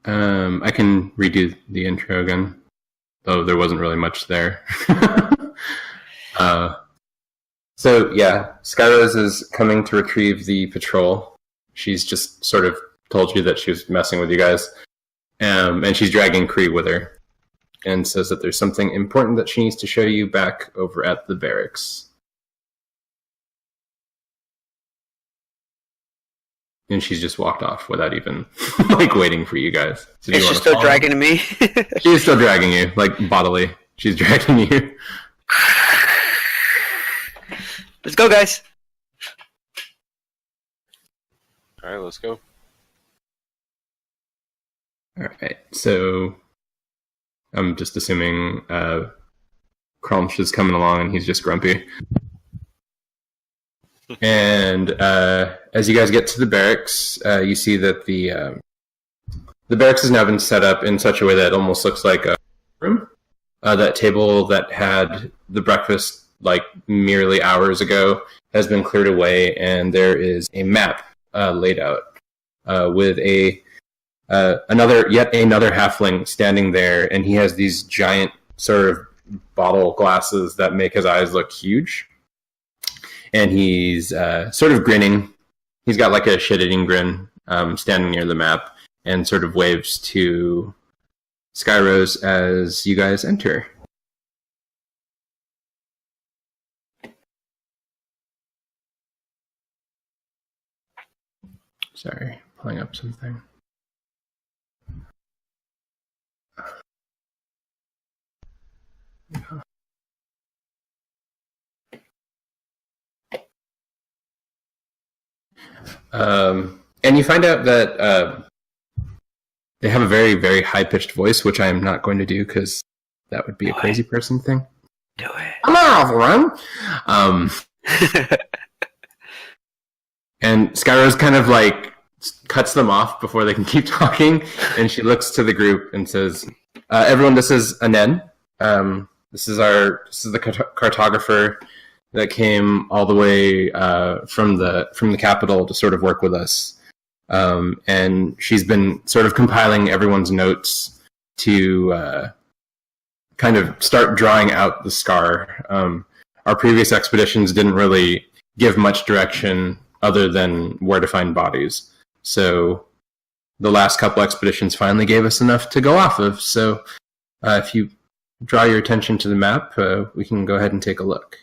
I can redo the intro again, though there wasn't really much there. So yeah, Skyrose is coming to retrieve the patrol. She's just sort of told you that she was messing with you guys, and she's dragging Kree with her, and says that there's something important that she needs to show you back over at the barracks. And she's just walked off without even waiting for you guys. So is she still dragging me? She's still dragging you, bodily. She's dragging you. Let's go, guys. All right, let's go. All right, so I'm just assuming Kromsh is coming along and he's just grumpy. And as you guys get to the barracks, you see that the barracks has now been set up in such a way that it almost looks like a room. That table that had the breakfast merely hours ago has been cleared away, and there is a map laid out with yet another halfling standing there, and he has these giant sort of bottle glasses that make his eyes look huge. And he's sort of grinning. He's got a shit-eating grin, standing near the map, and sort of waves to Skyrose as you guys enter. Sorry, pulling up something. Yeah. And you find out that they have a very, very high-pitched voice, which I am not going to do because that would be a crazy person thing. Do it. Hello, everyone! And Skyrose kind of cuts them off before they can keep talking, and she looks to the group and says, "Everyone, this is Anen. This is the cartographer that came all the way from the capital to sort of work with us, and she's been sort of compiling everyone's notes to kind of start drawing out the scar. Our previous expeditions didn't really give much direction other than where to find bodies, so the last couple expeditions finally gave us enough to go off of. So if you draw your attention to the map, we can go ahead and take a look."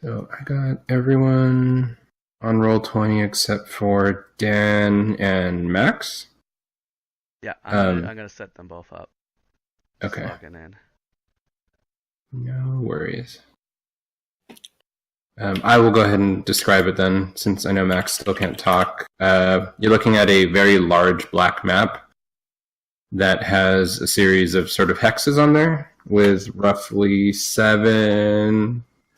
So I got everyone on roll 20 except for Dan and Max. Yeah, I'm gonna set them both up. Okay. Logging in. No worries. I will go ahead and describe it then, since I know Max still can't talk. You're looking at a very large black map that has a series of sort of hexes on there, with roughly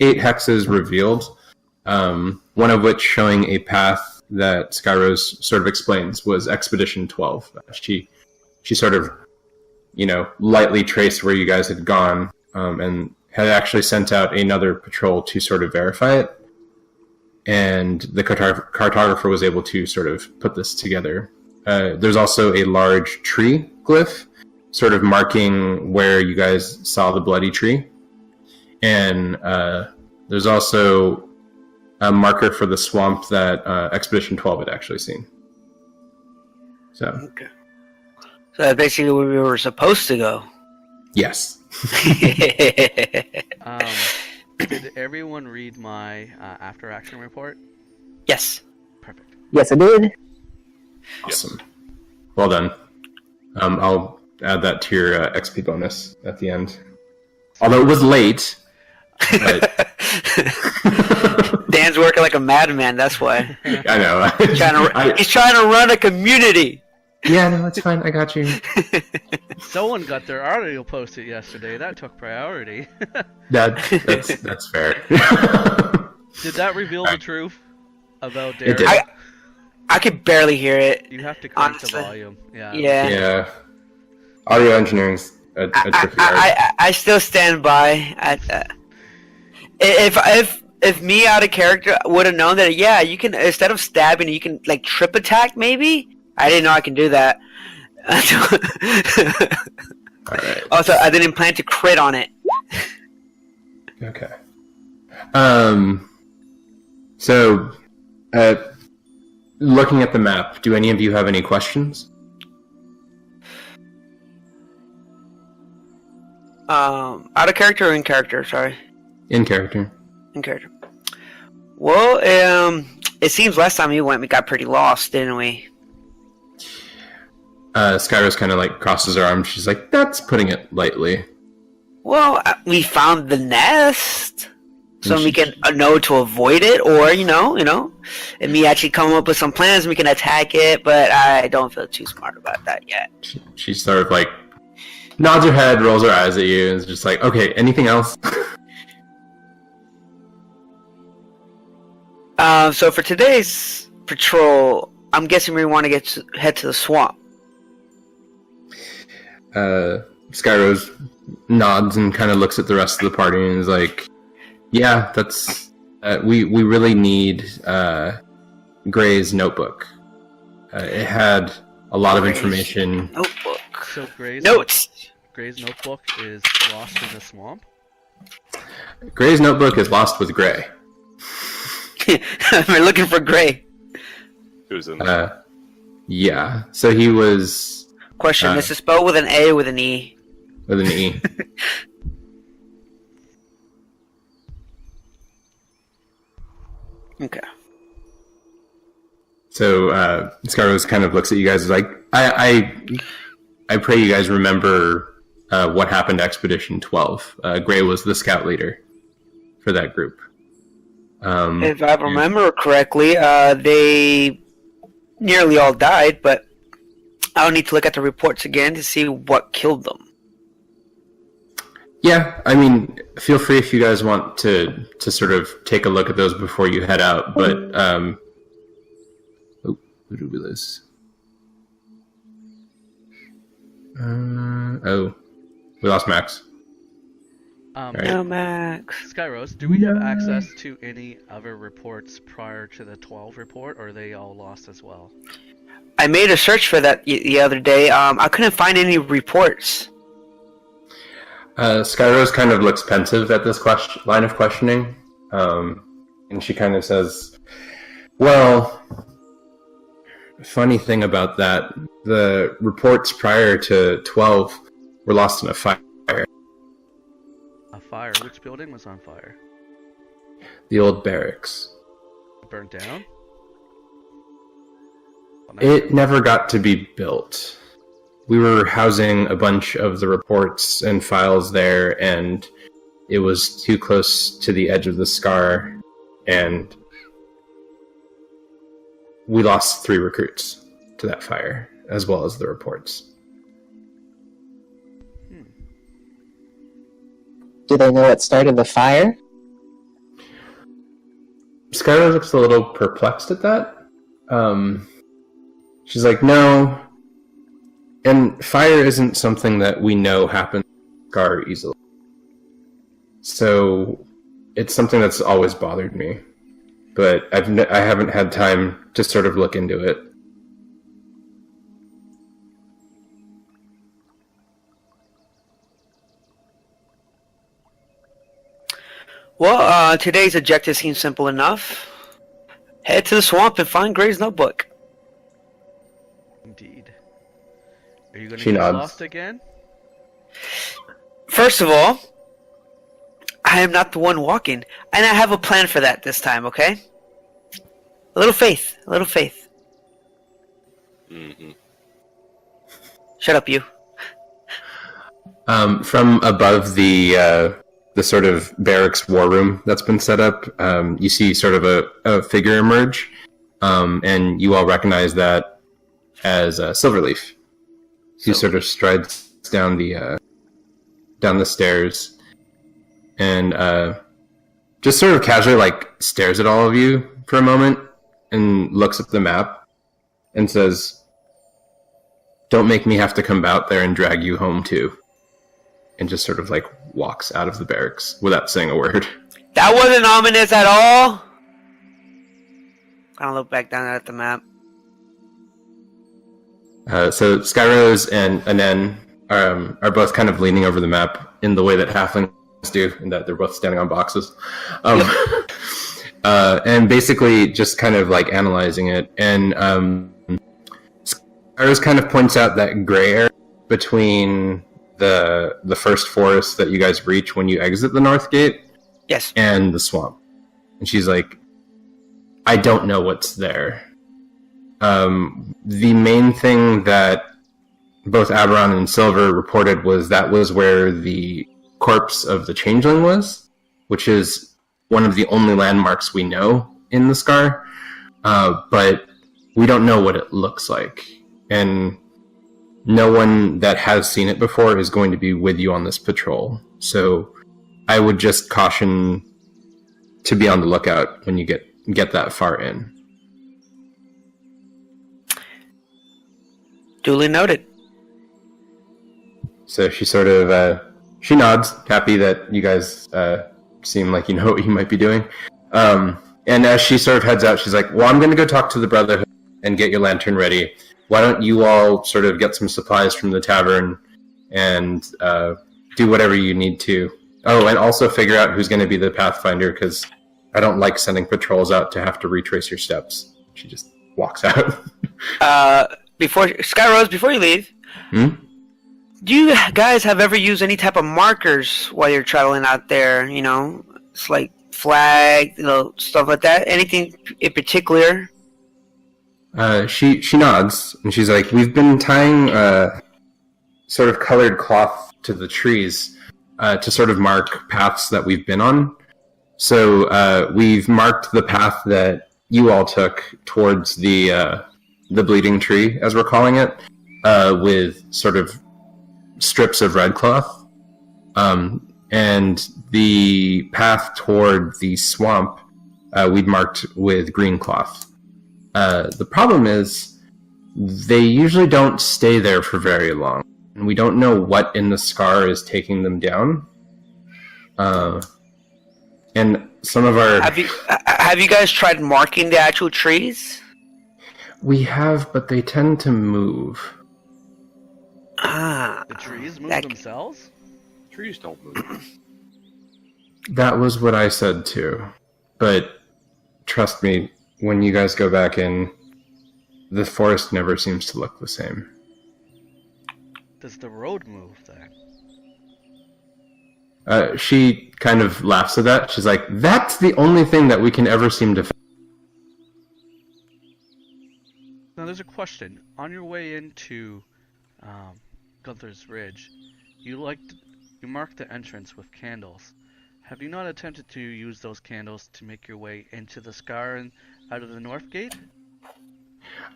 8 hexes revealed, one of which showing a path that Skyrose sort of explains was Expedition 12. She sort of, lightly traced where you guys had gone, and had actually sent out another patrol to sort of verify it. And the cartographer was able to sort of put this together. There's also a large tree glyph, sort of marking where you guys saw the bloody tree. And there's also a marker for the swamp that Expedition 12 had actually seen. So. Okay. So that's basically where we were supposed to go. Yes. Did everyone read my after action report? Yes. Perfect. Yes, I did. Awesome. Well done. I'll add that to your XP bonus at the end. Although it was late. But... Dan's working like a madman, that's why. I know. He's trying to run a community. Yeah, no, that's fine. I got you. Someone got their article posted yesterday. That took priority. That's fair. Did that reveal the truth about Darren? It did. I could barely hear it. You have to crank honestly. the volume. Yeah. Yeah. Audio engineering's a tricky art. I still stand by. If if me out of character would have known that, yeah, you can, instead of stabbing, you can like trip attack. Maybe I didn't know I can do that. All right. Also, I didn't plan to crit on it. Okay. So, looking at the map, do any of you have any questions? Out of character or in character? Sorry. In character. In character. Well, it seems last time we went, we got pretty lost, didn't we? Skyrose kind of like crosses her arms. She's like, "That's putting it lightly." Well, we found the nest, so we can know to avoid it, or and me actually come up with some plans, we can attack it. But I don't feel too smart about that yet. She sort of like nods her head, rolls her eyes at you, and is just like, "Okay, anything else?" So for today's patrol, I'm guessing we want to head to the swamp. Skyrose nods and kind of looks at the rest of the party and is like, "Yeah, that's we really need Gray's notebook. It had a lot of information." Notebook. So Gray's Notes. Gray's notebook is lost in the swamp. Gray's notebook is lost with Gray. We're looking for Gray. Who's in there? Yeah. So he was Question: is it spelled with an A or with an E? with an E. Okay. So Skyrose kind of looks at you guys and is like, I pray you guys remember what happened to Expedition 12. Gray was the scout leader for that group. If I remember correctly, they nearly all died, but I'll need to look at the reports again to see what killed them. Yeah, I mean, feel free if you guys want to sort of take a look at those before you head out, but who did we lose? We lost Max. Right. No, Max. Skyrose, do we have access to any other reports prior to the 12 report, or are they all lost as well? I made a search for that the other day. I couldn't find any reports. Skyrose kind of looks pensive at this line of questioning, and she kind of says, "Well, funny thing about that, the reports prior to 12 were lost in a fire." A fire? Which building was on fire? The old barracks. Burnt down? It never got to be built. We were housing a bunch of the reports and files there, and it was too close to the edge of the scar, and we lost 3 recruits to that fire, as well as the reports. Do they know what started the fire? Skyrose looks a little perplexed at that. She's like, "No. And fire isn't something that we know happens to Scar easily. So it's something that's always bothered me. But I haven't had time to sort of look into it." Well, today's objective seems simple enough. Head to the swamp and find Gray's notebook. Indeed. Are you going to She get nods. lost again? First of all, I am not the one walking, and I have a plan for that this time, okay? A little faith, a little faith. Mm-hmm. Shut up, you. From above the sort of barracks war room that's been set up, you see sort of a figure emerge, and you all recognize that as Silverleaf. He sort of strides down the stairs, and just sort of casually like stares at all of you for a moment, and looks at the map, and says, "Don't make me have to come out there and drag you home too." And just sort of like walks out of the barracks without saying a word. That wasn't ominous at all. Kind of look back down at the map. So Skyrose and Anen are both kind of leaning over the map in the way that halflings do, in that they're both standing on boxes. And basically just kind of like analyzing it. And Skyrose kind of points out that gray area between the first forest that you guys reach when you exit the north gate. Yes. And the swamp. And she's like, I don't know what's there. The main thing that both Aberon and Silver reported was that was where the corpse of the changeling was, which is one of the only landmarks we know in the Scar, but we don't know what it looks like. And no one that has seen it before is going to be with you on this patrol. So I would just caution to be on the lookout when you get that far in. Duly noted. So she sort of she nods, happy that you guys seem like you know what you might be doing. And as she sort of heads out, she's like, well, I'm going to go talk to the Brotherhood and get your lantern ready. Why don't you all sort of get some supplies from the tavern and do whatever you need to. Oh, and also figure out who's going to be the Pathfinder, because I don't like sending patrols out to have to retrace your steps. She just walks out. Skyrose, before you leave, do you guys have ever used any type of markers while you're traveling out there? You know, it's like flag, stuff like that. Anything in particular? She nods, and she's like, we've been tying sort of colored cloth to the trees to sort of mark paths that we've been on. So we've marked the path that you all took towards the bleeding tree, as we're calling it, with sort of strips of red cloth. And the path toward the swamp we'd marked with green cloth. The problem is they usually don't stay there for very long, and we don't know what in the Scar is taking them down. And some of our... Have you guys tried marking the actual trees? We have, but they tend to move. The trees move themselves? Trees don't move. That was what I said too. But trust me, when you guys go back in, the forest never seems to look the same. Does the road move then? She kind of laughs at that. She's like, that's the only thing that we can ever seem to... Now there's a question. On your way into Gunther's Ridge, you marked the entrance with candles. Have you not attempted to use those candles to make your way into the Scar and out of the North Gate?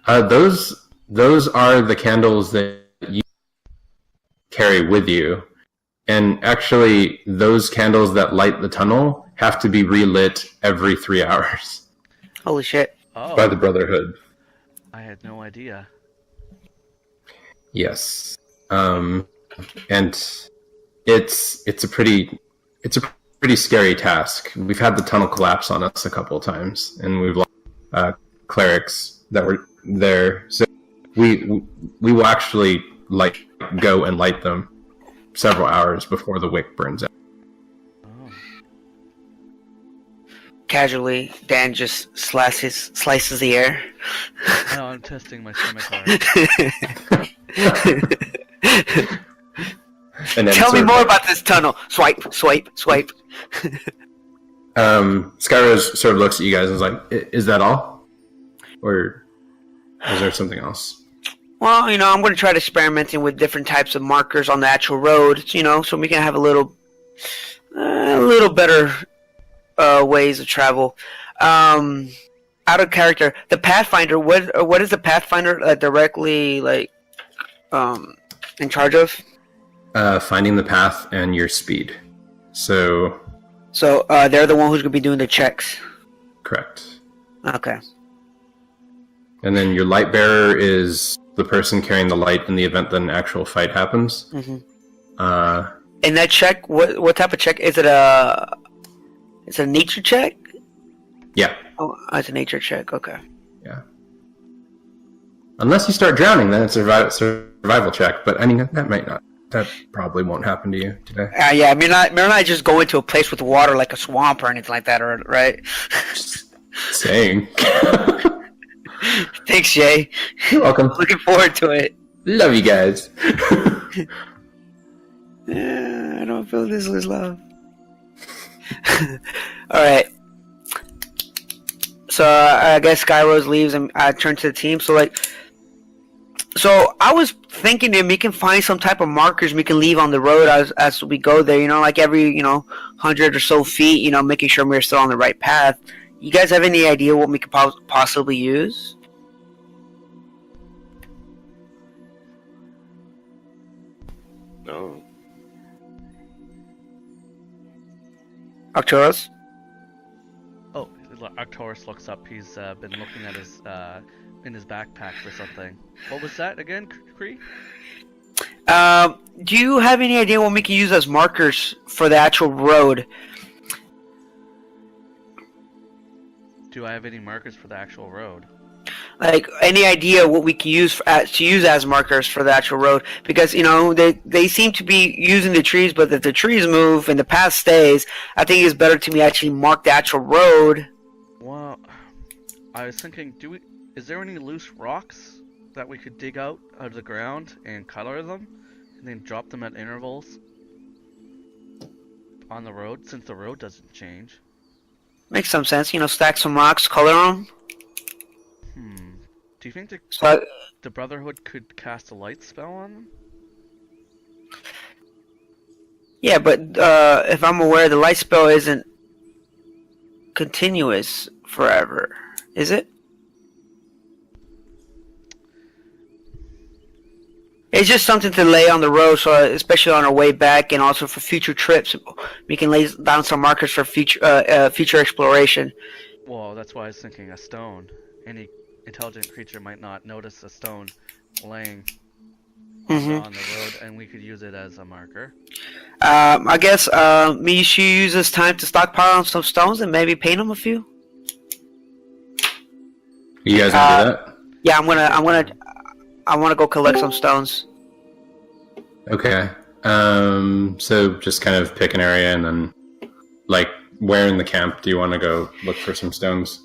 Those are the candles that you carry with you. And actually, those candles that light the tunnel have to be relit every 3 hours. Holy shit. Oh. By the Brotherhood. I had no idea. Yes. And it's a pretty scary task. We've had the tunnel collapse on us a couple of times, and we've lost clerics that were there. So we will actually go and light them several hours before the wick burns out. Oh. Casually, Dan just slices the air. No, I'm testing my stomach. Tell me more about this tunnel. Swipe. Skyrose sort of looks at you guys and is like, is that all? Or is there something else? Well, I'm going to try experimenting with different types of markers on the actual road, so we can have a little better ways of travel. Out of character, the Pathfinder. What is the Pathfinder directly in charge of? Finding the path and your speed. So they're the one who's going to be doing the checks. Correct. Okay. And then your light bearer is the person carrying the light in the event that an actual fight happens. Mm-hmm. And that check, what type of check is it? It's a nature check? Yeah. Oh, it's a nature check. Okay. Yeah. Unless you start drowning, then it's a survival check. But I mean, that probably won't happen to you today. Yeah, I mean, we're not just going to a place with water like a swamp or anything like that, right? Just saying. Thanks, Jay. You're welcome. Looking forward to it. Love you guys. I don't feel this is love. Alright. So I guess Skyrose leaves and I turn to the team. So I was thinking that we can find some type of markers we can leave on the road as we go there, like every, 100 or so feet, making sure we're still on the right path. You guys have any idea what we could possibly use? No. Arcturus? Oh, Arcturus looks up. He's been looking at his in his backpack for something. What was that again, Kree? Do you have any idea what we can use as markers for the actual road? Do I have any markers for the actual road? Like, any idea what we can use to use as markers for the actual road? Because, they seem to be using the trees, but if the trees move and the path stays, I think it's better to me actually mark the actual road. Well, I was thinking, is there any loose rocks that we could dig out of the ground and color them, and then drop them at intervals on the road, since the road doesn't change? Makes some sense. Stack some rocks, color them. Do you think So, the Brotherhood could cast a light spell on them? yeah, but if I'm aware, the light spell isn't continuous forever, is it? It's just something to lay on the road, so especially on our way back, and also for future trips, we can lay down some markers for future exploration. Well, that's why I was thinking a stone. Any intelligent creature might not notice a stone laying on the road, and we could use it as a marker. I guess me should use this time to stockpile on some stones and maybe paint them a few. You guys want to do that? Yeah, I want to go collect some stones. Okay. So just kind of pick an area and then, where in the camp do you want to go look for some stones?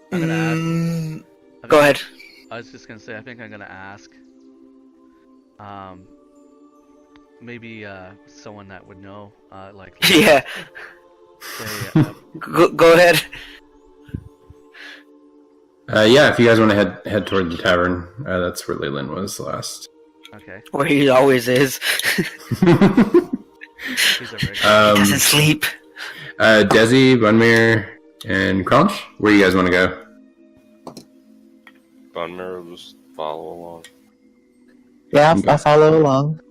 I'm gonna ask. Go ahead. I was just gonna say, I think I'm gonna ask. Maybe someone that would know, Yeah. Say, Go ahead. Yeah, if you guys want to head toward the tavern, that's where Leland was last. okay. Where he always is. He's a regular. He doesn't sleep. Desi, Bunmere, and Crunch, where do you guys want to go? Bunmere will just follow along. Yeah, I'll follow along.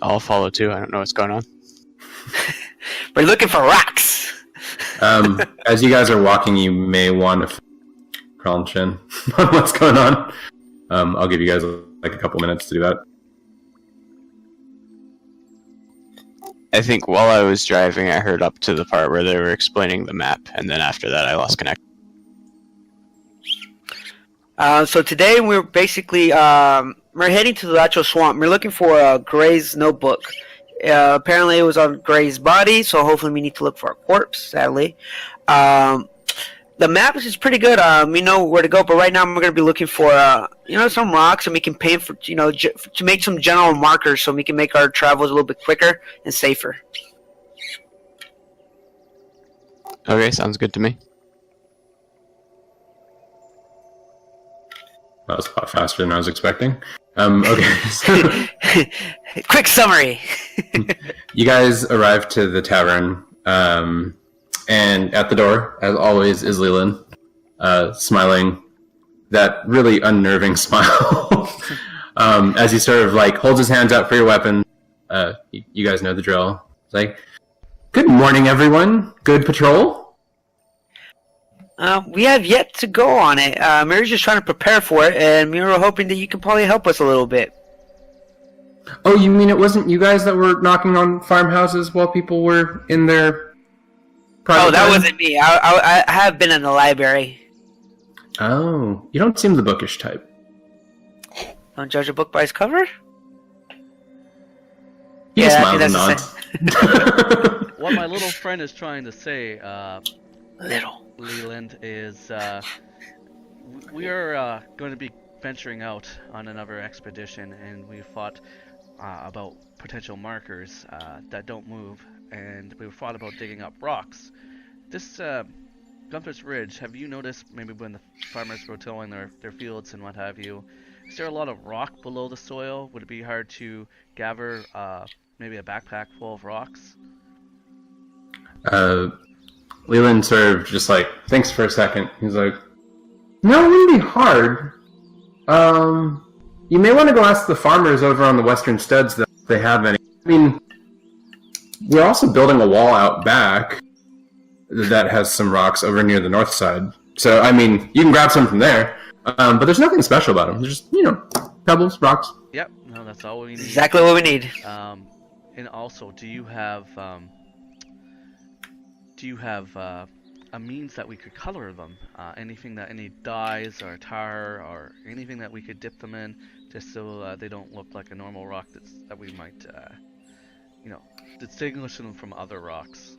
I'll follow too. I don't know what's going on. We're looking for rocks. As you guys are walking, you may want to Crunch in on what's going on. I'll give you guys a couple minutes to do that. I think while I was driving, I heard up to the part where they were explaining the map, and then after that, I lost connection. So today we're basically we're heading to the actual swamp. We're looking for Gray's notebook. Apparently it was on Gray's body, so hopefully we need to look for a corpse, sadly. The map is pretty good. We know where to go, but right now we're going to be looking for some rocks, and we can paint for to make some general markers, so we can make our travels a little bit quicker and safer. Okay, sounds good to me. That was a lot faster than I was expecting. Okay, so Quick summary. you guys arrived to the tavern, and at the door, as always, is Leland, smiling that really unnerving smile. As he sort of holds his hands out for your weapon. You guys know the drill. It's like, good morning, everyone. Good patrol. We have yet to go on it. Mary's just trying to prepare for it, and we were hoping that you can probably help us a little bit. Oh, you mean it wasn't you guys that were knocking on farmhouses while people were in their private Oh, that time? wasn't me. I have been in the library. Oh, you don't seem the bookish type. Don't judge a book by its cover? He Yeah, I smiles think and that's nods. What my little friend is trying to say, Little. Leland, is we are going to be venturing out on another expedition, and we thought about potential markers that don't move, and we thought about digging up rocks. This Gunther's Ridge, have you noticed maybe when the farmers were tilling their fields and what have you, is there a lot of rock below the soil? Would it be hard to gather maybe a backpack full of rocks? Leland sort of just like thinks for a second. He's like, "No, it wouldn't be hard. You may want to go ask the farmers over on the western studs that if they have any. I mean, we're also building a wall out back that has some rocks over near the north side. So, I mean, you can grab some from there. But there's nothing special about them. They're just, pebbles, rocks. Yep, no, that's all we need. Exactly what we need. And also, do you have a means that we could color them? Any dyes or tar or anything that we could dip them in, just so they don't look like a normal rock that we might, distinguish them from other rocks.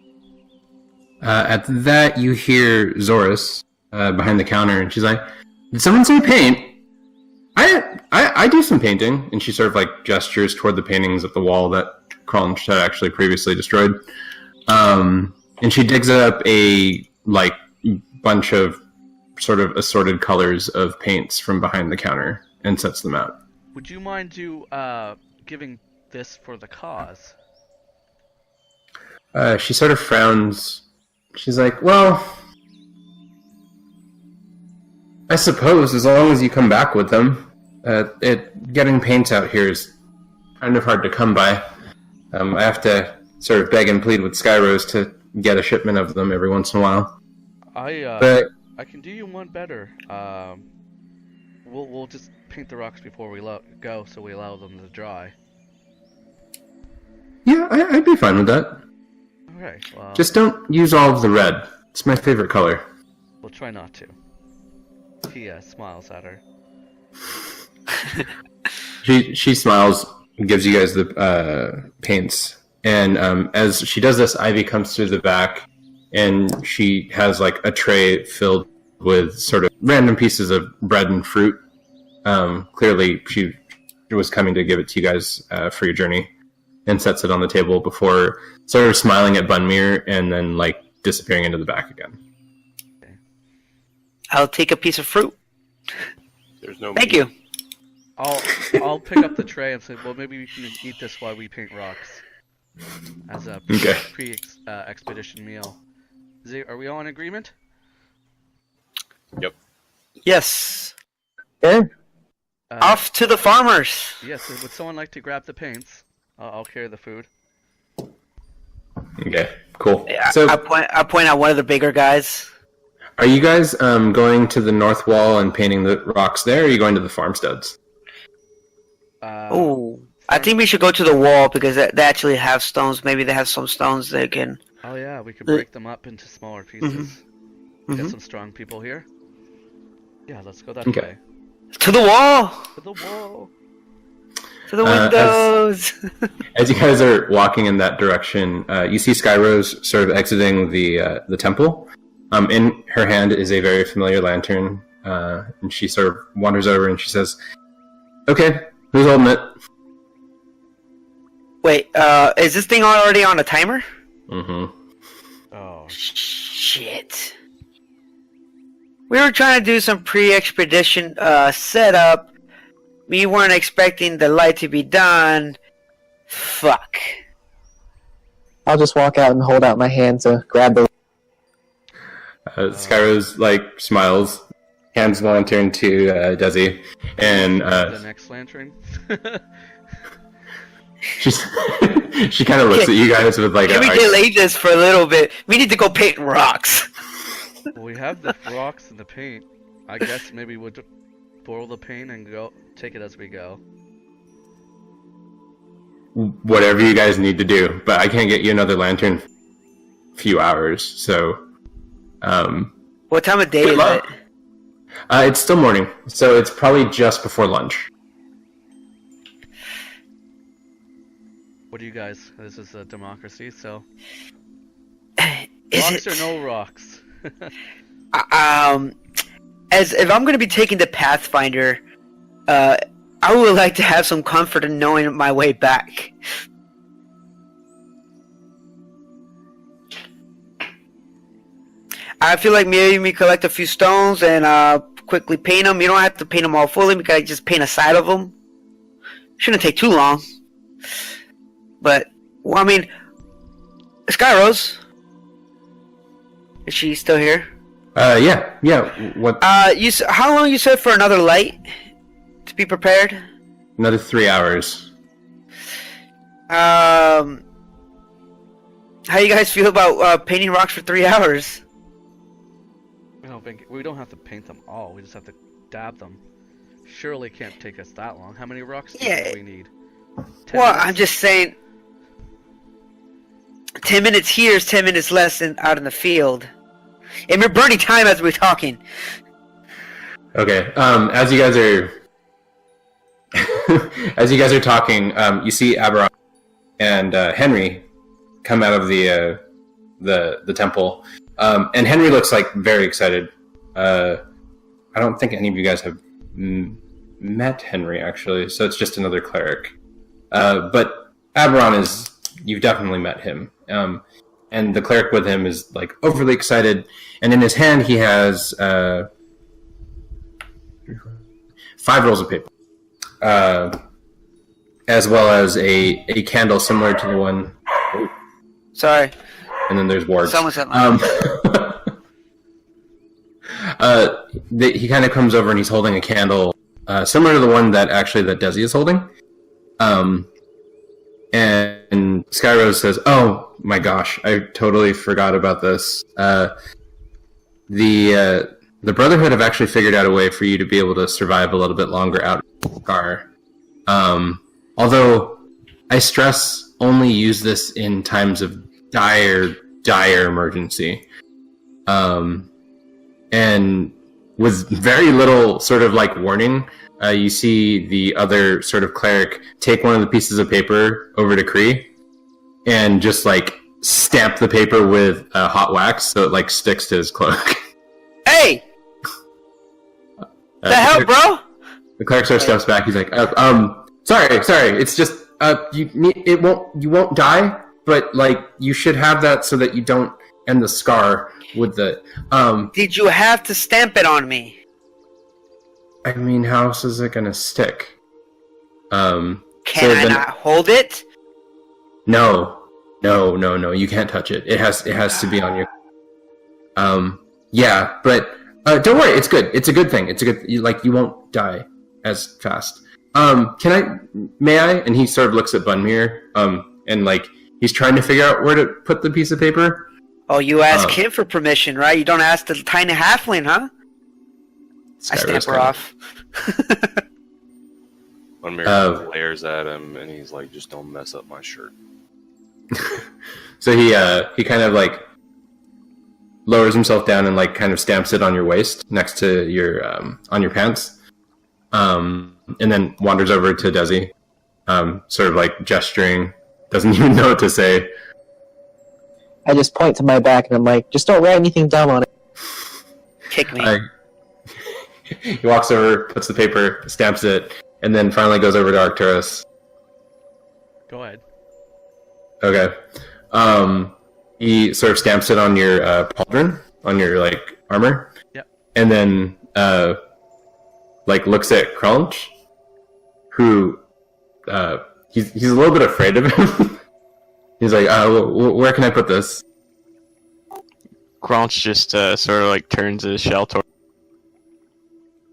At that, you hear Zoris behind the counter, and she's like, "Did someone say paint? I do some painting." And she sort of like gestures toward the paintings of the wall that Kronch had actually previously destroyed. And she digs up a bunch of sort of assorted colors of paints from behind the counter and sets them out. Would you mind giving this for the cause? She sort of frowns. She's like, "Well, I suppose as long as you come back with them. Getting paints out here is kind of hard to come by. I have to sort of beg and plead with Skyrose to get a shipment of them every once in a while. I can do you one better. We'll just paint the rocks before we go, so we allow them to dry. Yeah, I'd be fine with that. Okay. Well, just don't use all of the red. It's my favorite color." We'll try not to. He smiles at her. She smiles and gives you guys the paints. And as she does this, Ivy comes through the back, and she has like a tray filled with sort of random pieces of bread and fruit. Clearly, she was coming to give it to you guys for your journey, and sets it on the table before sort of smiling at Bunmere and then like disappearing into the back again. Okay. I'll take a piece of fruit. There's no. Thank you. I'll pick up the tray and say, well, maybe we can eat this while we paint rocks as a pre-expedition meal. Are we all in agreement? Yep. Yes. Sure. Off to the farmers. Yes. Would someone like to grab the paints? I'll carry the food. Okay, cool. Yeah, So, I point out one of the bigger guys. are you guys going to the north wall and painting the rocks there, or are you going to the farmsteads? I think we should go to the wall because they actually have stones. Maybe they have some stones they can. Oh yeah, we could break them up into smaller pieces. We got some strong people here. Yeah, let's go that way. To the wall! To the wall! To the windows! As you guys are walking in that direction, you see Skyrose sort of exiting the temple. In her hand is a very familiar lantern, and she sort of wanders over and she says, "Okay, who's holding it?" Wait, is this thing already on a timer? Mm-hmm. Oh. Shit. We were trying to do some pre-expedition setup. We weren't expecting the light to be done. Fuck. I'll just walk out and hold out my hand to grab the. Skyrose smiles, hands the lantern to Desi, and The next lantern? she kind of looks at you guys with Can we delay this for a little bit? We need to go paint rocks. Well, we have the rocks and the paint. I guess maybe we'll borrow the paint and go take it as we go. whatever you guys need to do. But I can't get you another lantern for a few hours. So, What time of day good is luck. it? It's still morning, so it's probably just before lunch. What do you guys? This is a democracy, so Is rocks it? or no rocks? As if I'm going to be taking the Pathfinder, I would like to have some comfort in knowing my way back. I feel like maybe we collect a few stones and quickly paint them. You don't have to paint them all fully. We can just paint a side of them. Shouldn't take too long. But, well, I mean, Skyrose, is she still here? Yeah. What? How long you said for another light to be prepared? Another 3 hours. How you guys feel about painting rocks for 3 hours? I don't think we don't have to paint them all. We just have to dab them. Surely it can't take us that long. How many rocks do you think we need? 10 Well, minutes? I'm just saying. 10 minutes here is 10 minutes less than out in the field. And we're burning time as we're talking. Okay. As you guys are talking, you see Aberon and Henry come out of the temple, and Henry looks like very excited. I don't think any of you guys have met Henry actually, so it's just another cleric. But Aberon you've definitely met him. And the cleric with him is like overly excited, and in his hand he has 5 rolls of paper, as well as a candle similar to the one. Sorry. And then there's wards. Someone said mine. He kind of comes over and he's holding a candle similar to the one that Desi is holding. And Skyrose says, "Oh my gosh, I totally forgot about this. The Brotherhood have actually figured out a way for you to be able to survive a little bit longer out in the car. Although I stress only use this in times of dire emergency. And with very little sort of like warning, you see the other sort of cleric take one of the pieces of paper over to Kree and just like stamp the paper with hot wax so it like sticks to his cloak." Hey! The hell, bro? The cleric sort of steps back. He's like, sorry. It's just you won't die, but like you should have that so that you don't end the scar with the Did you have to stamp it on me? I mean, how else is it gonna stick? Can I not hold it? No. You can't touch it. It has to be on your. Yeah, but don't worry. It's good. It's a good thing. You won't die as fast. May I? And he sort of looks at Bunmir, and like he's trying to figure out where to put the piece of paper. Oh, you ask him for permission, right? You don't ask the tiny halfling, huh? I stamp her off. One mirror glares at him, and he's like, "Just don't mess up my shirt." So he kind of like lowers himself down and like kind of stamps it on your waist next to your on your pants, and then wanders over to Desi, sort of like gesturing, doesn't even know what to say. I just point to my back and I'm like, just don't write anything dumb on it. Kick me. He walks over, puts the paper, stamps it, and then finally goes over to Arcturus. Go ahead. Okay. He sort of stamps it on your pauldron, on your like armor. Yep. And then like looks at Crunch, who he's a little bit afraid of him. He's like, where can I put this? Cronch just sort of like turns his shell toward.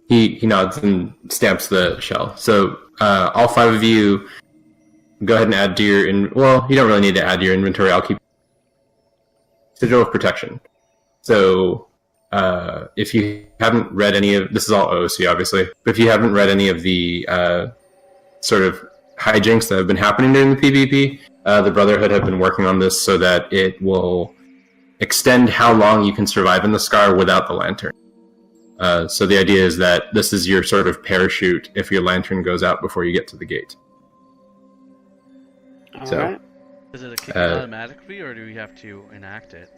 He nods and stamps the shell. So all 5 of you go ahead and add to your well, you don't really need to add to your inventory. I'll keep sigil of protection. So if you haven't read any of this, is all OOC obviously, but if you haven't read any of the sort of hijinks that have been happening during the PvP. The Brotherhood have been working on this so that it will extend how long you can survive in the Scar without the lantern. So the idea is that this is your sort of parachute if your lantern goes out before you get to the gate. Alright. Is it a kick automatically, or do we have to enact it?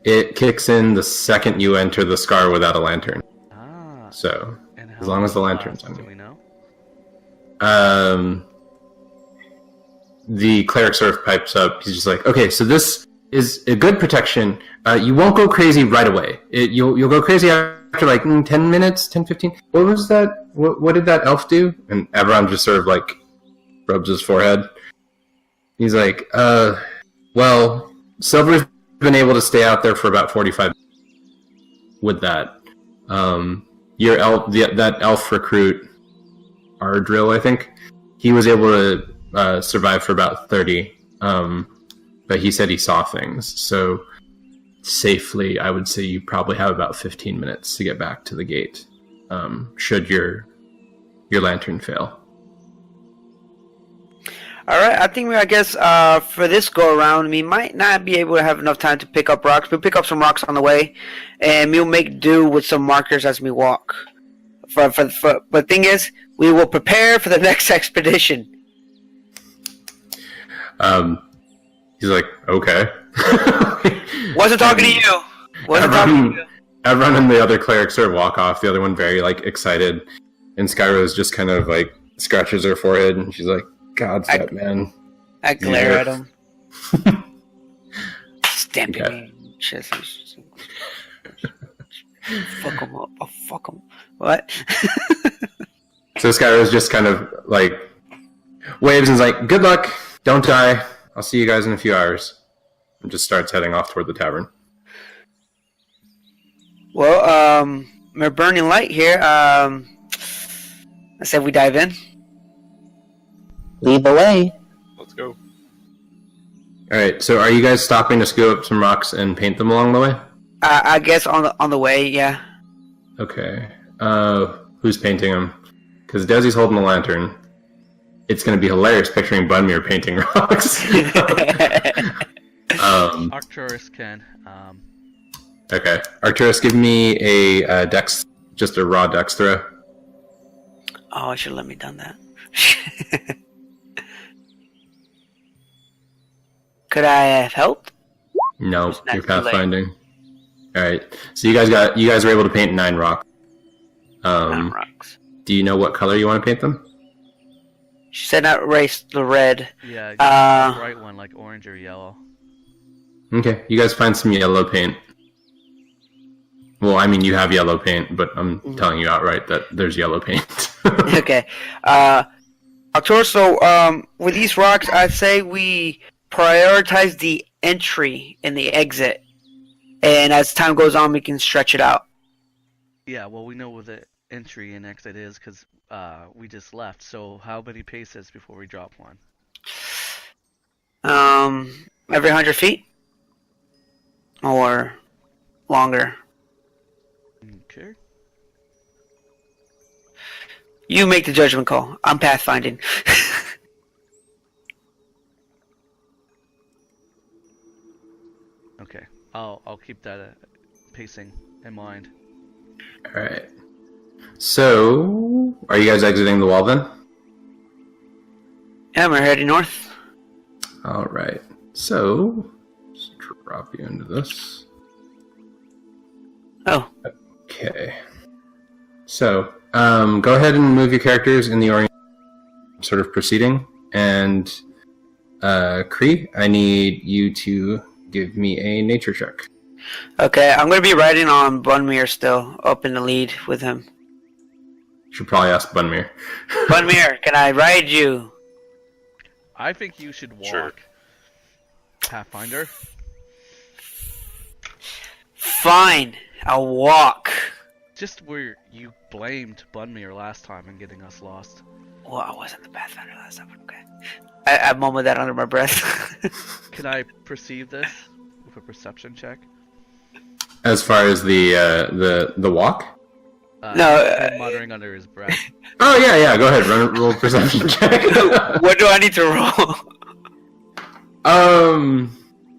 It kicks in the second you enter the Scar without a lantern. Ah. So, And how as long as the long lantern's lasts, on do you. we know? The cleric sort of pipes up. He's just like, okay, so this is a good protection. You won't go crazy right away. You'll go crazy after like 10 minutes, 10, 15. What was that? What did that elf do? And everyone just sort of like rubs his forehead. He's like, well, Silver's been able to stay out there for about 45 minutes with that. Your elf, that elf recruit, Ardrill, I think, he was able to survive for about 30, but he said he saw things. So safely, I would say you probably have about 15 minutes to get back to the gate, should your lantern fail. All right, I think I guess for this go around, we might not be able to have enough time to pick up rocks. We'll pick up some rocks on the way, and we'll make do with some markers as we walk. But the thing is, we will prepare for the next expedition. He's like, okay. Wasn't talking to you. Wasn't talking to you. Everyone and the other clerics sort of walk off. The other one very like excited, and Skyrose just kind of like scratches her forehead, and she's like, "God, that man." I glare at him. Stamping me in the chest. Fuck him up. I'll fuck him. What? So Skyrose just kind of like waves and is like, "Good luck. Don't die. I'll see you guys in a few hours." And just starts heading off toward the tavern. Well, we're burning light here. I said we dive in. Lead the way. Let's go. All right. So, are you guys stopping to scoop up some rocks and paint them along the way? I guess on the way, yeah. Okay. Who's painting them? Because Desi's holding the lantern. It's going to be hilarious picturing Bunmir painting rocks. Arcturus can. Okay. Arcturus, give me a dex, just a raw dex throw. Oh, I should have let me done that. Could I have helped? No, It's not you're too late. pathfinding. All right. So you guys were able to paint 9 rocks. Not rocks. Do you know what color you want to paint them? She said not erase the red. Yeah, Uh, a bright one like orange or yellow. Okay. You guys find some yellow paint. Well, I mean, you have yellow paint, but I'm telling you outright that there's yellow paint. Okay. Arcturus, so with these rocks, I'd say we prioritize the entry and the exit. And as time goes on, we can stretch it out. Yeah, well, we know where the entry and exit is because we just left. So how many paces before we drop one? Every 100 feet? Or longer? Okay. You make the judgment call. I'm pathfinding. Okay. I'll keep that pacing in mind. All right. So, are you guys exiting the wall then? Yeah, we're heading north. All right. So, let's drop you into this. Oh. Okay. So, go ahead and move your characters in the orient sort of proceeding. And, Kree, I need you to give me a nature check. Okay, I'm going to be riding on Bunmir still, up in the lead with him. Should probably ask Bunmir. Bunmir, can I ride you? I think you should walk. Sure. Pathfinder. Fine, I'll walk. Just where you blamed Bunmir last time and getting us lost. Well, I wasn't the Pathfinder last time, okay. I mumbled that under my breath. Can I perceive this with a perception check? As far as the walk? Him muttering under his breath. Oh yeah. Go ahead. Roll perception check. What do I need to roll?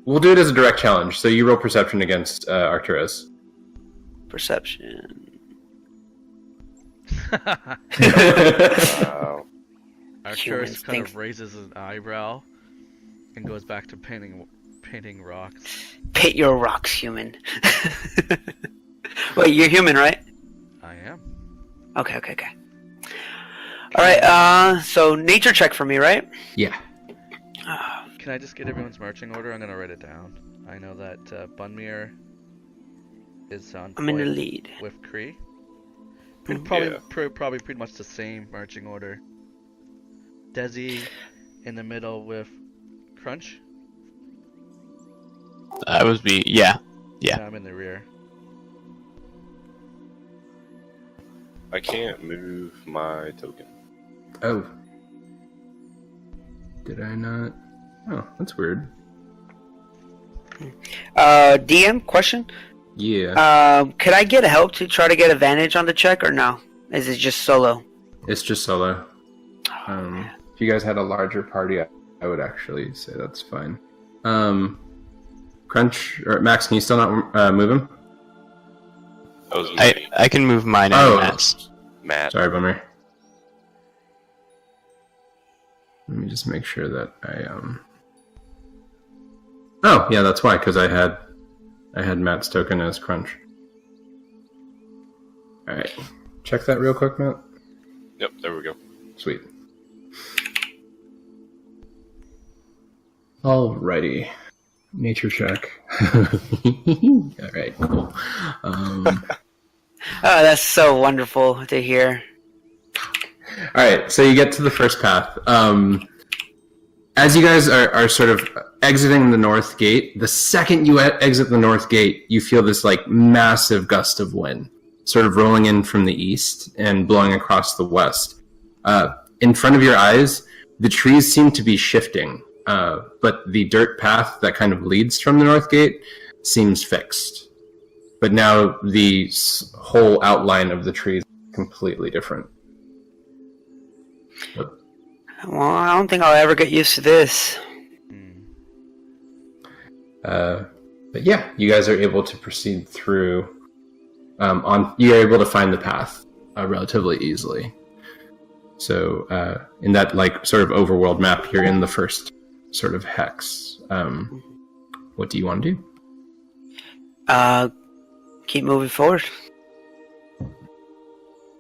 We'll do it as a direct challenge. So you roll perception against Arcturus. Perception. Wow. Arcturus kind Humans of raises an eyebrow and goes back to painting rocks. Paint your rocks, human. Wait, you're human, right? I am. Okay. Alright, so nature check for me, right? Yeah. Can I just get everyone's marching order? I'm gonna write it down. I know that Bunmir is on I'm in the point lead. with Kree. Mhm. Probably pretty much the same marching order. Desi in the middle with Crunch. That would be yeah. And I'm in the rear. I can't move my token. Oh. Did I not? Oh, that's weird. DM, question? Yeah. Could I get help to try to get advantage on the check, or no? Is it just solo? It's just solo. If you guys had a larger party, I would actually say that's fine. Crunch or Max, can you still not move him? That was I can move mine Oh. and Matt's. Matt. Sorry, bummer. Let me just make sure that I Oh yeah, that's why, because I had Matt's token as Crunch. All right, check that real quick, Matt. Yep, there we go. Sweet. Alrighty. Nature check. Alright, cool. Oh, that's so wonderful to hear. Alright, so you get to the first path. As you guys are sort of exiting the north gate, the second you exit the north gate, you feel this like massive gust of wind sort of rolling in from the east and blowing across the west. In front of your eyes, the trees seem to be shifting, but the dirt path that kind of leads from the north gate seems fixed. But now the whole outline of the trees is completely different. Well, I don't think I'll ever get used to this. But yeah, you guys are able to proceed through. You're able to find the path relatively easily. So in that like sort of overworld map, you're in the first sort of hex. What do you want to do? Keep moving forward.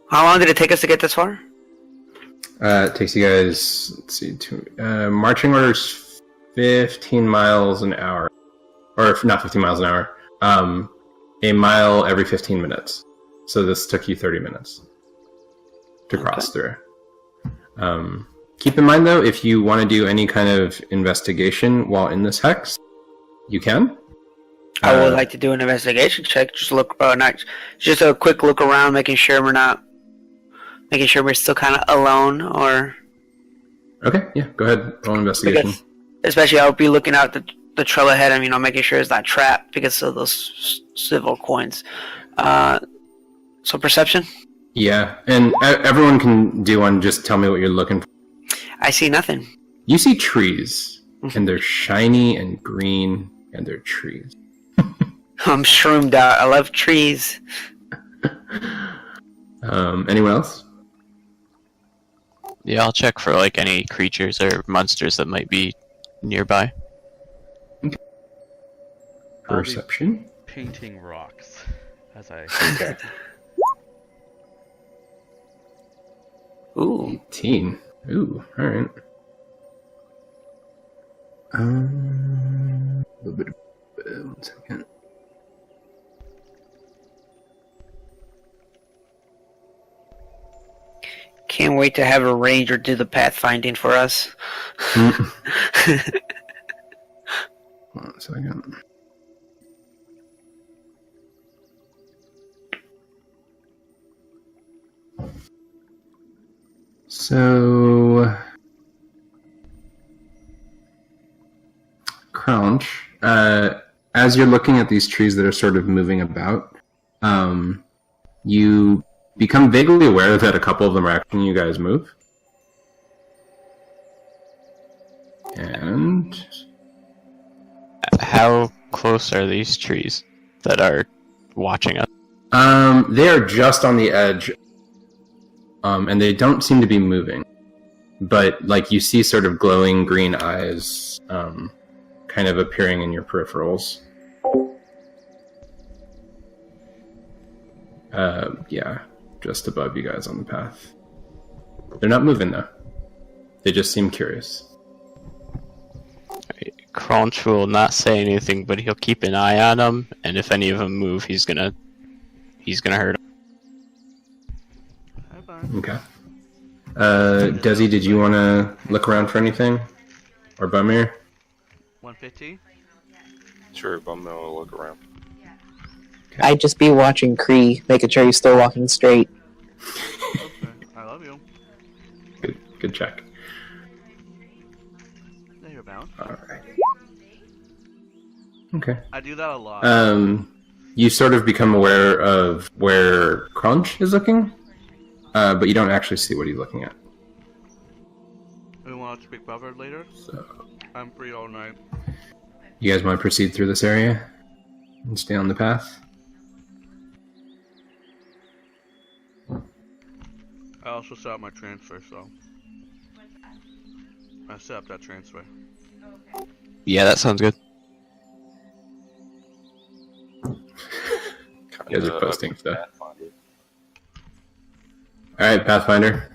How long did it take us to get this far? It takes you guys, let's see, marching orders 15 miles an hour. Or not 15 miles an hour. A mile every 15 minutes. So this took you 30 minutes to cross through. Keep in mind, though, if you want to do any kind of investigation while in this hex, you can. I would like to do an investigation check. Just just a quick look around, making sure we're still kind of alone, or. Okay, yeah, go ahead. Roll an investigation. Because, especially, I'll be looking out the trail ahead and making sure it's not trapped because of those civil coins. So perception. Yeah, and everyone can do one. Just tell me what you're looking for. I see nothing. You see trees, and they're shiny and green, and they're trees. I'm shroomed out. I love trees. Anyone else? Yeah, I'll check for like any creatures or monsters that might be nearby. I'll be Perception. painting rocks as I. Okay. Ooh. 18. Ooh, alright. One second. Can't wait to have a ranger do the pathfinding for us. 1 second. So, Crunch, as you're looking at these trees that are sort of moving about, you become vaguely aware that a couple of them are actually you guys move. And How close are these trees that are watching us? they are just on the edge, and they don't seem to be moving. But like you see, sort of glowing green eyes, kind of appearing in your peripherals. Yeah, just above you guys on the path. They're not moving though. They just seem curious. Crunch will not say anything, but he'll keep an eye on them, and if any of them move, he's gonna hurt them. Okay. Desi, did you want to look around for anything? Or Bumir? 150. Sure, bum will look around. I'd just be watching Kree, making sure he's still walking straight. Okay, I love you. Good check. There you're bound. Alright. Okay. I do that a lot. You sort of become aware of where Crunch is looking, but you don't actually see what he's looking at. We want to speak about it later. So, I'm free all night. you guys want to proceed through this area and stay on the path? I also set up my transfer, so I set up that transfer. Yeah, that sounds good. You guys are posting stuff. Alright, Pathfinder.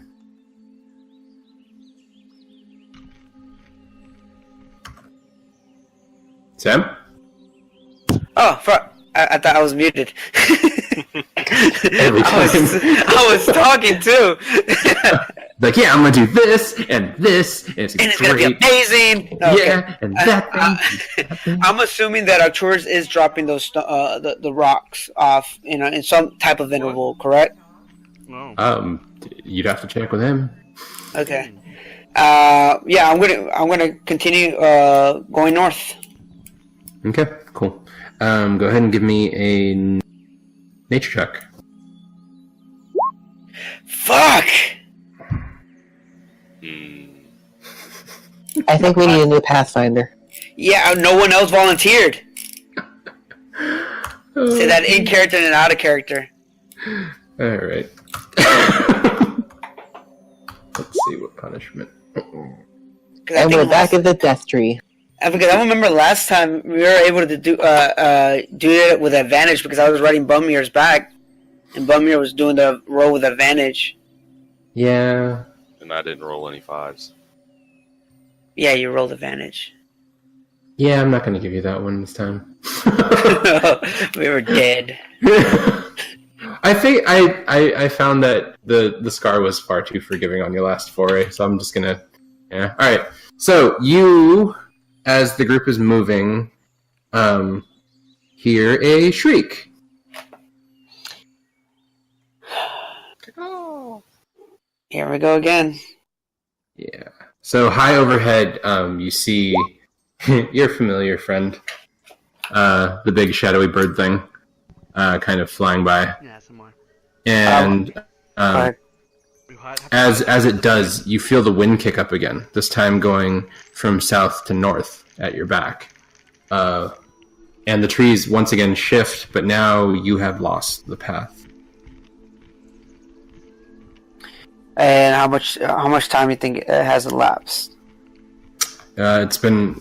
Sam? Oh, I thought I was muted. Every time. I was talking too. Like, yeah, I'm gonna do this, and this, and it's, And it's gonna be great. amazing. Okay. Yeah, and that thing. I'm assuming that Arcturus is dropping those the rocks off, in some type of interval, correct? No. You'd have to check with him. Okay. Yeah, I'm gonna continue going north. Okay, cool. Go ahead and give me a nature check. Fuck. I think we need a new Pathfinder. Yeah, no one else volunteered. Say that in character and out of character. Alright. Let's see what punishment. And we're back at the death tree. Because I remember last time we were able to do it with advantage because I was riding Bumir's back, and Bumir was doing the roll with advantage. Yeah. And I didn't roll any 5s. Yeah, you rolled advantage. Yeah, I'm not going to give you that one this time. We were dead. I think I found that the scar was far too forgiving on your last foray, so I'm just going to... Yeah. Alright, so you, as the group is moving, hear a shriek. Here we go again. Yeah. So high overhead, you see your familiar friend, the big shadowy bird thing, kind of flying by. Yeah, some more. And as it does, you feel the wind kick up again. This time going from south to north at your back, and the trees once again shift. But now you have lost the path. And how much time do you think has elapsed? It's been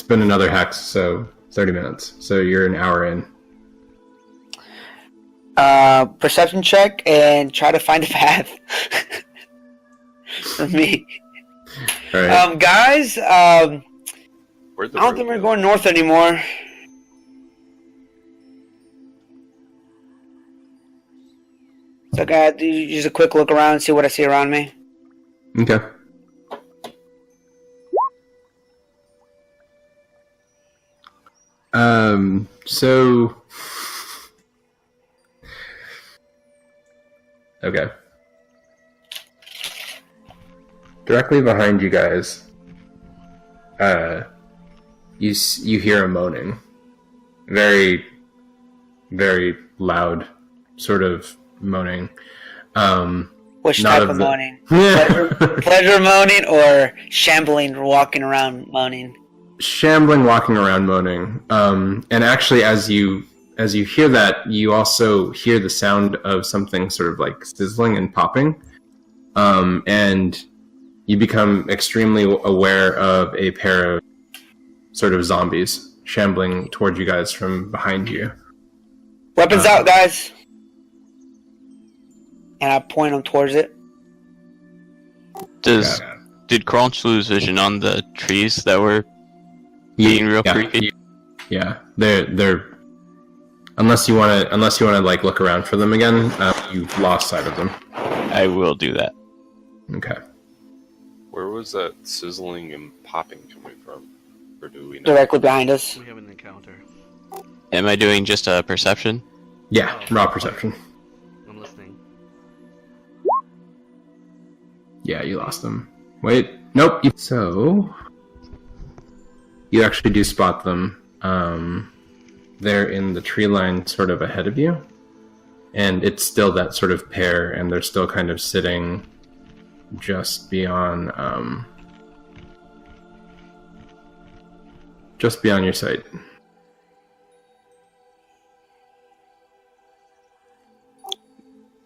another hex, so 30 minutes. So you're an hour in. Perception check and try to find a path. For me. All right. Guys, I Where'd the don't road think we're go? going north anymore. So I gotta do just a quick look around and see what I see around me. Okay. So... Okay. Directly behind you guys, you hear a moaning. Very, very loud sort of moaning. Which Not type of of the- moaning? Pleasure moaning or shambling, walking around moaning? Shambling, walking around, moaning. And actually, as you hear that, you also hear the sound of something sort of like sizzling and popping, and you become extremely aware of a pair of sort of zombies shambling towards you guys from behind you. Weapons out, guys! And I point them towards it. Did Crunch lose vision on the trees that were being real creepy? Yeah, they're unless you want to like look around for them again, you've lost sight of them. I will do that. Okay. Where was that sizzling and popping coming from? Or do we know? Directly behind us. We have an encounter. Am I doing just a perception? Yeah, raw perception. I'm listening. Yeah, you lost them. Wait, nope. So you actually do spot them. They're in the tree line sort of ahead of you. And it's still that sort of pair, and they're still kind of sitting just beyond your sight.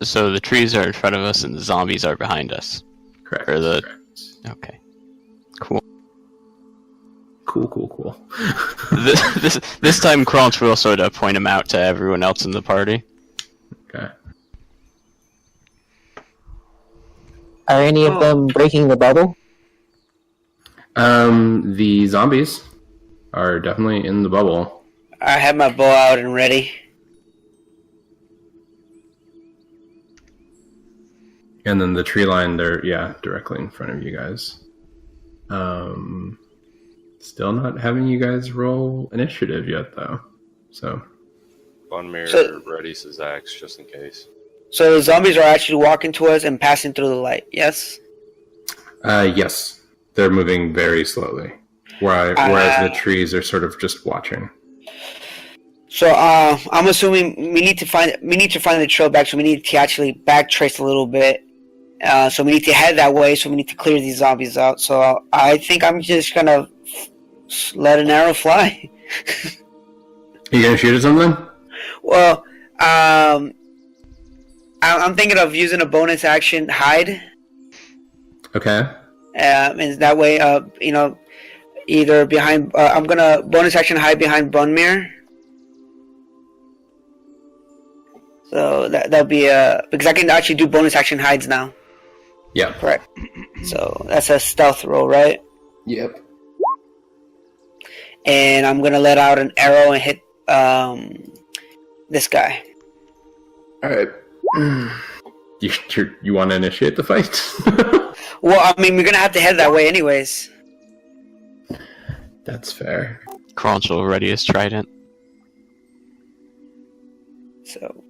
So the trees are in front of us and the zombies are behind us. Correct. Or the... Correct. Okay. Cool. Cool. This time Crunch will sort of point him out to everyone else in the party. Okay. Are any of them breaking the bubble? The zombies are definitely in the bubble. I have my bow out and ready. And then the tree line, they're, directly in front of you guys. Still not having you guys roll initiative yet, though. So. Bunmere readies his axe just in case. So the zombies are actually walking to us and passing through the light, yes? Yes. They're moving very slowly. Whereas the trees are sort of just watching. So I'm assuming we need to find the trail back, so we need to actually backtrace a little bit. So we need to head that way, so we need to clear these zombies out. So I think I'm just gonna let an arrow fly. You gonna shoot at something? Well, I'm thinking of using a bonus action hide. Okay. And that way, either behind. I'm gonna bonus action hide behind Bunmere. So that'll be because I can actually do bonus action hides now. Yeah. Correct. So that's a stealth roll, right? Yep. And I'm gonna let out an arrow and hit this guy. All right. You want to initiate the fight? Well, I mean, we're gonna have to head that way anyways. That's fair. Crunch will ready his trident. So.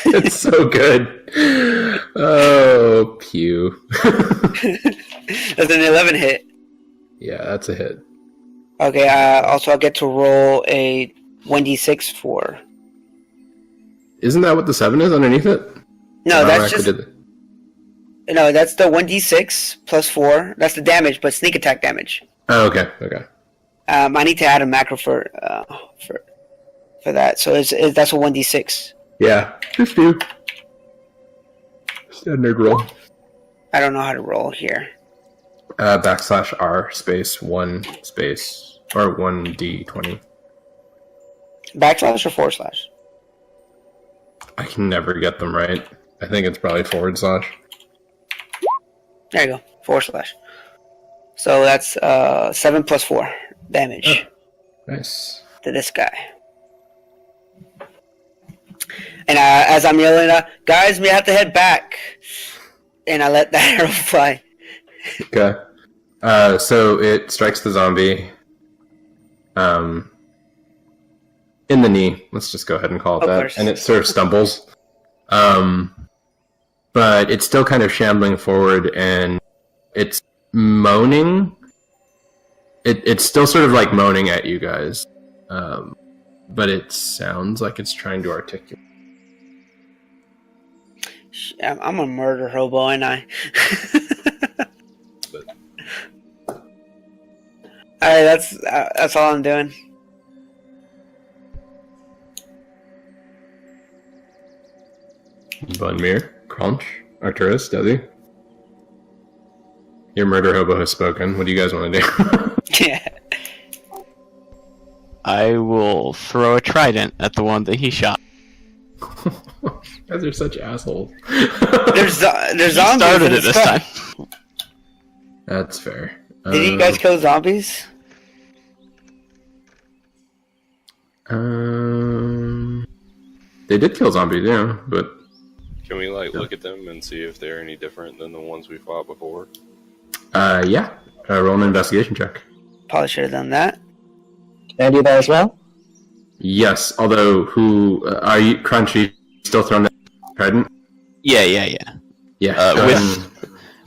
It's so good. Oh, pew. That's an 11 hit. Yeah, that's a hit. Okay, also I'll get to roll a 1d6 for... Isn't that what the 7 is underneath it? No, Oh, that's I just... did No, that's the 1d6 plus 4. That's the damage, but sneak attack damage. Oh, okay. I need to add a macro for that, so that's a 1d6. Yeah, just do. Standard roll. I don't know how to roll here. /R space 1 space or 1d20. Backslash or forward slash? I can never get them right. I think it's probably /. There you go, forward slash. So that's 7 plus 4 damage Nice. to this guy. And as I'm yelling out, guys, we have to head back. And I let that arrow fly. Okay. So it strikes the zombie in the knee. Let's just go ahead and call it that. Course. And it sort of stumbles. But it's still kind of shambling forward, and it's moaning. It's still sort of like moaning at you guys. but it sounds like it's trying to articulate. I'm a murder hobo, ain't I? Alright, that's all I'm doing. Bunmir, Crunch, Arcturus, Desi. Your murder hobo has spoken. What do you guys want to do? Yeah. I will throw a trident at the one that he shot. Guys are such assholes. There's He zombies. started in it this sky. time. That's fair. Did you guys kill zombies? They did kill zombies, yeah, but Can we look at them and see if they're any different than the ones we fought before? yeah. Roll an investigation check. Probably should have done that. Can I do that as well? Yes, although are you, Crunchy, still throwing that trident? Yeah. Yeah.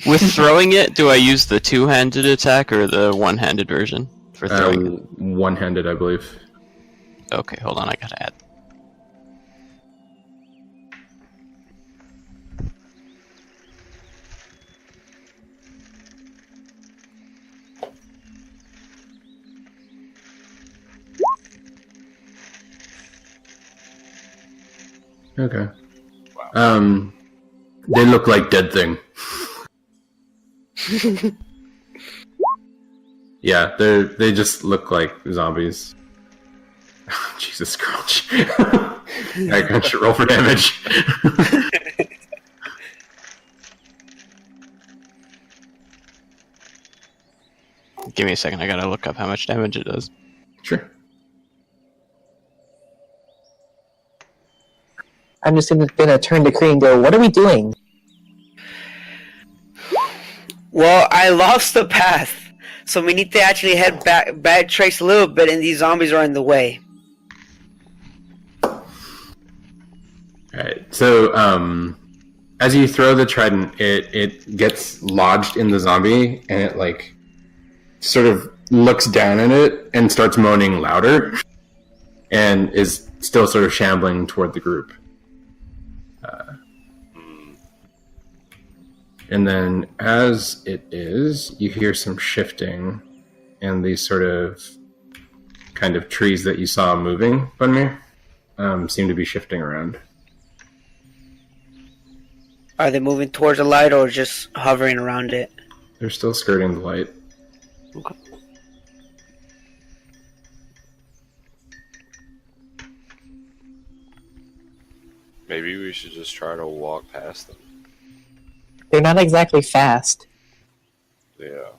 With throwing it, do I use the two-handed attack or the one-handed version for throwing it? One-handed, I believe. Okay, hold on, I gotta add. Okay. They look like dead thing. Yeah, they just look like zombies. Jesus, Crunch. Alright, Crunch, roll for damage. Give me a second, I gotta look up how much damage it does. Sure. I'm just gonna turn to Kree and go, what are we doing? Well, I lost the path, so we need to actually head back trace a little bit, and these zombies are in the way. Alright, so as you throw the trident, it gets lodged in the zombie, and it like sort of looks down at it and starts moaning louder, and is still sort of shambling toward the group. And then as it is, you hear some shifting, and these sort of kind of trees that you saw moving, Bunmir, seem to be shifting around. Are they moving towards the light or just hovering around it? They're still skirting the light. Okay. Maybe we should just try to walk past them. They're not exactly fast. Yeah.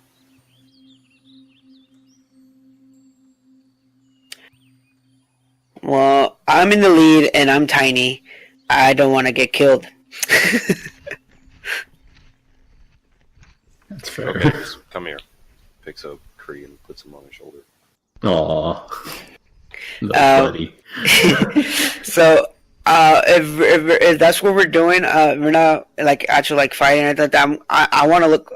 Well, I'm in the lead, and I'm tiny. I don't want to get killed. That's fair. Okay, come here. Picks up Kree and puts him on his shoulder. Aww. Little buddy. So, if that's what we're doing, we're not like actually like fighting at that time. I want to look.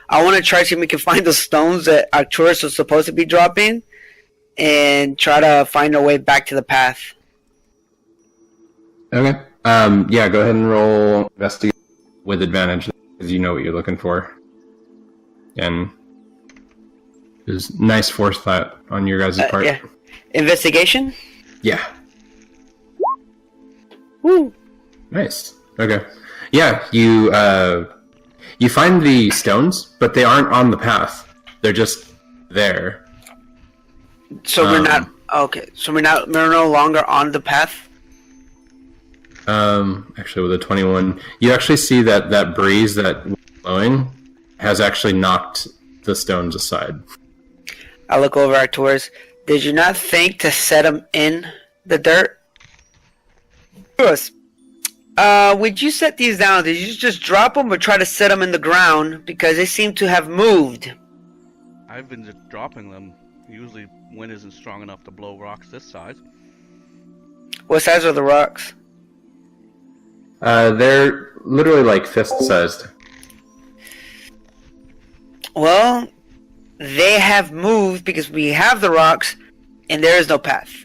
I want to try to see if we can find the stones that Arcturus was supposed to be dropping, and try to find our way back to the path. Okay. Yeah, go ahead and roll investigate with advantage, because you know what you're looking for. And there's nice foresight on your guys' part. Yeah. Investigation? Yeah. Woo. Nice. Okay. Yeah, you find the stones, but they aren't on the path. They're just there. So we're not okay. So we're no longer on the path. Actually, with a 21, you actually see that breeze that was blowing has actually knocked the stones aside. I look over at Taurus. Did you not think to set them in the dirt? Taurus, would you set these down? Did you just drop them or try to set them in the ground? Because they seem to have moved. I've been just dropping them. Usually wind isn't strong enough to blow rocks this size. What size are the rocks? They're literally like fist-sized. Well, they have moved because we have the rocks and there is no path.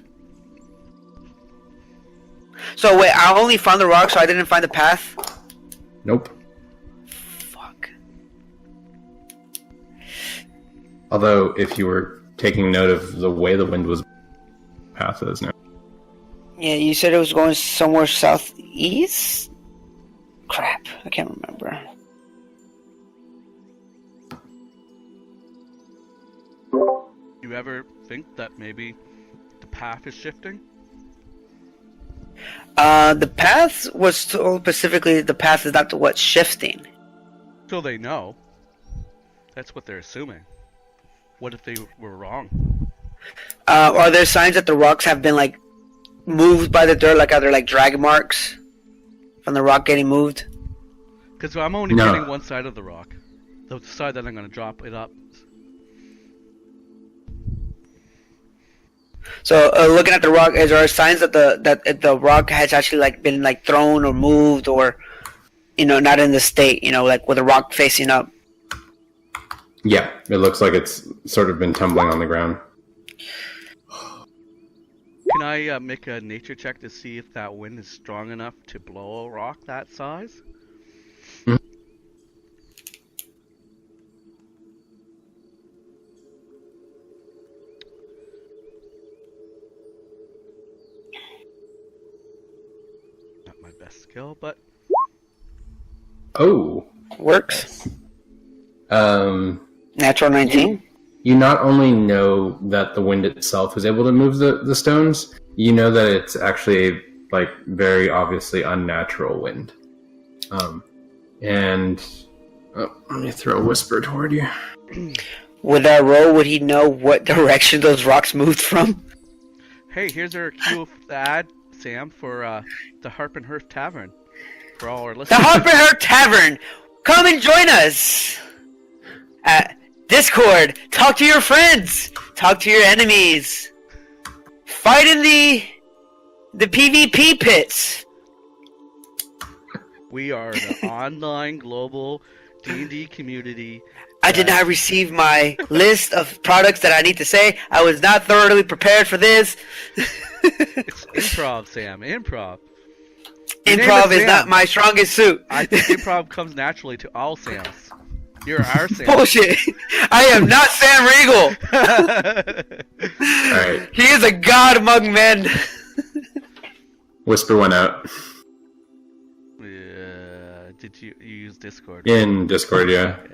So wait, I only found the rock, so I didn't find the path? Nope. Fuck. Although, if you were taking note of the way the wind was, path is now. Yeah, you said it was going somewhere southeast? Crap, I can't remember. You ever think that maybe the path is shifting? The path was told specifically the path is not what's shifting. So they know. That's what they're assuming. What if they were wrong? Are there signs that the rocks have been like moved by the dirt, like are there like drag marks from the rock getting moved? Because I'm only No. getting one side of the rock. The side that I'm going to drop it up. So looking at the rock, is there signs that the rock has actually like been like thrown or moved, or not in the state, like with the rock facing up? Yeah, it looks like it's sort of been tumbling on the ground. Can I make a nature check to see if that wind is strong enough to blow a rock that size? Mhm. Not my best skill, but Oh. Works. Um, Natural 19. you not only know that the wind itself is able to move the stones, you know that it's actually a very obviously unnatural wind. And let me throw a whisper toward you. With that roll, would he know what direction those rocks moved from? hey, here's our cue of the ad, Sam, for the Harp Hearth Tavern. For all our The listeners. Harp Hearth Tavern! Come and join us! At Discord, talk to your friends! Talk to your enemies! Fight in the PvP pits! We are the online global D&D community. I did not receive my list of products that I need to say. I was not thoroughly prepared for this. It's improv, Sam. Improv. Your name Improv is Sam. not my strongest suit. I think improv comes naturally to all Sams. You're our Sam. Bullshit. I am not Sam Riegel. Alright, He is a god among men. whisper went out. Did you use Discord? In Discord, yeah. Okay.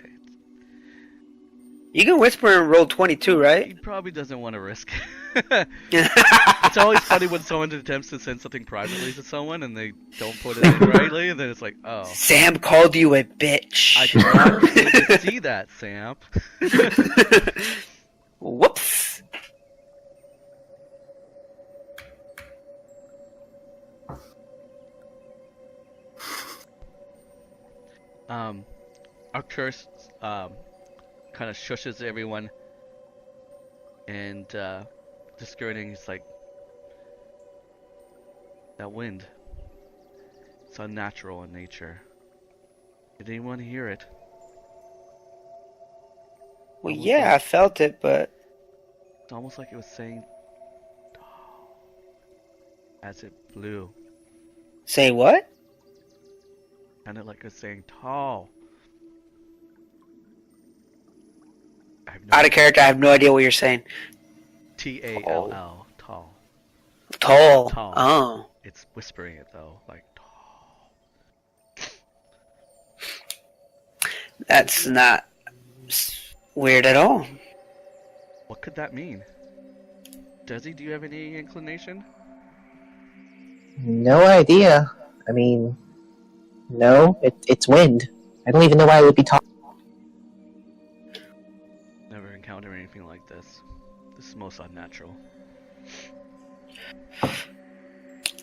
You can whisper and roll 22, right? He probably doesn't want to risk it. It's always funny when someone attempts to send something privately to someone and they don't put it in rightly, and then it's like, oh. Sam called you a bitch. I did not need to see that, Sam. Whoops. Arcturus kind of shushes everyone, and discouraging, he's like, that wind, it's unnatural in nature. Did anyone hear it? Well, yeah, I felt it, but It's almost like it was saying, as it blew. say what? Kind of like it was saying, tall. I have no Out of character, I have no idea what you're saying. T-A-L-L, tall. Tall. Tall. Oh. It's whispering it though, like tall. That's not weird at all. What could that mean? Desi, do you have any inclination? No idea. I mean, no, it's wind. I don't even know why it would be talking. Never encountered anything like this. This is most unnatural.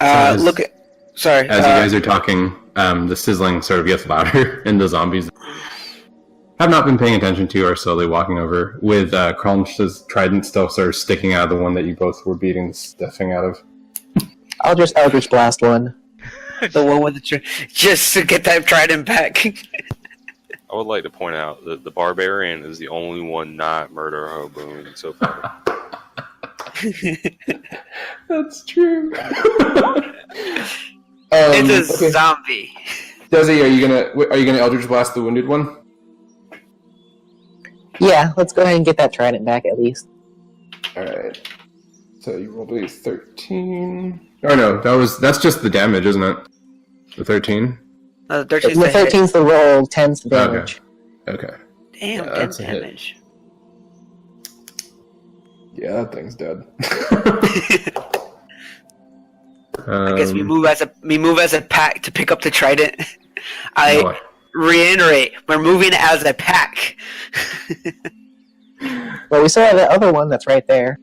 as- Look at. Sorry. As you guys are talking, the sizzling sort of gets louder, and the zombies have not been paying attention to are slowly walking over, with Crunch's trident still sort of sticking out of the one that you both were beating the stuffing out of. I'll just Eldritch Blast one. the one with the just to get that trident back. I would like to point out that the barbarian is the only one not murder hoboing so far. That's true. It's a okay. zombie. Desi, are you gonna Eldritch Blast the wounded one? Yeah, let's go ahead and get that trident back at least. All right. So you rolled a 13. Oh no, that's just the damage, isn't it? The 13. The The 13's the hit. 13's the roll, 10's the damage. Okay. Damn, Yeah, 10 that's a hit. damage. Yeah, that thing's dead. I guess we move as a pack to pick up the trident. I reiterate, we're moving as a pack. Well, we still have that other one that's right there.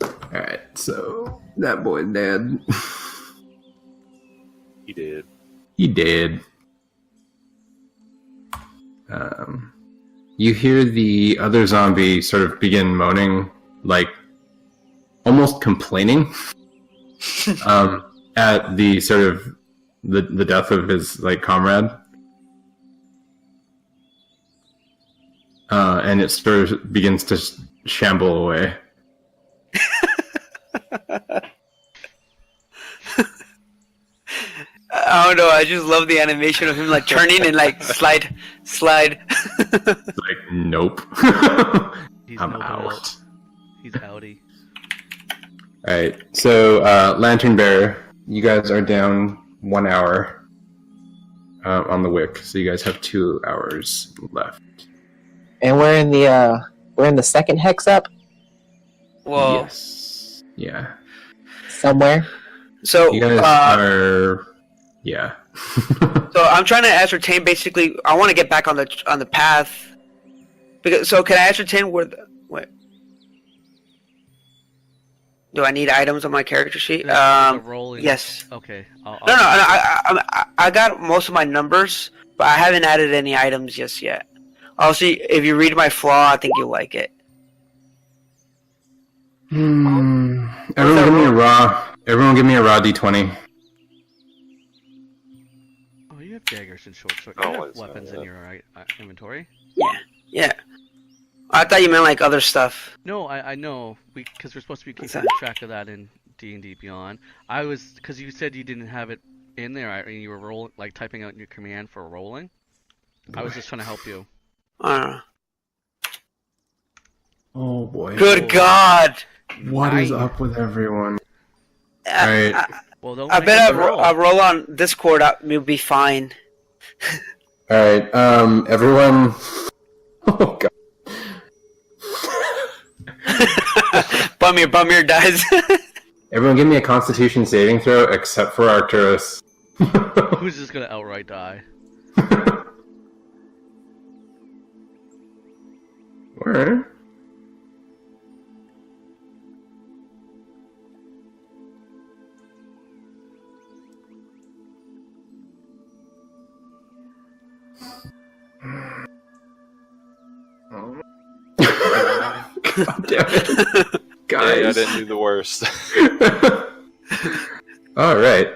Alright, so that boy's dead. He did. He did. You hear the other zombie sort of begin moaning, like almost complaining, at the sort of the death of his like comrade, and it sort of begins to shamble away. I don't know, I just love the animation of him like turning and like slide. It's like, nope. He's I'm noping out. He's outie. Alright, so Lantern Bearer, you guys are down 1 hour on the wick, so you guys have 2 hours left. And we're in the second hex up Whoa. Yes. Yeah. somewhere. So, You guys are... Yeah. so I'm trying to ascertain basically, I want to get back on the path. So can I ascertain where what? Do I need items on my character sheet? The rolling. Yes. Okay. No, I got most of my numbers, but I haven't added any items just yet. I'll see if you read my flaw. I think you'll like it. Everyone give me a raw D20. Oh, you have daggers and short swords. Oh, You have it's weapons not in your inventory. Yeah. I thought you meant like other stuff. No, I know, because we're supposed to be What's keeping that? track of that in D&D Beyond. I was, because you said you didn't have it in there, and you were typing out your command for rolling. I was just trying to help you. I don't know. Oh boy. Good God! What is Nine. up with everyone? I, Alright. Well, don't I make bet it roll. I roll on Discord. We'll be fine. Alright, everyone... Oh god. Bumir dies. Everyone give me a constitution saving throw except for Arcturus. Who's just gonna outright die? Alright. God damn it. Guys. Hey, I didn't do the worst. Alright.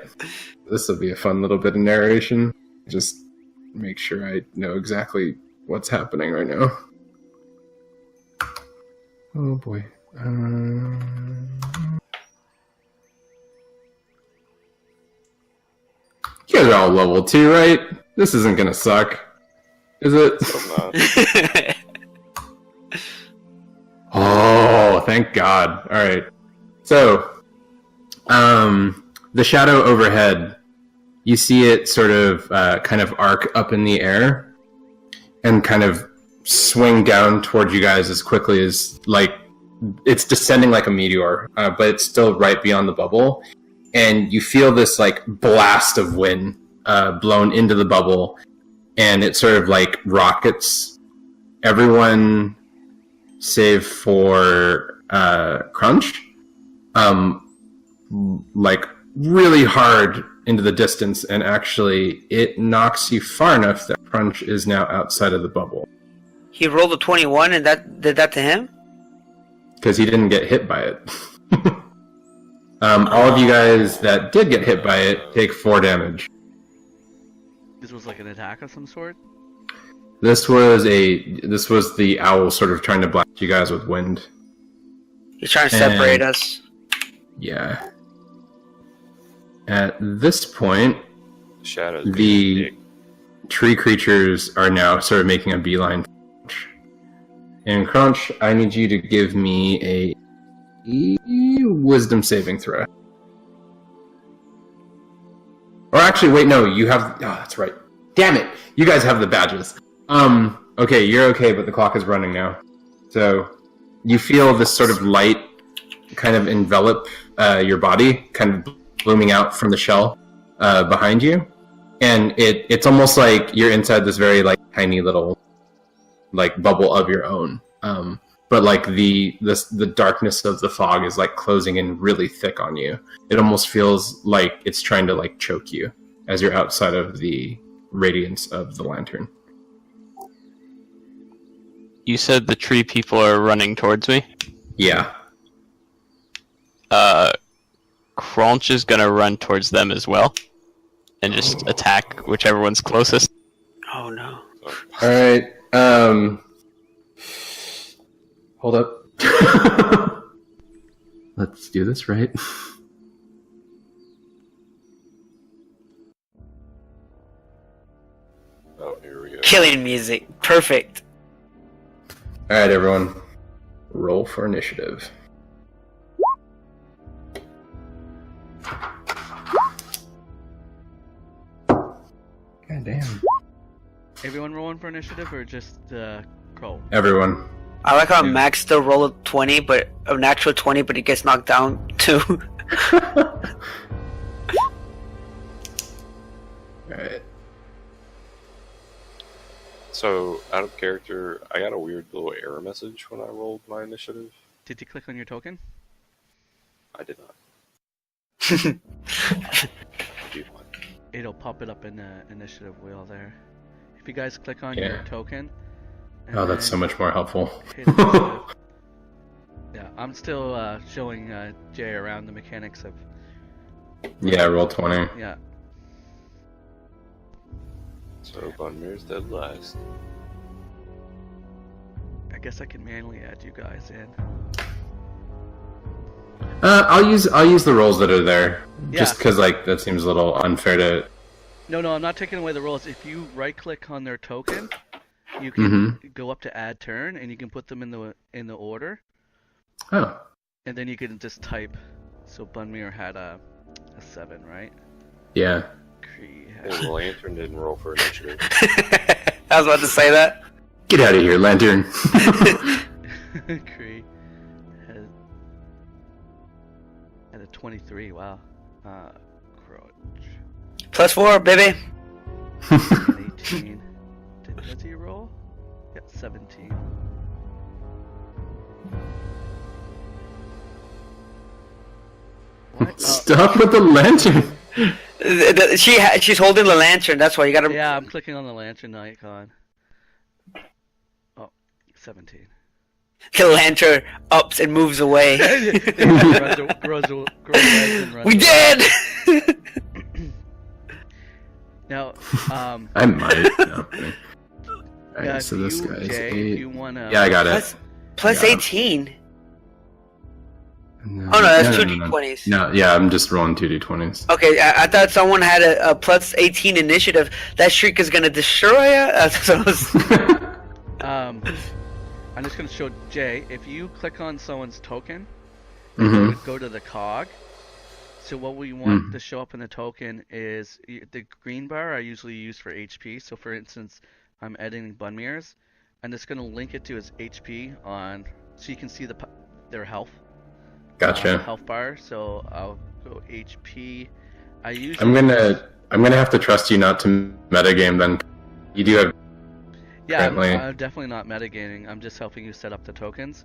This will be a fun little bit of narration. Just make sure I know exactly what's happening right now. Oh boy. You guys are all level 2, right? This isn't gonna suck. Is it? I'm not. Oh, thank God. Alright. So, the shadow overhead, you see it sort of kind of arc up in the air and kind of swing down toward you guys as quickly as, like, it's descending like a meteor, but it's still right beyond the bubble. And you feel this, like, blast of wind blown into the bubble, and it sort of, like, rockets everyone save for Crunch, like really hard into the distance, and actually it knocks you far enough that Crunch is now outside of the bubble. He rolled a 21 and that did that to him? Because he didn't get hit by it. All of you guys that did get hit by it take 4 damage. This was like an attack of some sort? This was the owl sort of trying to blast you guys with wind. You're trying to separate us. Yeah. At this point, Shadows. the tree creatures are now sort of making a beeline. And Crunch, I need you to give me a wisdom saving throw. Or actually, wait, no, you have... Oh, that's right. Damn it! You guys have the badges. Okay, you're okay, but the clock is running now. So, you feel this sort of light kind of envelop your body, kind of blooming out from the shell behind you. And it's almost like you're inside this very, like, tiny little, like, bubble of your own. But, like, the darkness of the fog is, like, closing in really thick on you. It almost feels like it's trying to, like, choke you as you're outside of the radiance of the lantern. You said the tree people are running towards me? Yeah. Crunch is gonna run towards them as well. And just attack whichever one's closest. Oh no. Alright, hold up. Let's do this right. Oh, here we go. Killing music. Perfect. Alright, everyone. Roll for initiative. God damn. Everyone rolling for initiative or just Crow? Everyone. I like how Max still rolled a 20, but a natural 20, but he gets knocked down too. Alright. So, out of character, I got a weird little error message when I rolled my initiative. Did you click on your token? I did not. Do you want? It'll pop it up in the initiative wheel there. If you guys click on Yeah. your token. Oh, that's so much more helpful. hit initiative. Yeah, I'm still showing Jay around the mechanics of. Yeah, roll 20. Yeah. So, Bunmir's dead last. I guess I can manually add you guys in. I'll use the rolls that are there. Yeah. Just because, like, that seems a little unfair to... No, I'm not taking away the rolls. If you right click on their token, you can go up to add turn and you can put them in the order. Oh. And then you can just type. So Bunmir had a 7, right? Yeah. Cree And had the lantern didn't roll for initiative. I was about to say that. Get out of here, Lantern. Cree had a 23. Wow. Crouch. +4, baby. 18. Does he roll? Yeah, 17. What? Oh, Stop with the lantern. She's holding the lantern. That's why you gotta. yeah, I'm clicking on the lantern icon. Oh, 17. The lantern ups and moves away. grows legs and runs We away. did. Now, I might. No, Alright, yeah, so if this you, guy's Jay, 8. if you wanna, Yeah, I got it. Plus Yeah. 18. No, Oh no, that's two no. d20s. No, yeah, I'm just rolling 2d20s. Okay, I thought someone had a plus 18 initiative. That streak is gonna destroy us. I'm just gonna show Jay. If you click on someone's token, Mm-hmm. go to the cog. So what we want to show up in the token is the green bar I usually use for HP. So for instance, I'm editing Bunmir's. I'm just gonna link it to his HP on, so you can see their health. Gotcha. Health bar. So I'll go HP. I'm gonna have to trust you not to metagame then. You do have. Yeah, currently. Uh, I'm definitely not metagaming. I'm just helping you set up the tokens.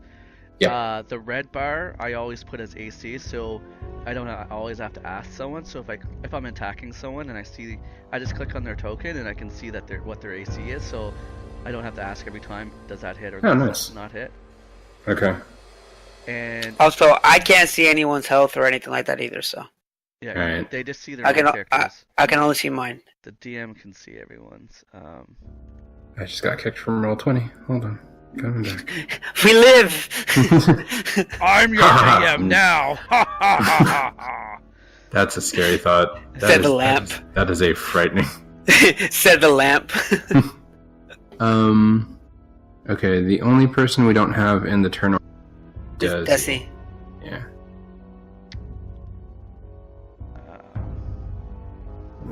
Yeah. The red bar I always put as AC, so I don't always have to ask someone. So if I'm attacking someone and I just click on their token and I can see that what their AC is. So I don't have to ask every time, does that hit or does that not hit? Okay. And Also, I can't see anyone's health or anything like that either. So yeah, Alright. they just see their I can characters. I can only see mine. The DM can see everyone's. I just got kicked from roll 20. Hold on. Coming back. We live. I'm your GM now. That's a scary thought. Said the lamp. That is a frightening. Said the lamp. Okay, the only person we don't have in the turn order is Desi. Yeah.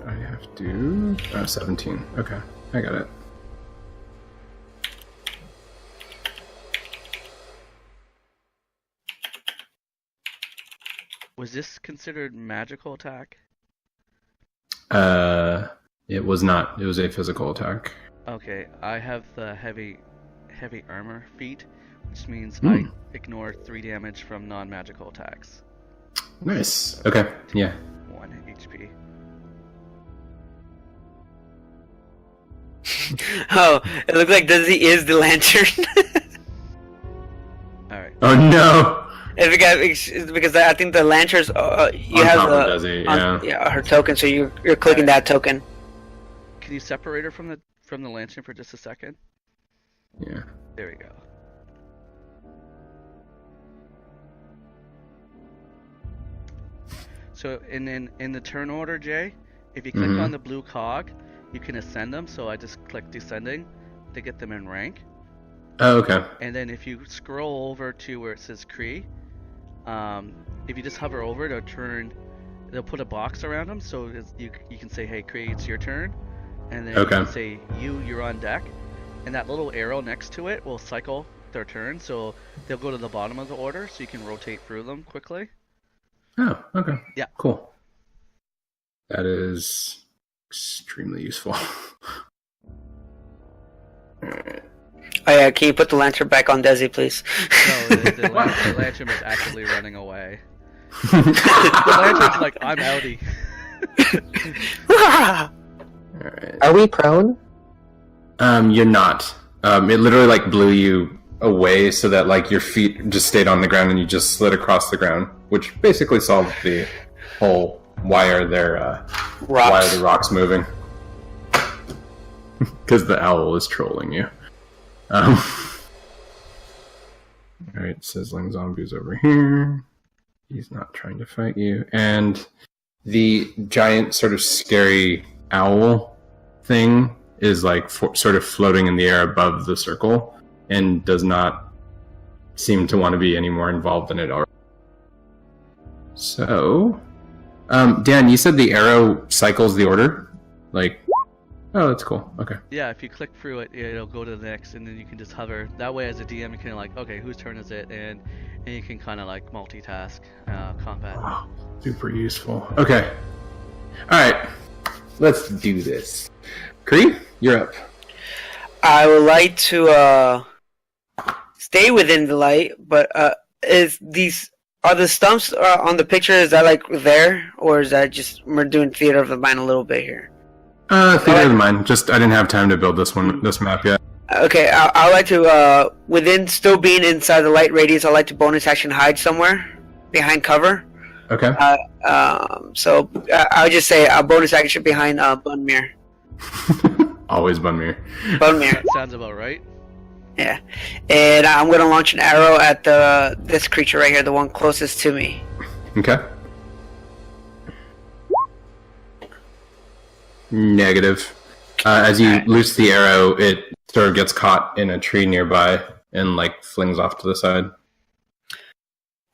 I have to 17. Okay, I got it. Was this considered magical attack? It was not. It was a physical attack. Okay, I have the heavy armor feat, which means I ignore 3 damage from non-magical attacks. Nice. Okay. Yeah. 1 HP. Oh, it looks like Desi is the lantern. All right. Oh no. It's because I think the lanterns you On have top of Desi, yeah. her token, so you're clicking that token. Can you separate her from the lantern for just a second? Yeah. There we go. So in the turn order, Jay, if you click on the blue cog, you can ascend them. So I just click descending to get them in rank. Oh, okay. And then if you scroll over to where it says Cree, if you just hover over it, they'll put a box around them, so you can say, "Hey, Cree, it's your turn," and then you can say, "You're on deck," and that little arrow next to it will cycle their turn, so they'll go to the bottom of the order, so you can rotate through them quickly. Oh, okay. Yeah. Cool. That is extremely useful. Alright. Oh yeah, can you put the lantern back on Desi, please? No, the lantern is actively running away. The lantern's like, "I'm outie." Alright. Are we prone? You're not. It literally like blew you away so that like your feet just stayed on the ground and you just slid across the ground, which basically solved the whole why are the rocks moving? Because the owl is trolling you. Alright, Sizzling Zombie's over here. He's not trying to fight you. And the giant sort of scary owl thing is like sort of floating in the air above the circle and does not seem to want to be any more involved in it already. So, Dan, you said the arrow cycles the order? Like, oh, that's cool. Okay. Yeah, if you click through it, it'll go to the next, and then you can just hover. That way, as a DM, you can like, okay, whose turn is it? And you can kind of like multitask combat. Oh, super useful. Okay. Alright. Let's do this. Kree, you're up. I would like to stay within the light, but are the stumps on the picture? Is that like there, or is that just we're doing theater of the mind a little bit here? Theater of the mind. Just I didn't have time to build this map yet. Okay, I like to within still being inside the light radius. I like to bonus action hide somewhere behind cover. Okay. So I would just say a bonus action behind Bunmere. Always Bunmere. Bunmere. Sounds about right. Yeah, and I'm gonna launch an arrow at this creature right here, the one closest to me. Okay. Negative. As you loose the arrow, it sort of gets caught in a tree nearby and like flings off to the side.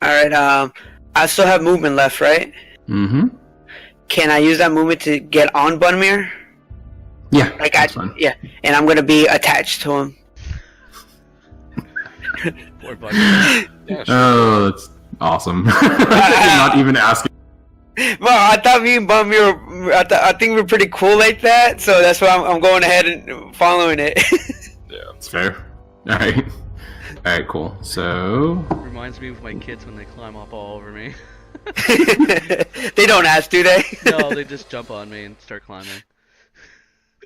All right. I still have movement left, right? Mm-hmm. Can I use that movement to get on Bunmere? Yeah. Like that's fine. Yeah, and I'm gonna be attached to him. Poor buddy. Yeah, sure. Oh, that's awesome. Not even asking. Well, I thought me and Bunmere, I think we're pretty cool like that, so that's why I'm going ahead and following it. Yeah. It's fair. All right. All right. Cool. So. Reminds me of my kids when they climb up all over me. They don't ask, do they? No, they just jump on me and start climbing.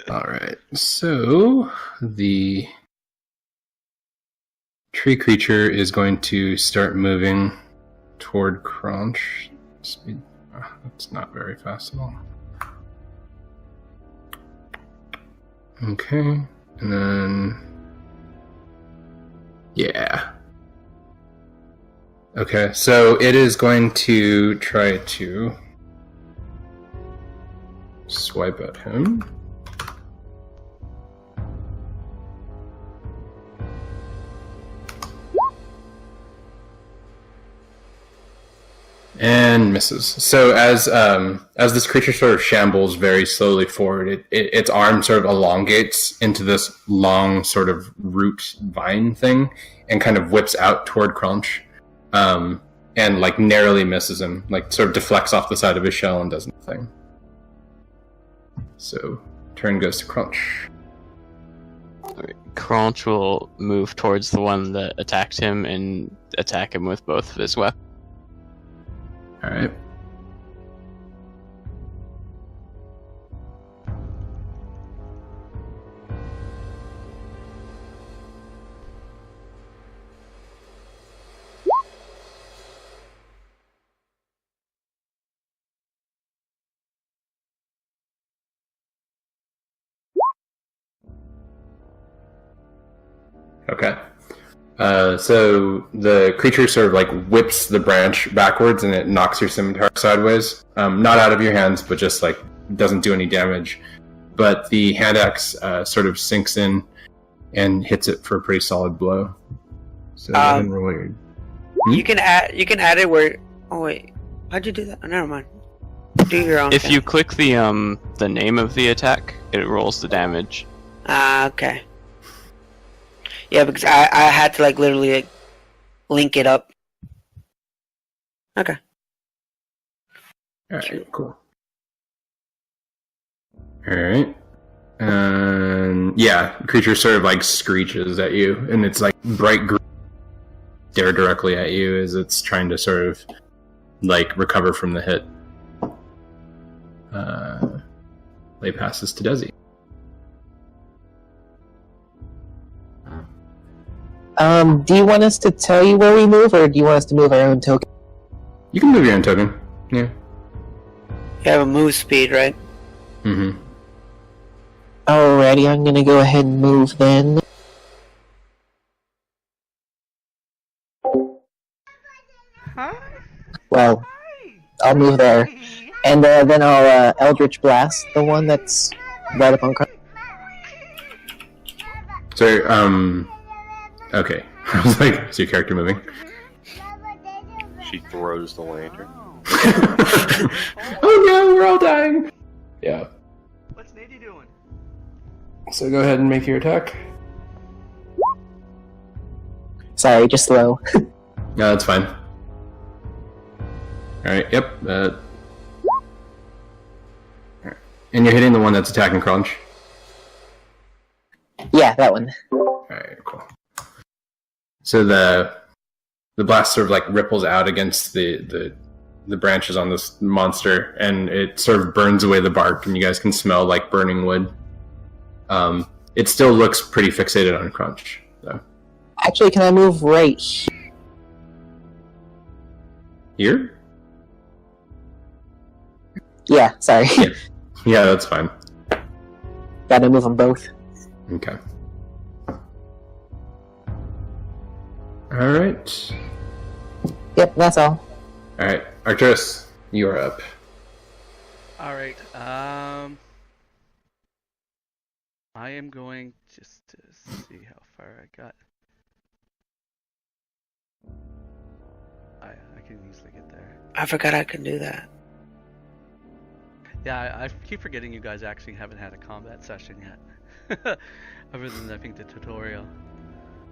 All right. So the tree creature is going to start moving toward Crunch. Speed. That's not very fast at all. Okay. And then Yeah. Okay, so it is going to try to swipe at him. And misses. So as this creature sort of shambles very slowly forward, its arm sort of elongates into this long sort of root vine thing and kind of whips out toward Crunch, and like narrowly misses him, like sort of deflects off the side of his shell and does nothing. So turn goes to Crunch. Crunch will move towards the one that attacked him and attack him with both of his weapons. All right. Okay. So the creature sort of like whips the branch backwards and it knocks your scimitar sideways. Not out of your hands, but just like doesn't do any damage. But the hand axe sort of sinks in and hits it for a pretty solid blow. So go ahead and roll your... You can add it where. Oh wait, how'd you do that? Oh, never mind. Do your own. If thing. you click the name of the attack, it rolls the damage. Okay. Yeah, because I had to like literally like, link it up. Okay. Alright, cool. Alright. And yeah, creature sort of like screeches at you, and it's like bright green stare directly at you as it's trying to sort of like recover from the hit. Play passes to Desi. Do you want us to tell you where we move, or do you want us to move our own token? You can move your own token. Yeah. You have a move speed, right? Mm-hmm. Alrighty, I'm gonna go ahead and move then. Well, I'll move there. And then I'll Eldritch Blast, the one that's right up on Crunch. So, okay. I was like, is your character moving? She throws the lantern. Oh no, we're all dying! Yeah. What's Nady doing? So go ahead and make your attack. Sorry, just slow. No, that's fine. Alright, yep. And you're hitting the one that's attacking Crunch? Yeah, that one. Alright, cool. So the blast sort of like ripples out against the branches on this monster, and it sort of burns away the bark, and you guys can smell like burning wood. It still looks pretty fixated on Crunch, though. Actually, can I move right Here? Yeah, sorry. Yeah. Yeah, that's fine. Gotta move them both. Okay. Alright. Yep, that's all. Alright, Arcturus, you are up. Alright, I am going just to see how far I got. I can easily get there. I forgot I could do that. Yeah, I keep forgetting you guys actually haven't had a combat session yet. Other than, I think, the tutorial.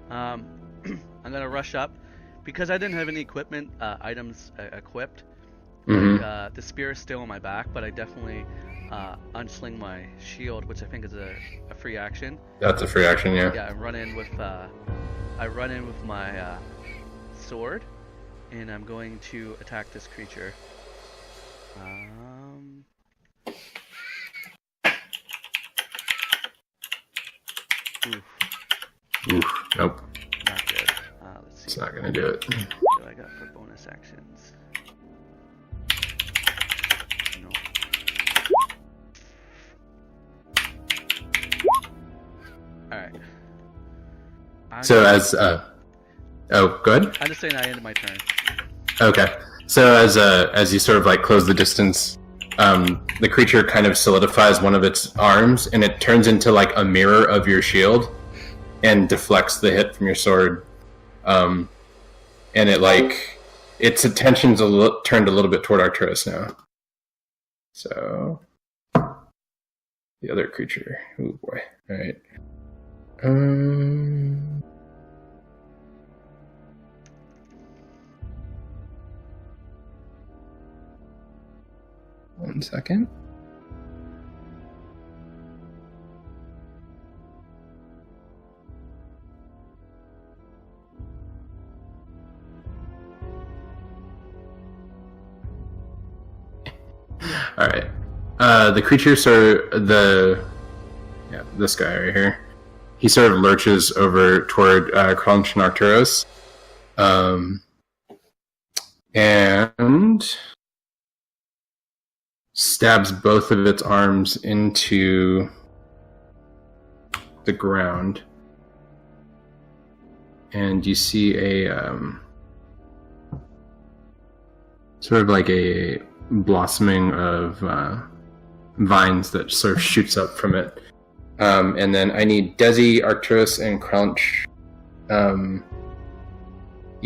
I'm gonna rush up. Because I didn't have any equipment, items equipped, like, the spear is still on my back, but I definitely unsling my shield, which I think is a free action. That's a free action, yeah. Yeah, I run in with my sword, and I'm going to attack this creature. Oof, nope. Not good. Let's see. It's not gonna do it. What do I got for bonus actions? No. Alright. So Oh, good. I'm just saying I ended my turn. Okay. So as you sort of like close the distance, the creature kind of solidifies one of its arms, and it turns into like a mirror of your shield, and deflects the hit from your sword. And it like its attention's turned a little bit toward Arcturus now. So the other creature. Oh boy. All right. One second. All right. The creature this guy right here. He sort of lurches over toward Crunch and Arcturus, and stabs both of its arms into the ground. And you see a sort of like a blossoming of vines that sort of shoots up from it. And then I need Desi, Arcturus, and Crunch. You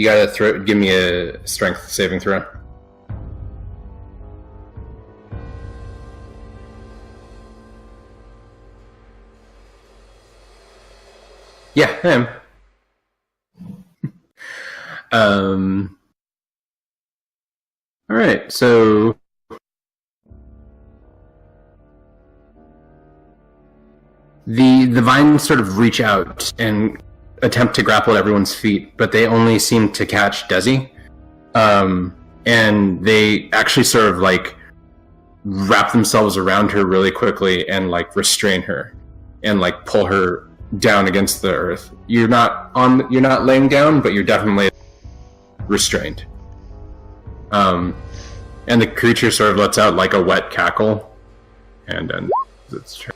gotta give me a strength saving throw. Yeah, I am. All right, so the vines sort of reach out and attempt to grapple at everyone's feet, but they only seem to catch Desi. And they actually sort of like wrap themselves around her really quickly and like restrain her and like pull her down against the earth. You're not laying down, but you're definitely restrained. And the creature sort of lets out like a wet cackle, and then its turn.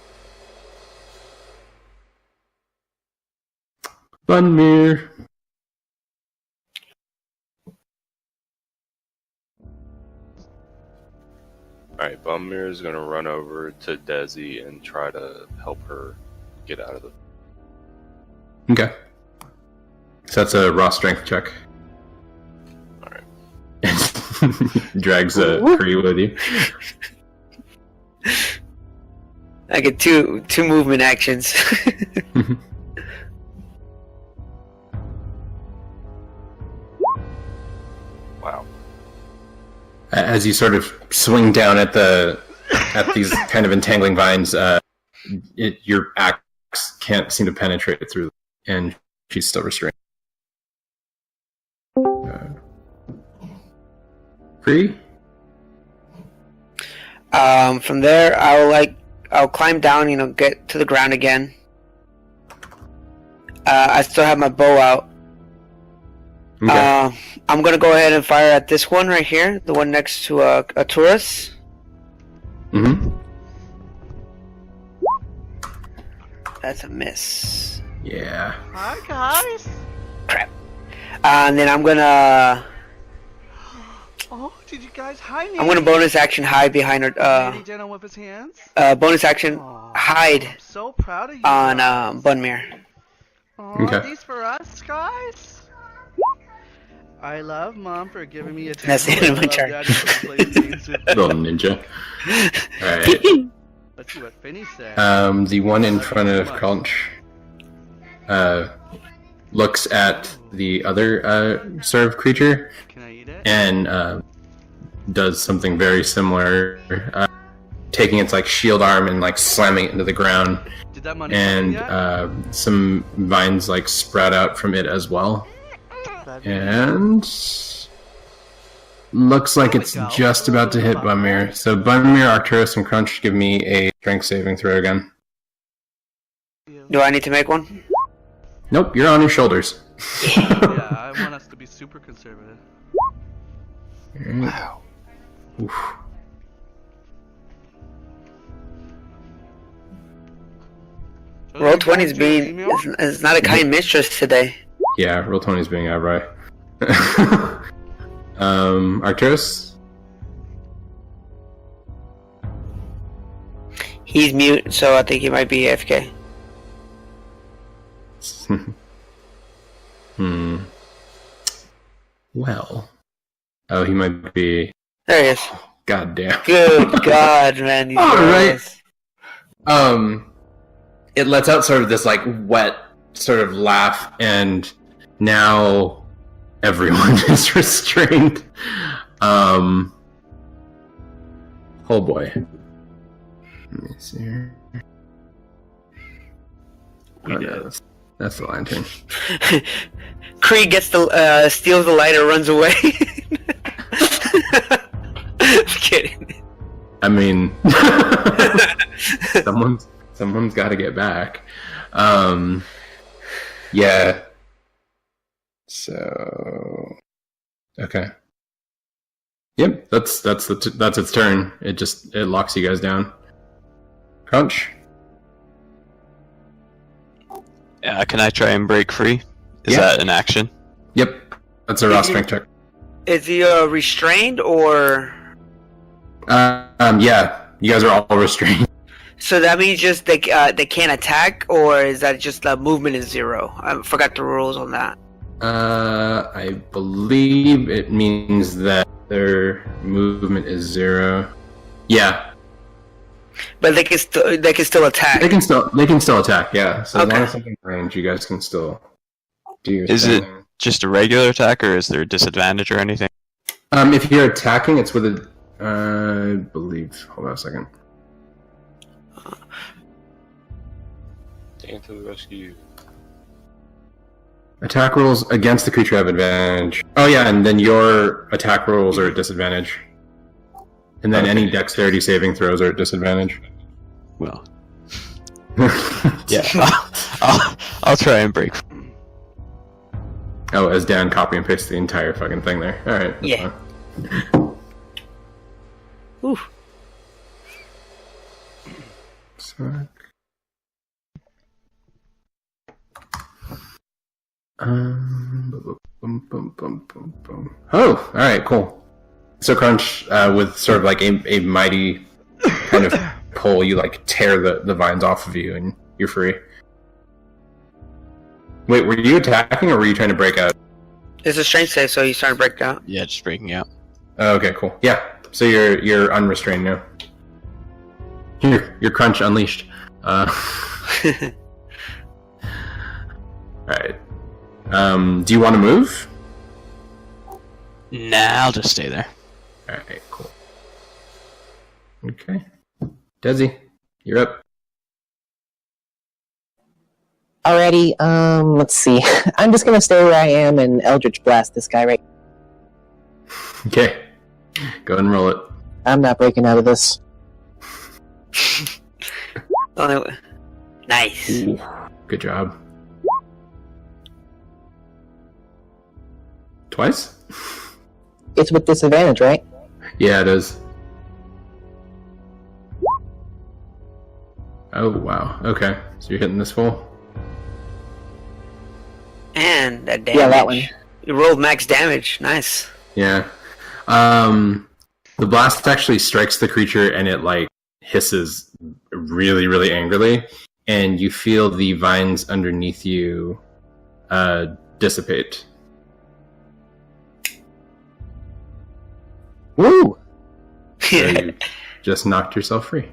Bunmere. Alright, Bunmere is going to run over to Desi and try to help her get out of the... Okay. So that's a raw strength check. Alright. Drags a Cree with you. I get two movement actions. Wow. As you sort of swing down at these kind of entangling vines, your axe can't seem to penetrate through, and she's still restrained. Free? From there, I'll climb down, get to the ground again. I still have my bow out. Okay. I'm gonna go ahead and fire at this one right here, the one next to a Taurus. Mm-hmm. That's a miss. Yeah. Hi guys. Crap. And then I'm gonna Did you guys hide me? I'm gonna bonus action hide behind her. Lady Jenna with his hands. Bonus action hide I'm so proud of you. on guys. Bunmere. Okay. These for us, guys. I love Mom for giving me a That's the end of my turn. Little ninja. Alright. Let's see what Finney said. The one in front of Crunch looks at the other serve creature Can I eat it? and does something very similar, taking its like shield arm and like slamming it into the ground, Did that money and come in yet? some vines like sprout out from it as well, and looks like it's just about to hit Bunmere. So Bunmere, Arcturus, and Crunch, give me a strength saving throw again. Do I need to make one? Nope, you're on your shoulders. Yeah, I want us to be super conservative. Wow. Oof. Roll 20's being is not a kind mistress today. Yeah, roll 20 is being out right. Arcturus? He's mute, so I think he might be AFK. Well. Oh, he might be. There he is. God damn. Good God, man. These All guys. right. It lets out sort of this like wet sort of laugh, and now everyone is restrained. Oh boy. Let me see here. We did. No, that's the lantern. Krieg gets the steals the lighter, runs away. I'm kidding. I mean, someone's got to get back. Yeah. So, okay. Yep, that's its turn. It locks you guys down. Crunch. Can I try and break free? Is Yeah. that an action? Yep, that's a raw strength check. Is he restrained or? Yeah, you guys are all restrained. So that means just they can't attack, or is that just movement is 0? I forgot the rules on that. I believe it means that their movement is 0. Yeah, But they can still attack. they can still attack. Yeah, so as Okay. long as something's in range, you guys can still do your Is thing. it just a regular attack, or is there a disadvantage or anything? If you're attacking, it's with a. I believe. Hold on a second. Dan to the rescue. Attack rolls against the creature have advantage. Oh yeah, and then your attack rolls are at disadvantage. And then any dexterity saving throws are at disadvantage. Well, yeah, I'll try and break. Oh, as Dan copy and paste the entire fucking thing there. All right. that's Yeah. fine. Ooh. So, boom, boom, boom, boom, boom. Oh, all right, cool. So Crunch, with sort of like a mighty kind of pull, you like tear the vines off of you, and you're free. Wait, were you attacking or were you trying to break out? It's a strength save, so he's trying to break down. Yeah, just breaking out. Oh, okay, cool. Yeah, so you're unrestrained now. You're Crunch unleashed. All right. Do you want to move? Nah, I'll just stay there. All right, cool. Okay, Desi, you're up. Alrighty, let's see. I'm just gonna stay where I am and Eldritch Blast this guy right. Okay, go ahead and roll it. I'm not breaking out of this. Nice. Ooh, good job. Twice? It's with disadvantage, right? Yeah, it is. Oh, wow. Okay, so you're hitting this full? And that damage. Yeah, that one. You rolled max damage. Nice. Yeah. The blast actually strikes the creature and it, like, hisses really, really angrily, and you feel the vines underneath you dissipate. Woo! So you just knocked yourself free.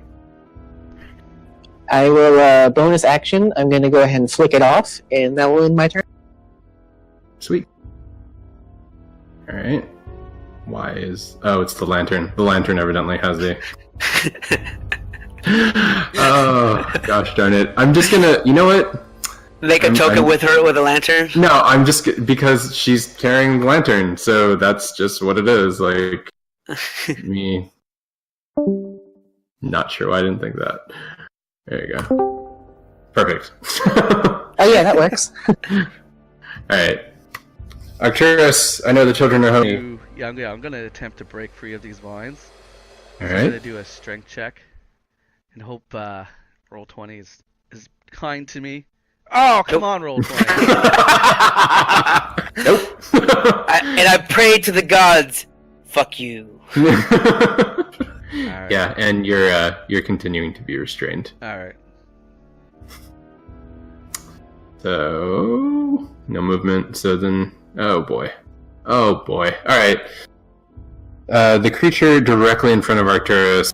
I will, bonus action, I'm gonna go ahead and flick it off, and that will end my turn. Sweet. Alright. Why is... Oh, it's the lantern. The lantern evidently has the... Oh, gosh darn it. I'm just gonna... You know what? Make a token with her with a lantern. No, I'm just... Because she's carrying the lantern, so that's just what it is. Like... Me... Not sure why I didn't think that. There you go. Perfect. Oh yeah, that works. Alright. Arcturus, I know the children are home. Yeah, I'm gonna attempt to break free of these vines. I'm Alright. gonna do a strength check and hope roll 20 is kind to me. Oh, come on, roll 20. Nope. And I prayed to the gods. Fuck you. Alright. Yeah, and you're continuing to be restrained. Alright. So no movement. So then, oh boy. All right. The creature directly in front of Arcturus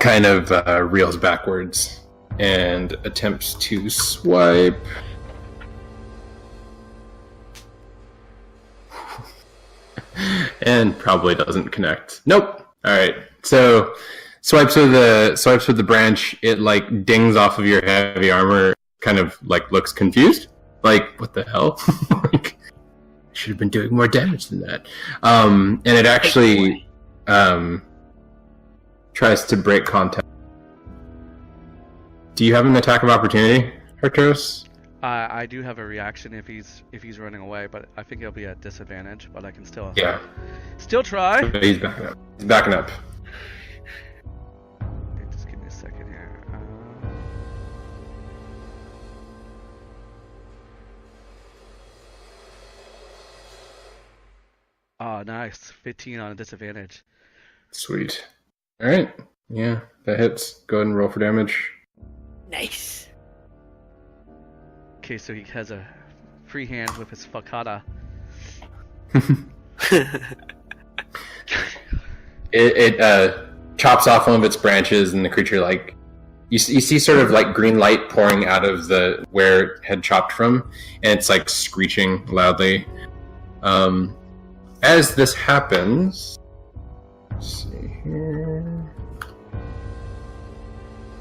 kind of reels backwards and attempts to swipe. And probably doesn't connect. Nope. All right. So swipes with the branch. It like dings off of your heavy armor. Kind of like looks confused. Like, what the hell? Like, should have been doing more damage than that. And it actually tries to break contact. Do you have an attack of opportunity, Arcturus? I do have a reaction if he's running away, but I think he'll be at disadvantage. But I can still try. So he's backing up. Okay, just give me a second here. Oh, nice. 15 on a disadvantage. Sweet. All right. Yeah, that hits. Go ahead and roll for damage. Nice. Okay, so he has a free hand with his fakata. It chops off one of its branches, and the creature like you see sort of like green light pouring out of the where it had chopped from, and it's like screeching loudly. As this happens, let's see here.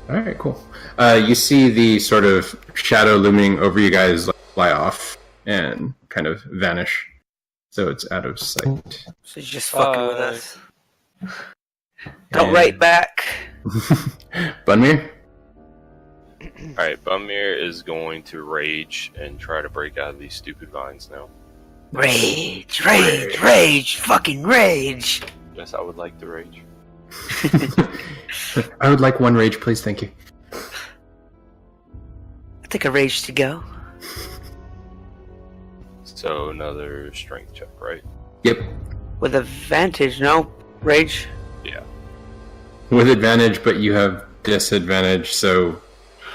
All right, cool. You see the sort of shadow looming over you guys like, fly off and kind of vanish. So it's out of sight. So he's just fucking with us. Go right back. Bunmir? Alright, Bumir is going to rage and try to break out of these stupid vines now. Rage, fucking rage. Yes, I would like to rage. I would like one rage, please, thank you. I think a rage to go. So another strength check, right? Yep. With advantage, no? Rage? Yeah. With advantage, but you have disadvantage, so...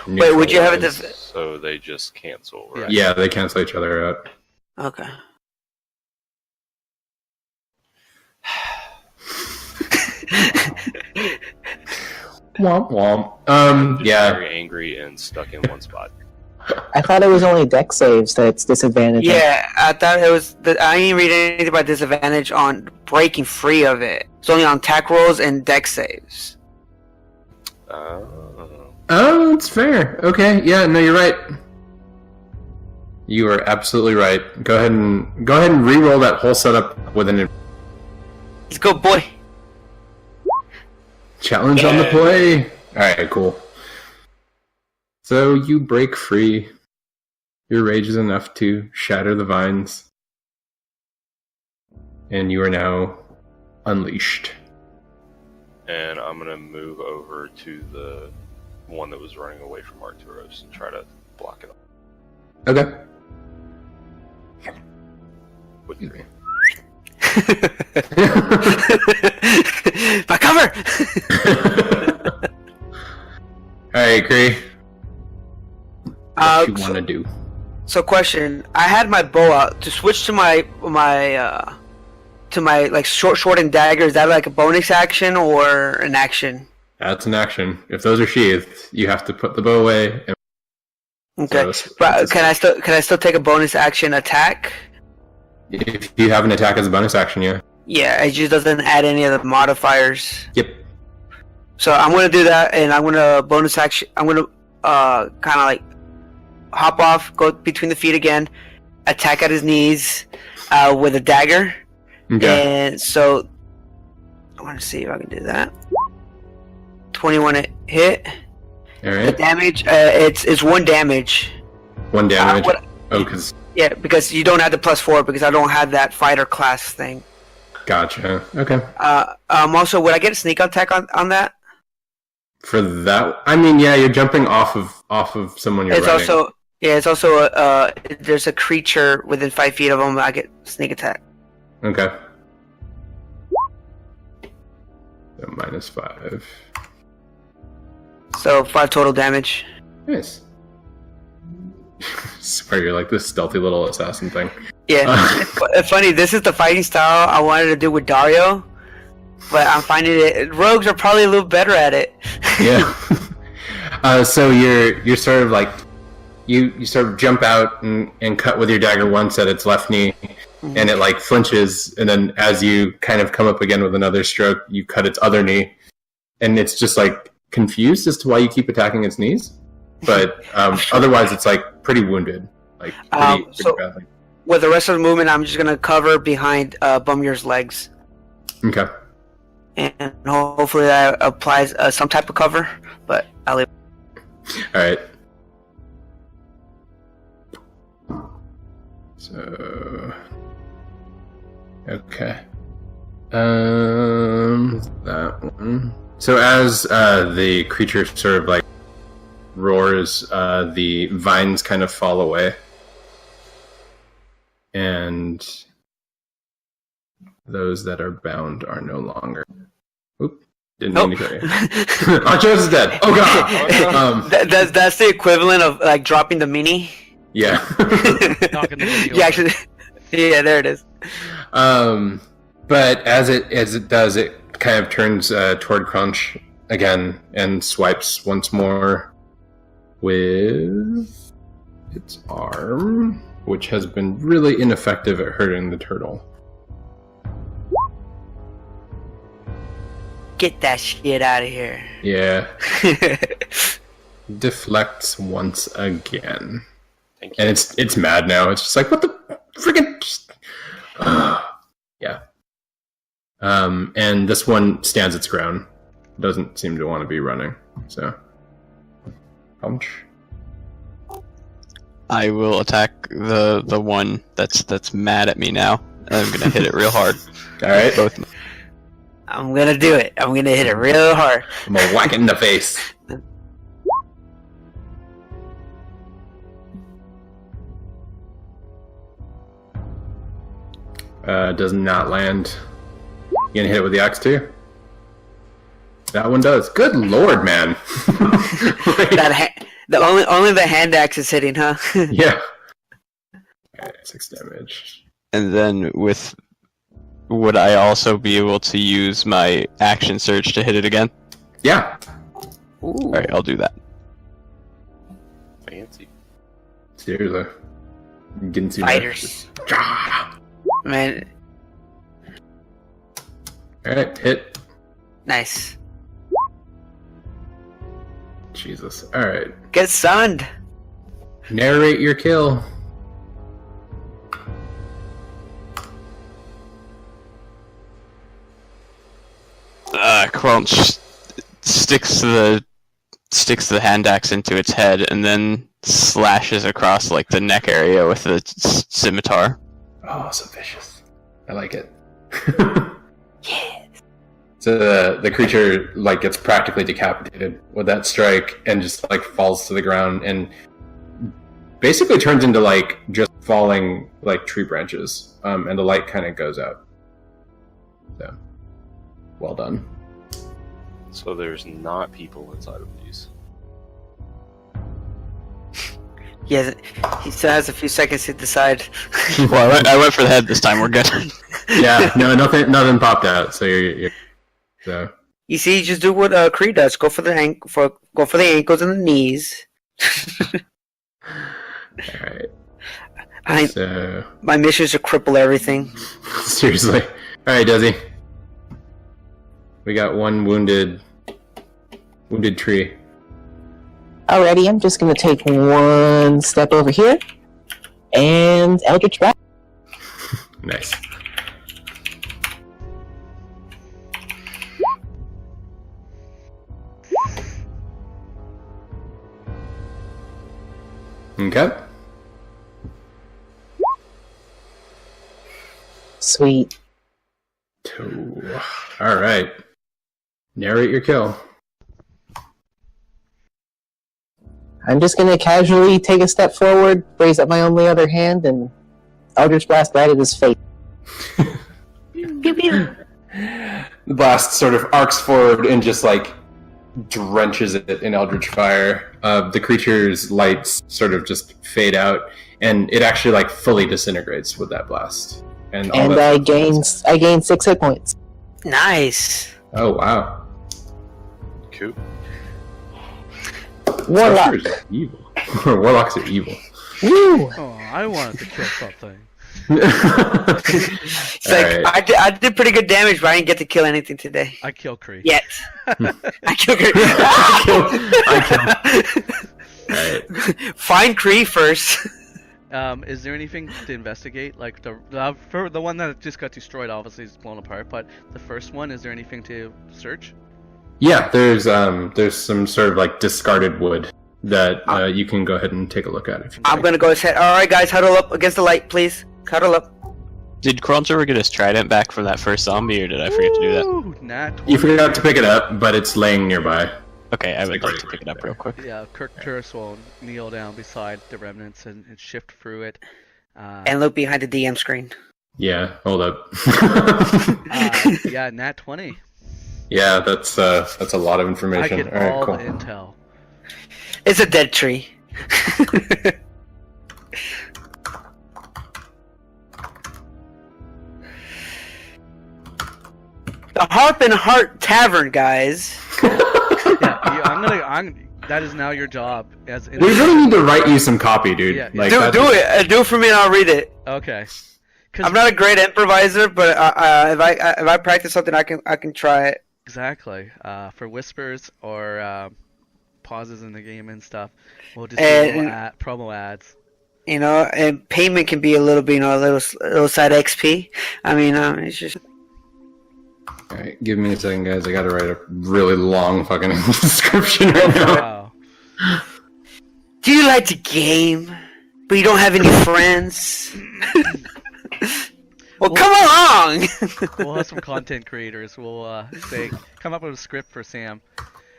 Wait, would you have a disadvantage? So they just cancel, right? Yeah, they cancel each other out. Okay. Womp womp. Just Yeah. very angry and stuck in one spot. I thought it was only deck saves that's disadvantage. Yeah, I thought it was. I didn't read anything about disadvantage on breaking free of it. It's only on attack rolls and deck saves. Oh, it's fair. Okay, yeah, no, you're right. You are absolutely right. Go ahead and re-roll that whole setup with an Let's go, boy. challenge on the play. Alright, cool. So you break free. Your rage is enough to shatter the vines. And you are now unleashed. And I'm gonna move over to the one that was running away from Arcturus and try to block it up. Okay. What do you mean? My cover! Alright, Cree. What you want to do? So, question: I had my bow out to switch to my like short and dagger. Is that like a bonus action or an action? That's an action. If those are sheathed, you have to put the bow away. And Okay, so but can I still take a bonus action attack? if you have an attack as a bonus action, yeah. Yeah, it just doesn't add any of the modifiers. Yep. So I'm gonna do that, and I'm gonna bonus action. I'm gonna kind of like hop off, go between the feet again, attack at his knees with a dagger. Okay. And so I want to see if I can do that. 21 hit. All The right. damage, it's 1 damage. 1 damage. what- Because Yeah, because you don't have the +4 because I don't have that fighter class thing. gotcha. Okay. Also, would I get a sneak attack on that? For that, I mean, yeah, you're jumping off of someone you're It's riding. also there's a creature within 5 feet of him. I get sneak attack. Okay. So -5. So 5 total damage. Nice. Swear you're like this stealthy little assassin thing. Yeah, it's funny. This is the fighting style I wanted to do with Dario, but I'm finding it. Rogues are probably a little better at it. Yeah. So you're sort of like you sort of jump out and cut with your dagger once at its left knee, and it like flinches, and then as you kind of come up again with another stroke, you cut its other knee, and it's just like confused as to why you keep attacking its knees, but otherwise it's like pretty wounded, like pretty badly. With the rest of the movement, I'm just gonna cover behind Bumyur's legs. Okay. And hopefully that applies some type of cover, but I'll leave. Alright. So... Okay. That one. So as the creature sort of like roars, the vines kind of fall away. And those that are bound are no longer. Oop! Didn't mean to kill you. Archos is dead. Oh god. That's the equivalent of like dropping the mini. Yeah. Yeah, actually. Yeah, there it is. But as it does, it kind of turns toward Crunch again and swipes once more with its arm, which has been really ineffective at hurting the turtle. Get that shit out of here. Yeah. Deflects once again. Thank you. And it's mad now. It's just like, what the friggin'... Yeah. And this one stands its ground. Doesn't seem to want to be running. So... Punch. I will attack the one that's mad at me now. I'm gonna hit it real hard. Alright. Both. I'm gonna do it. I'm gonna hit it real hard. I'm gonna whack it in the face. Does not land. You gonna hit it with the axe too? That one does. Good lord, man. Only the hand axe is hitting, huh? Yeah. Okay, 6 damage. And then would I also be able to use my action surge to hit it again? Yeah. Alright, I'll do that. Fancy. Seriously. I'm getting too Fighters. Ah. Man, Alright, hit. nice. Jesus. Alright. Get sunned. Narrate your kill. Crunch sticks the hand axe into its head and then slashes across like the neck area with the scimitar. Oh, so vicious. I like it. Yeah. So the creature like gets practically decapitated with that strike and just like falls to the ground and basically turns into like just falling like tree branches. And the light kind of goes out. So well done. So there's not people inside of these. He still has a few seconds to decide. Well, I went for the head this time. We're good. Yeah, no, nothing popped out. So you're so. You see, just do what Creed does. Go for the ankles and the knees. All right. So My mission is to cripple everything. seriously. All right, Desi. We got one wounded tree. Alrighty, I'm just gonna take one step over here, and Eldritch Blast. Nice. Okay. Sweet. 2. All right. Narrate your kill. I'm just gonna casually take a step forward, raise up my only other hand, and Eldritch Blast right at his face. The blast sort of arcs forward and just like drenches it in eldritch fire. The creature's lights sort of just fade out, and it actually like fully disintegrates with that blast. And I gain 6 hit points. Nice. Oh wow! Cool. Warlock. Sorcerers are evil. Warlocks are evil. Woo! Oh, I wanted to kill something. It's like, Alright. I did pretty good damage, but I didn't get to kill anything today. I kill Kree. Yet. I killed Kree. Alright. Find Kree first. Is there anything to investigate? Like for the one that just got destroyed, obviously is blown apart. But the first one, is there anything to search? Yeah, there's some sort of like discarded wood that you can go ahead and take a look at if you I'm like. gonna go ahead. Alright guys, huddle up against the light, please. Huddle up. Did Crunch ever get his trident back from that first zombie, or did I forget to do that? Ooh, nat 20. You forgot to pick it up, but it's laying nearby. Okay, I would like like to pick it up real quick. Yeah, Turris will kneel down beside the remnants and shift through it. And look behind the DM screen. Yeah, hold up. Yeah, nat 20. Yeah, that's a lot of I information. get Alright, all cool. the intel. It's a dead tree. The Harp and Heart Tavern, guys. That is now your job as. We really need to write you some copy, dude. Yeah, Like, Do that's- it. Do it for me, and I'll read it. Okay. I'm not a great improviser, but if I practice something, I can try it. Exactly. For whispers or pauses in the game and stuff, we'll just And- do promo ads. You know, and payment can be a little bit, a little side XP. I mean, it's just. Alright, give me a second, guys. I gotta write a really long fucking description right now. Wow. Do you like to game, but you don't have any friends? Well, come along. We'll have some content creators. We'll say, come up with a script for Sam.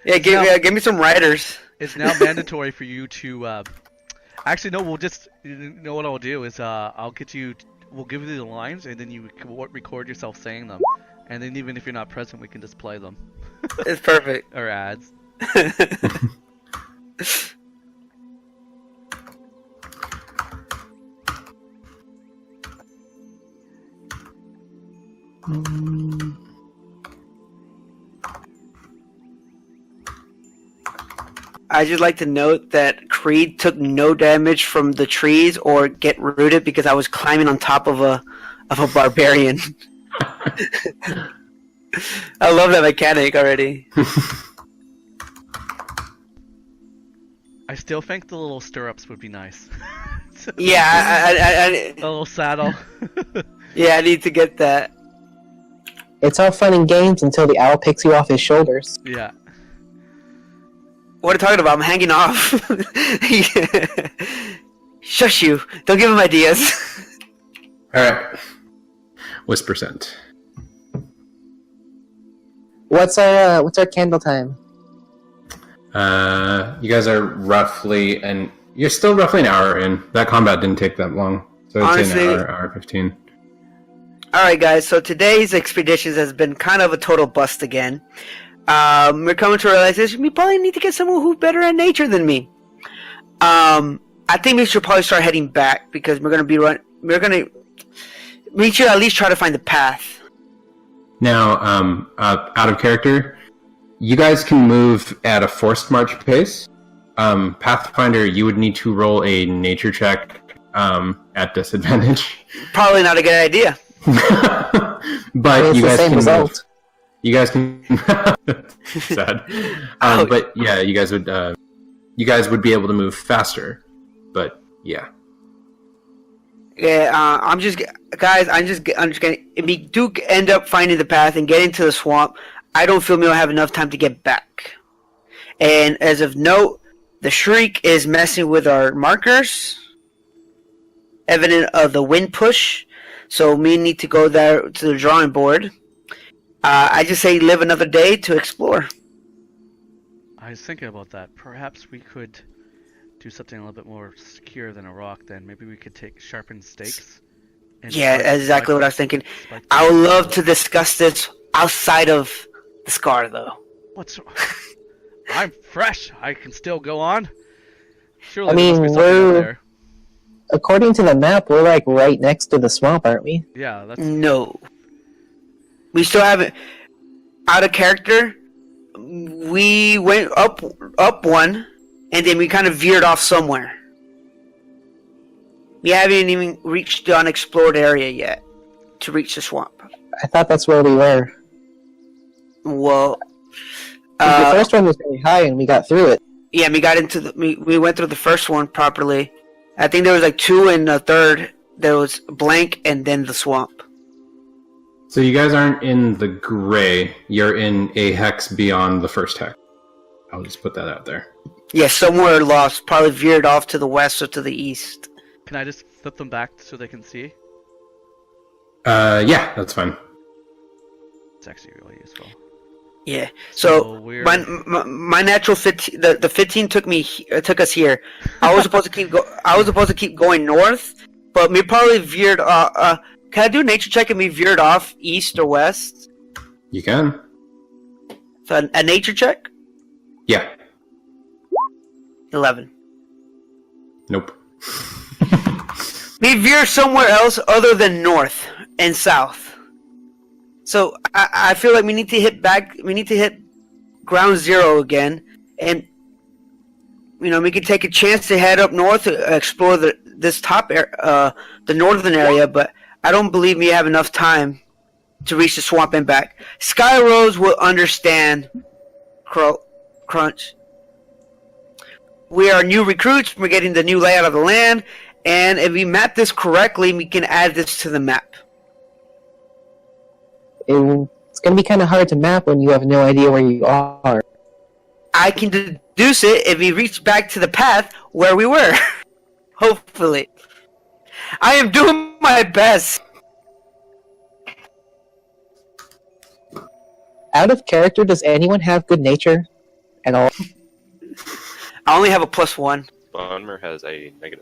Yeah, give me some writers. It's now mandatory for you to. Actually, no. We'll just. You know what I'll do is I'll get you. We'll give you the lines, and then you record yourself saying them. And then even if you're not present, we can just play them. It's perfect. Or ads. I just like to note that Creed took no damage from the trees or get rooted because I was climbing on top of a barbarian. I love that mechanic already. I still think the little stirrups would be nice. Yeah, A little saddle. I need to get that. It's all fun and games until the owl picks you off his shoulders. Yeah. What are you talking about? I'm hanging off. Shush you. Don't give him ideas. Alright. Whisper sent. What's our candle time? You guys are roughly, and you're still roughly an hour in. That combat didn't take that long. So it's Honestly, an hour 15. Alright guys, so today's expeditions has been kind of a total bust again. We're coming to a realization we probably need to get someone who's better at nature than me. I think we should probably start heading back because we should at least try to find the path. Now, out of character, you guys can move at a forced march pace. Pathfinder, you would need to roll a nature check at disadvantage. Probably not a good idea. But It's you the guys same can result. move. You guys can. Sad. But yeah, you guys would be able to move faster. But yeah. Yeah, I'm just getting. If we do end up finding the path and getting to the swamp, I don't feel we'll have enough time to get back. And as of note, the Shriek is messing with our markers, evident of the wind push. So we need to go there to the drawing board. I just say live another day to explore. I was thinking about that. Perhaps we could do something a little bit more secure than a rock, then maybe we could take sharpened stakes. And Yeah, that's exactly what I was thinking. spike I would them. love to discuss this outside of the scar, though. What's? I'm fresh. I can still go on. Surely I there must mean, be something out we're- there. According to the map, we're like right next to the swamp, aren't we? Yeah, that's No. We still haven't. Out of character, we went up one, and then we kind of veered off somewhere. We haven't even reached the unexplored area yet to reach the swamp. I thought that's where we were. Well, The first one was very high, and we got through it. yeah, we got into we went through the first one properly. I think there was like 2 and a third. There was blank and then the swamp. So you guys aren't in the gray. You're in a hex beyond the first hex. I'll just put that out there. Yeah, somewhere lost. Probably veered off to the west or to the east. Can I just flip them back so they can see? Yeah, that's fine. It's actually really useful. Yeah. So we're my natural 15, the 15 took us here. I was supposed to keep going north, but we probably veered. Can I do a nature check and we veered off east or west? You can. So a nature check. Yeah. 11. Nope. We veer somewhere else other than north and south. So I feel like we need to hit back. We need to hit ground zero again, and we can take a chance to head up north to explore the northern area. But I don't believe we have enough time to reach the swamp and back. Skyrose will understand. Crunch. We are new recruits. We're getting the new layout of the land, and if we map this correctly, we can add this to the map. It's going to be kind of hard to map when you have no idea where you are. I can deduce it if we reach back to the path where we were. Hopefully. I am doing my best. Out of character, does anyone have good nature at all? I only have a +1. Bunmer has a -1.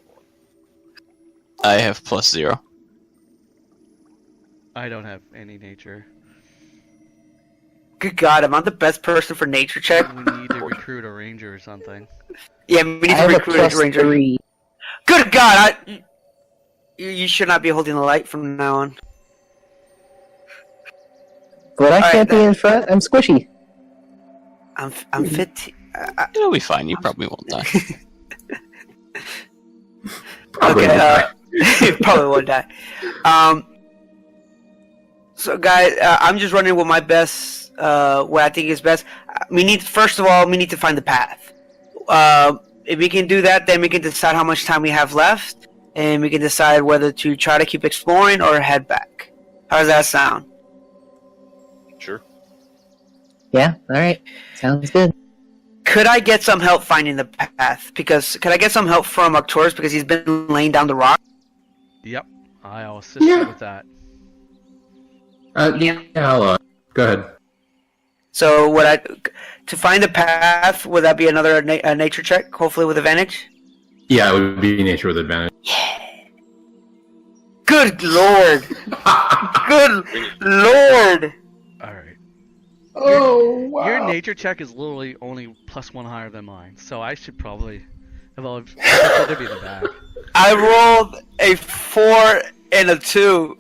I have +0. I don't have any nature. Good God, am I the best person for nature check? We need to recruit a ranger or something. Yeah, we need I to have a recruit a ranger. +3. Good God, you should not be holding the light from now on. But I Alright, can't be in front. I'm squishy. I'm 15. It'll be fine. You probably won't die. Probably Okay, not. you probably won't die. So, guys, I'm just running with my best, what I think is best. First of all, we need to find the path. If we can do that, then we can decide how much time we have left, and we can decide whether to try to keep exploring or head back. How does that sound? Sure. Yeah, alright. Sounds good. Could I get some help finding the path? Could I get some help from Arcturus because he's been laying down the rock? Yep, I'll assist you with that. Yeah, I'll, go ahead. So, to find the path, would that be another nature check, hopefully with advantage? Yeah, it would be nature with advantage. Good Lord! Good Lord! Alright. Oh, wow. Your nature check is literally only +1 higher than mine, so I should probably evolve to be the bag. I rolled a 4 and a 2.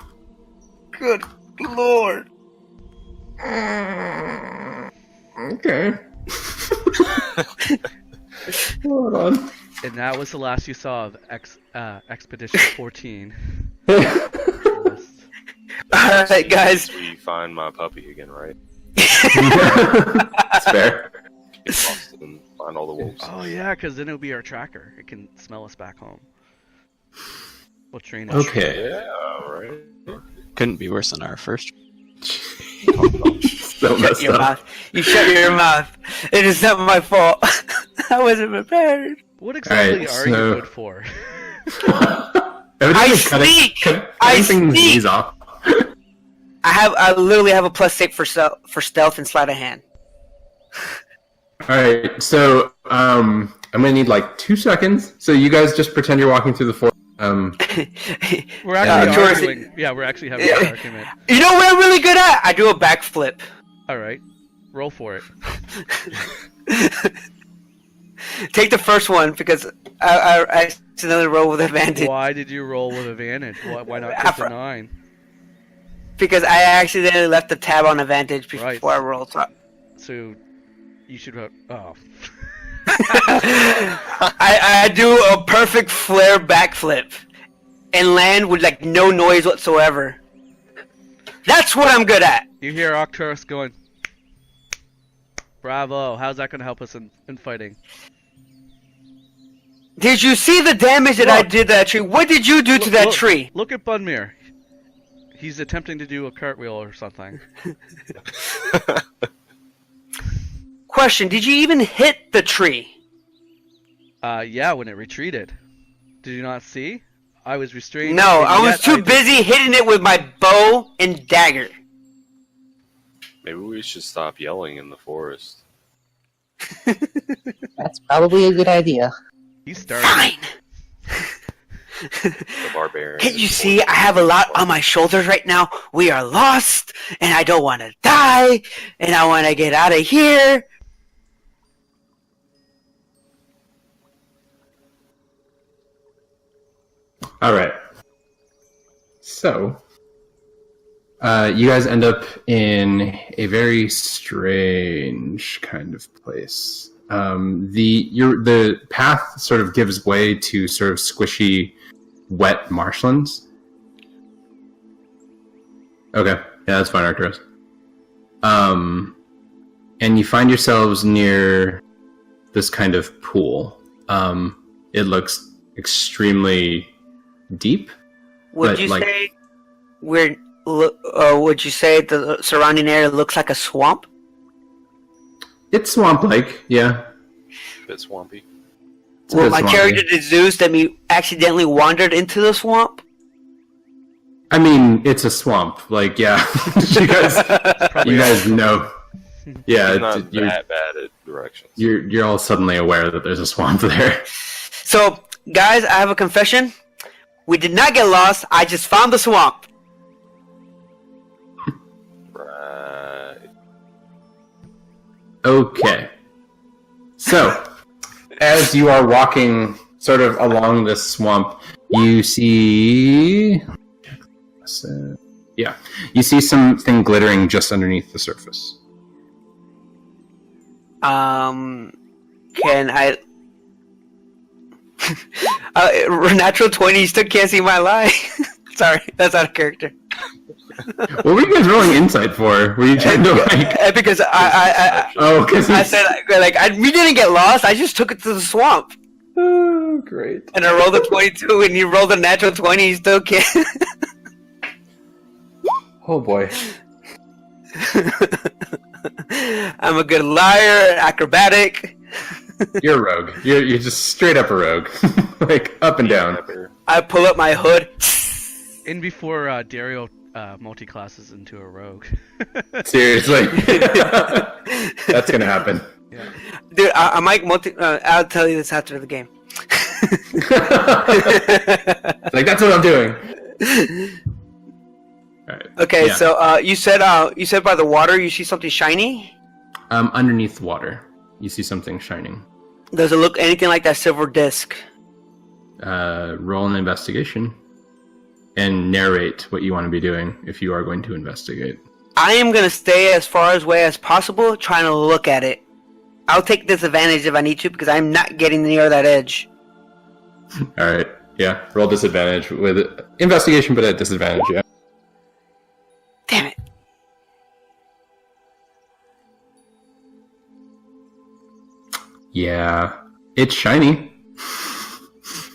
Good Lord. Okay. Hold on. And that was the last you saw of Expedition 14. Alright, guys. We find my puppy again, right? That's fair. Get lost and find all the wolves. Oh yeah, because then it'll be our tracker. It can smell us back home. We'll train it. Okay. Yeah, right. Couldn't be worse than our first. So Shut messed your up. mouth. You shut your mouth. It is not my fault. I wasn't prepared. What exactly Alright, are you so- good for? Evidently sneak! cutting I things sneak! knees off. I literally have a +6 for stealth and sleight of hand. Alright, so I'm gonna need like 2 seconds. So you guys just pretend you're walking through the forest. We're actually Tourist- arguing. Yeah, we're actually having an argument. You know what I'm really good at? I do a backflip. All right, roll for it. Take the first one because I accidentally roll with advantage. Why did you roll with advantage? Why not take the 9? Because I accidentally left the tab on advantage before Right. I rolled. So you should have. Oh. I do a perfect flare backflip and land with like no noise whatsoever. That's what I'm good at. You hear Arcturus going, bravo, how's that going to help us in fighting? Did you see the damage that I did to that tree? What did you do to that tree? Look at Bunmir. He's attempting to do a cartwheel or something. Question, did you even hit the tree? Yeah, when it retreated. Did you not see? I was restrained. No, and I was yet too busy hitting it with my bow and dagger. Maybe we should stop yelling in the forest. That's probably a good idea. He started. Fine. The barbarian. Can't you see I have a lot on my shoulders right now? We are lost, and I don't want to die, and I want to get out of here. All right. So, you guys end up in a very strange kind of place. The path sort of gives way to sort of squishy, wet marshlands. Okay, yeah, that's fine, Arcturus. And you find yourselves near this kind of pool. It looks extremely deep. Would But, you like- say would you say the surrounding area looks like a swamp? It's swamp-like, yeah. Bit swampy. It's a Well, bit my swampy. character deduced that we accidentally wandered into the swamp. I mean, it's a swamp. Like, yeah, you guys know. Yeah, It's not you're, that bad at directions. you're all suddenly aware that there's a swamp there. So, guys, I have a confession. We did not get lost. I just found the swamp. Right. Okay. So, as you are walking sort of along this swamp, you see... yeah. You see something glittering just underneath the surface. Can I... natural 20, you still can't see my lie. Sorry, that's out of character. What were you guys rolling insight for? Were you trying to like... Because I Oh, because said, we didn't get lost, I just took it to the swamp. Oh, great. And I rolled a 22, and you rolled a natural 20, you still can't. Oh, boy. I'm a good liar, acrobatic. You're a rogue. You're just straight up a rogue. Like, up and down. I pull up my hood. In before Dario multi-classes into a rogue. Seriously. That's gonna happen. Yeah. Dude, I might I'll tell you this after the game. Like, that's what I'm doing. Alright. Okay, Yeah. so you said by the water you see something shiny? Underneath the water, you see something shining. Does it look anything like that silver disc? Roll an investigation. And narrate what you want to be doing if you are going to investigate. I am going to stay as far away as possible trying to look at it. I'll take disadvantage if I need to because I'm not getting near that edge. Alright, yeah. Roll disadvantage with investigation, but at disadvantage, yeah. Damn it. Yeah. It's shiny.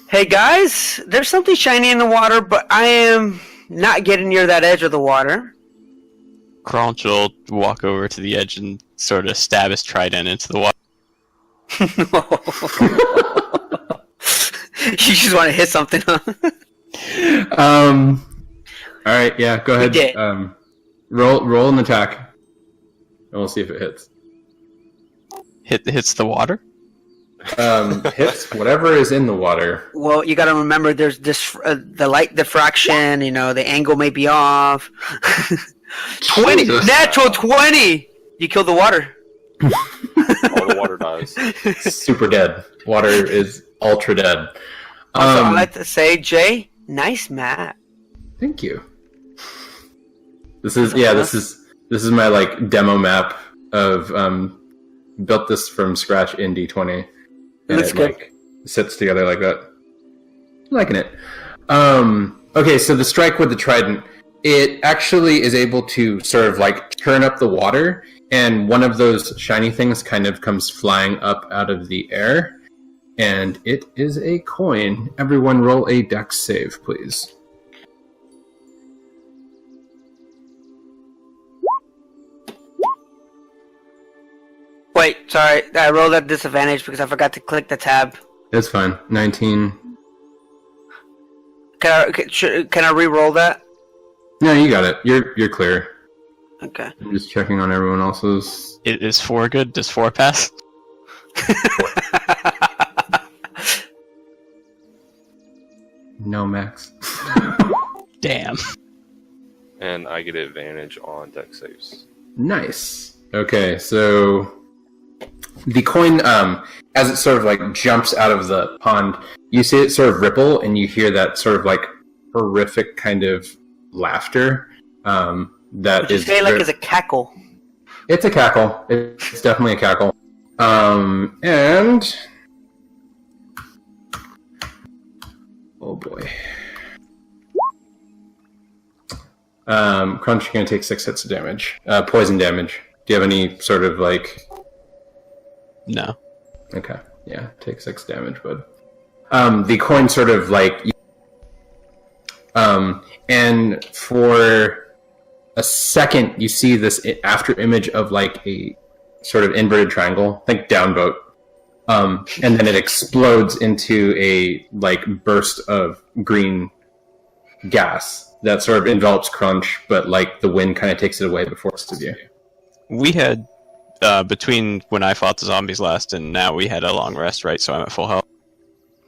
Hey guys, there's something shiny in the water, but I am not getting near that edge of the water. Crunch will walk over to the edge and sort of stab his trident into the water. You just want to hit something, huh? Alright, yeah, go ahead. did. Roll an attack. And we'll see if it hits. Hits the water? hits whatever is in the water. Well, you got to remember, there's this the light diffraction. The angle may be off. 20 Jesus. natural 20. You killed the water. All the water dies. Super dead. Water is ultra dead. Also, I'd like to say, Jay, nice map. Thank you. This is my like demo map of built this from scratch in D20. And Looks it good. like sits together like that. I'm liking it. Okay, so the strike with the trident, it actually is able to sort of like turn up the water, and one of those shiny things kind of comes flying up out of the air, and it is a coin. Everyone roll a dex save, please. Wait, sorry. I rolled at disadvantage because I forgot to click the tab. That's fine. 19. Can I re-roll that? No, you got it. You're clear. Okay. I'm just checking on everyone else's. Is 4 good? Does 4 pass? No, Max. Damn. And I get advantage on deck saves. Nice. Okay, so the coin, as it sort of like jumps out of the pond, you see it sort of ripple, and you hear that sort of like horrific kind of laughter. That Would you is say like it's a cackle? It's a cackle. It's definitely a cackle. And oh boy. Crunch, you're gonna take 6 hits of damage. Poison damage. Do you have any sort of like? No. Okay. Yeah, take 6 damage, bud. The coin sort of like, and for a second, you see this after image of like a sort of inverted triangle, think downvote, and then it explodes into a like burst of green gas that sort of envelops Crunch, but like the wind kind of takes it away before it's to view. We had, between when I fought the zombies last and now, we had a long rest, right? So I'm at full health.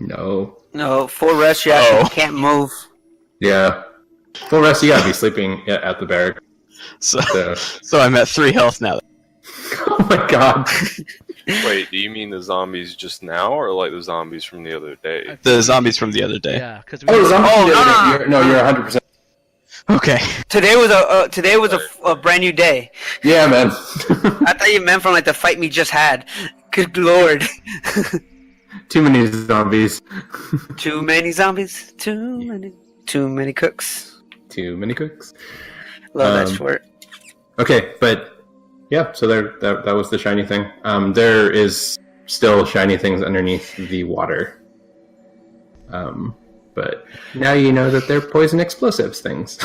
No, full rest. You actually can't move. Yeah. Full rest, you gotta be sleeping at the barrack. So I'm at 3 health now. Oh my god. Wait, do you mean the zombies just now, or like the zombies from the other day? The zombies from the other day. Yeah, because You're 100%. Okay. Today was a brand new day. Yeah, man. I thought you meant from like the fight we just had. Good lord. Too many zombies. Too many zombies. Too many cooks. Too many cooks. Love that short. Okay, but yeah, so that was the shiny thing. There is still shiny things underneath the water. But now you know that they're poison explosives things.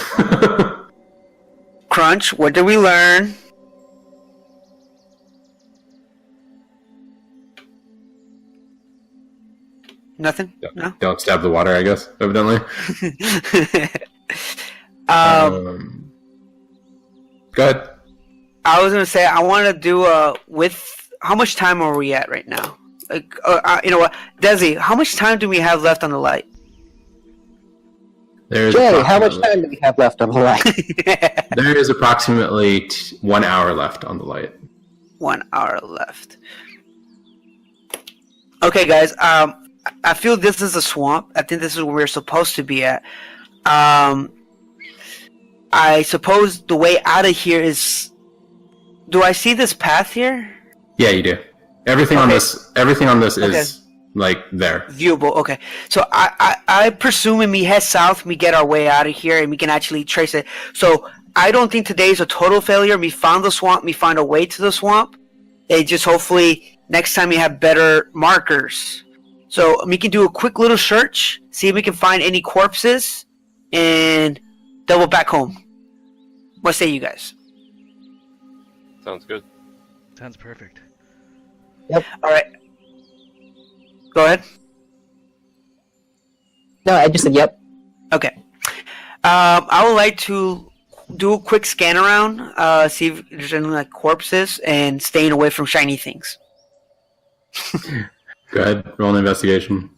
Crunch, what did we learn? Nothing? No? Don't stab the water, I guess, evidently. Go ahead. I was gonna say I want to do with how much time are we at right now? Like, you know what, Desi, how much time do we have left on the light? Jay, how much time do we have left on the light? There is approximately 1 hour left on the light. 1 hour left. Okay, guys. I feel this is a swamp. I think this is where we're supposed to be at. I suppose the way out of here is. Do I see this path here? Yeah, you do. Everything on this is like there. Viewable. Okay. So I presume when we head south, we get our way out of here and we can actually trace it. So I don't think today's a total failure. We found the swamp. We found a way to the swamp. It just hopefully next time we have better markers. So we can do a quick little search, see if we can find any corpses, and double back home. What say you guys? Sounds good. Sounds perfect. All right. Go ahead. No, I just said yep. Okay. I would like to do a quick scan around, see if there's any like corpses, and staying away from shiny things. Go ahead, roll an investigation.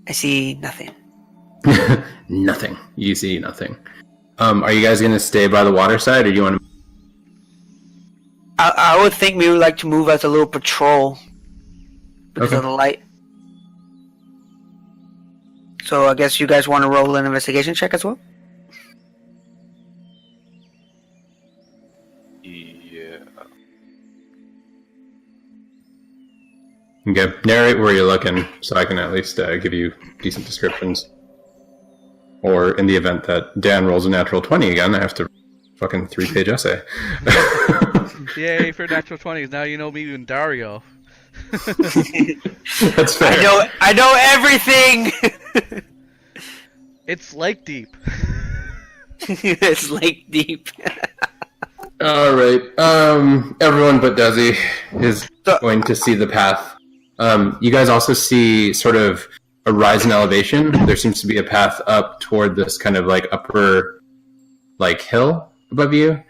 I see nothing. Nothing. You see nothing. Are you guys going to stay by the water side, or do you want to... I would think we would like to move as a little patrol because Okay. of the light. So I guess you guys want to roll an investigation check as well? Yeah. Okay, narrate where you're looking, so I can at least give you decent descriptions. Or in the event that Dan rolls a natural 20 again, I have to fucking 3-page essay. Yay for natural 20s. Now you know me and Dario. That's fair. I know everything. It's Lake Deep. It's Lake Deep. All right. Everyone but Desi is going to see the path. You guys also see sort of a rise in elevation. There seems to be a path up toward this kind of like upper, like hill above you.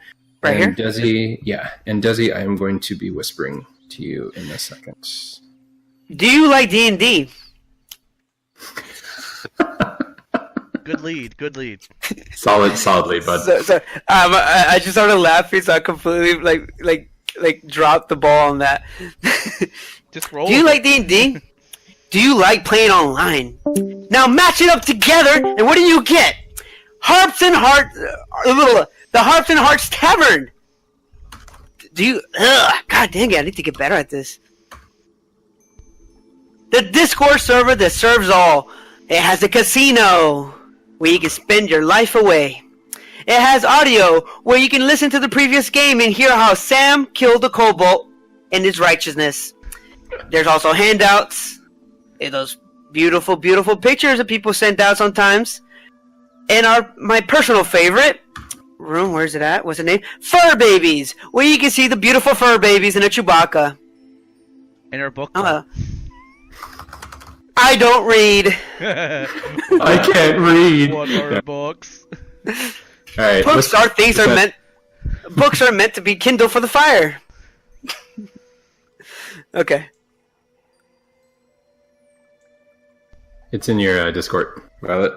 Right and here? Desi, yeah. And Desi, I am going to be whispering to you in a second. Do you like D&D? Good lead. Good lead. Solidly, bud. I just started laughing, so I completely like dropped the ball on that. Just roll. Do you like D&D? Do you like playing online? Now match it up together, and what do you get? The Harps and Hearts Tavern. Do you? God dang it! I need to get better at this. The Discord server that serves all. It has a casino where you can spend your life away. It has audio where you can listen to the previous game and hear how Sam killed the kobold in his righteousness. There's also handouts. And those beautiful, beautiful pictures that people send out sometimes. And my personal favorite room, where's it at? What's the name? Fur Babies, where you can see the beautiful fur babies and a Chewbacca. In our book. I don't read. I can't read. What are books? All right. Books are meant to be kindled for the fire. Okay. It's in your Discord, Violet.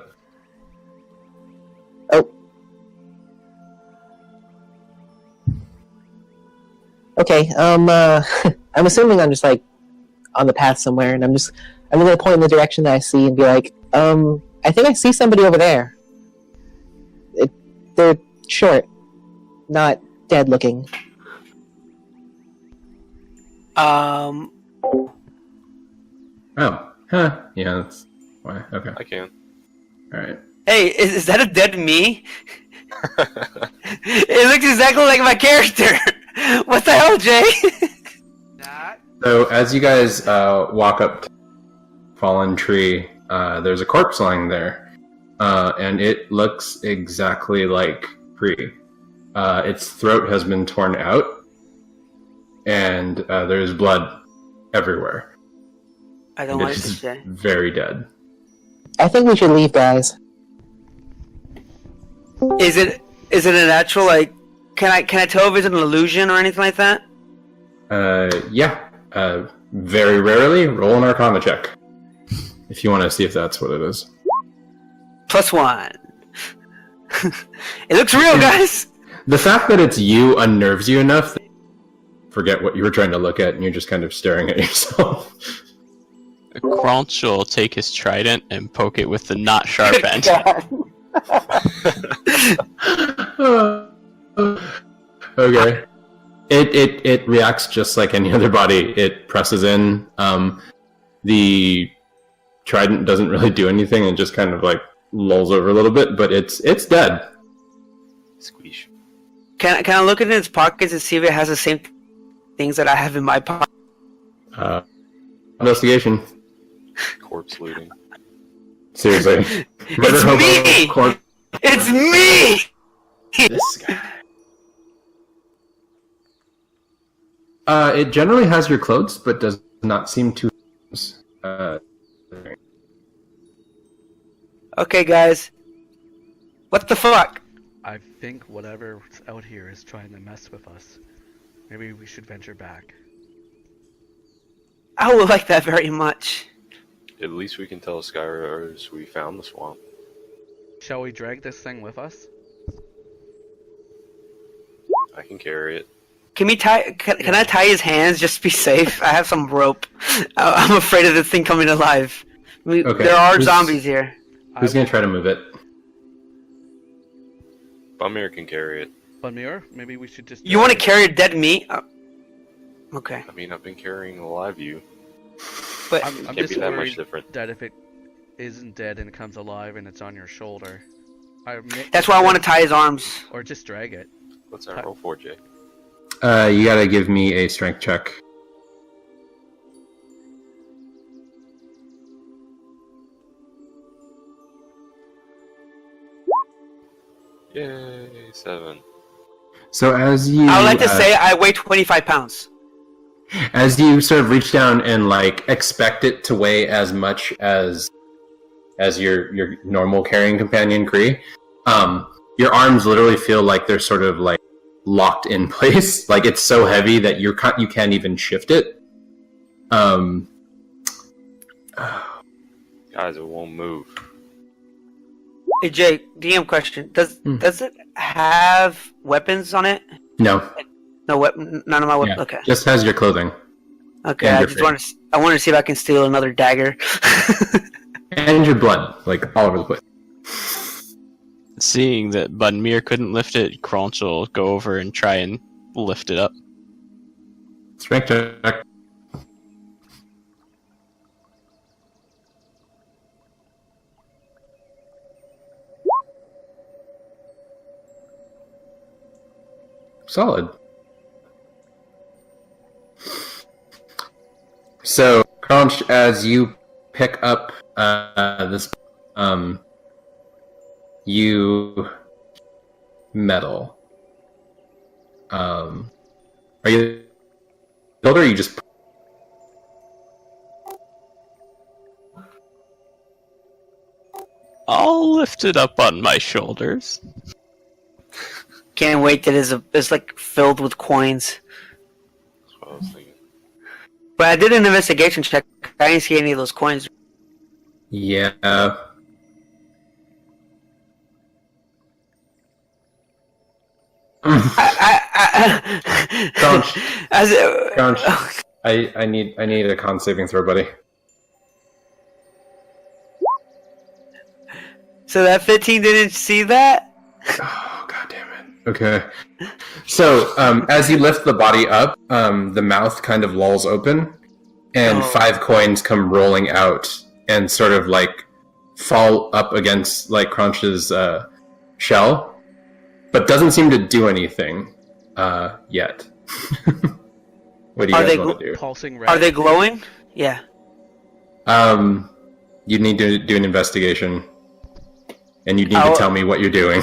Oh. Okay, I'm assuming I'm just like on the path somewhere, and I'm gonna point in the direction that I see and be like, I think I see somebody over there. They're short, not dead looking. Oh. Huh. Yeah, that's why. Okay. I can. Alright. Hey, is that a dead me? It looks exactly like my character. What the hell, Jay? So, as you guys walk up to the fallen tree, there's a corpse lying there. And it looks exactly like Bree. Its throat has been torn out. And there's blood everywhere. I don't And want it's to just say. very dead. I think we should leave, guys. Is it an actual, like, can I tell if it's an illusion or anything like that? Yeah. Very rarely, roll an Arcana check. If you want to see if that's what it is. +1. It looks real, guys. The fact that it's you unnerves you enough that you forget what you were trying to look at and you're just kind of staring at yourself. Crunch will take his trident and poke it with the not sharp end. Okay. It reacts just like any other body. It presses in. The trident doesn't really do anything and just kind of like lolls over a little bit, but it's dead. Squeeze. Can I look in its pockets and see if it has the same things that I have in my pocket? Investigation. Corpse looting. Seriously. It's me! It's me! This guy. It generally has your clothes, but does not seem to. Okay, guys. What the fuck? I think whatever's out here is trying to mess with us. Maybe we should venture back. I would like that very much. At least we can tell Skyrose we found the swamp. Shall we drag this thing with us? I can carry it. Can we tie? Can I tie his hands just to be safe? I have some rope. I'm afraid of this thing coming alive. Okay. There are zombies here. Who's gonna try to move it? Bumir can carry it. Bumir, maybe we should just. You want to carry dead meat? Okay. I mean, I've been carrying a live you. But I'm Can't just be that much worried different. that if it isn't dead and it comes alive and it's on your shoulder, that's why I want to tie his arms. Or just drag it. What's that roll for, Jay? You gotta give me a strength check. Yay, 7. So as you, I would like to say I weigh 25 pounds. as you sort of reach down and like expect it to weigh as much as your normal carrying companion Kree, your arms literally feel like they're sort of like locked in place. Like it's so heavy that you can't even shift it. Guys, it won't move. Hey Jay, DM question: Does it have weapons on it? No. No weapon. None of my weapons. Yeah, Okay. just has your clothing. Okay. and I your just frame. want to. I want to see if I can steal another dagger. And your blood, like all over the place. Seeing that Bunmir couldn't lift it, Crunch will go over and try and lift it up. Strength check. Solid. So, Crunch, as you pick up this, you metal. Are you build or you just? I'll lift it up on my shoulders. Can't wait that it's like filled with coins. That's what I was thinking. But I did an investigation check. I didn't see any of those coins. Yeah. Crunch. Crunch. I need a con saving throw, buddy. So that 15 didn't see that? Oh, god damn it. Okay. So, as you lift the body up, the mouth kind of lolls open, and 5 coins come rolling out and sort of like fall up against like Crunch's shell, but doesn't seem to do anything yet. What do you guys want to do? Pulsing red. Are they glowing? Yeah. You need to do an investigation, and you need to tell me what you're doing.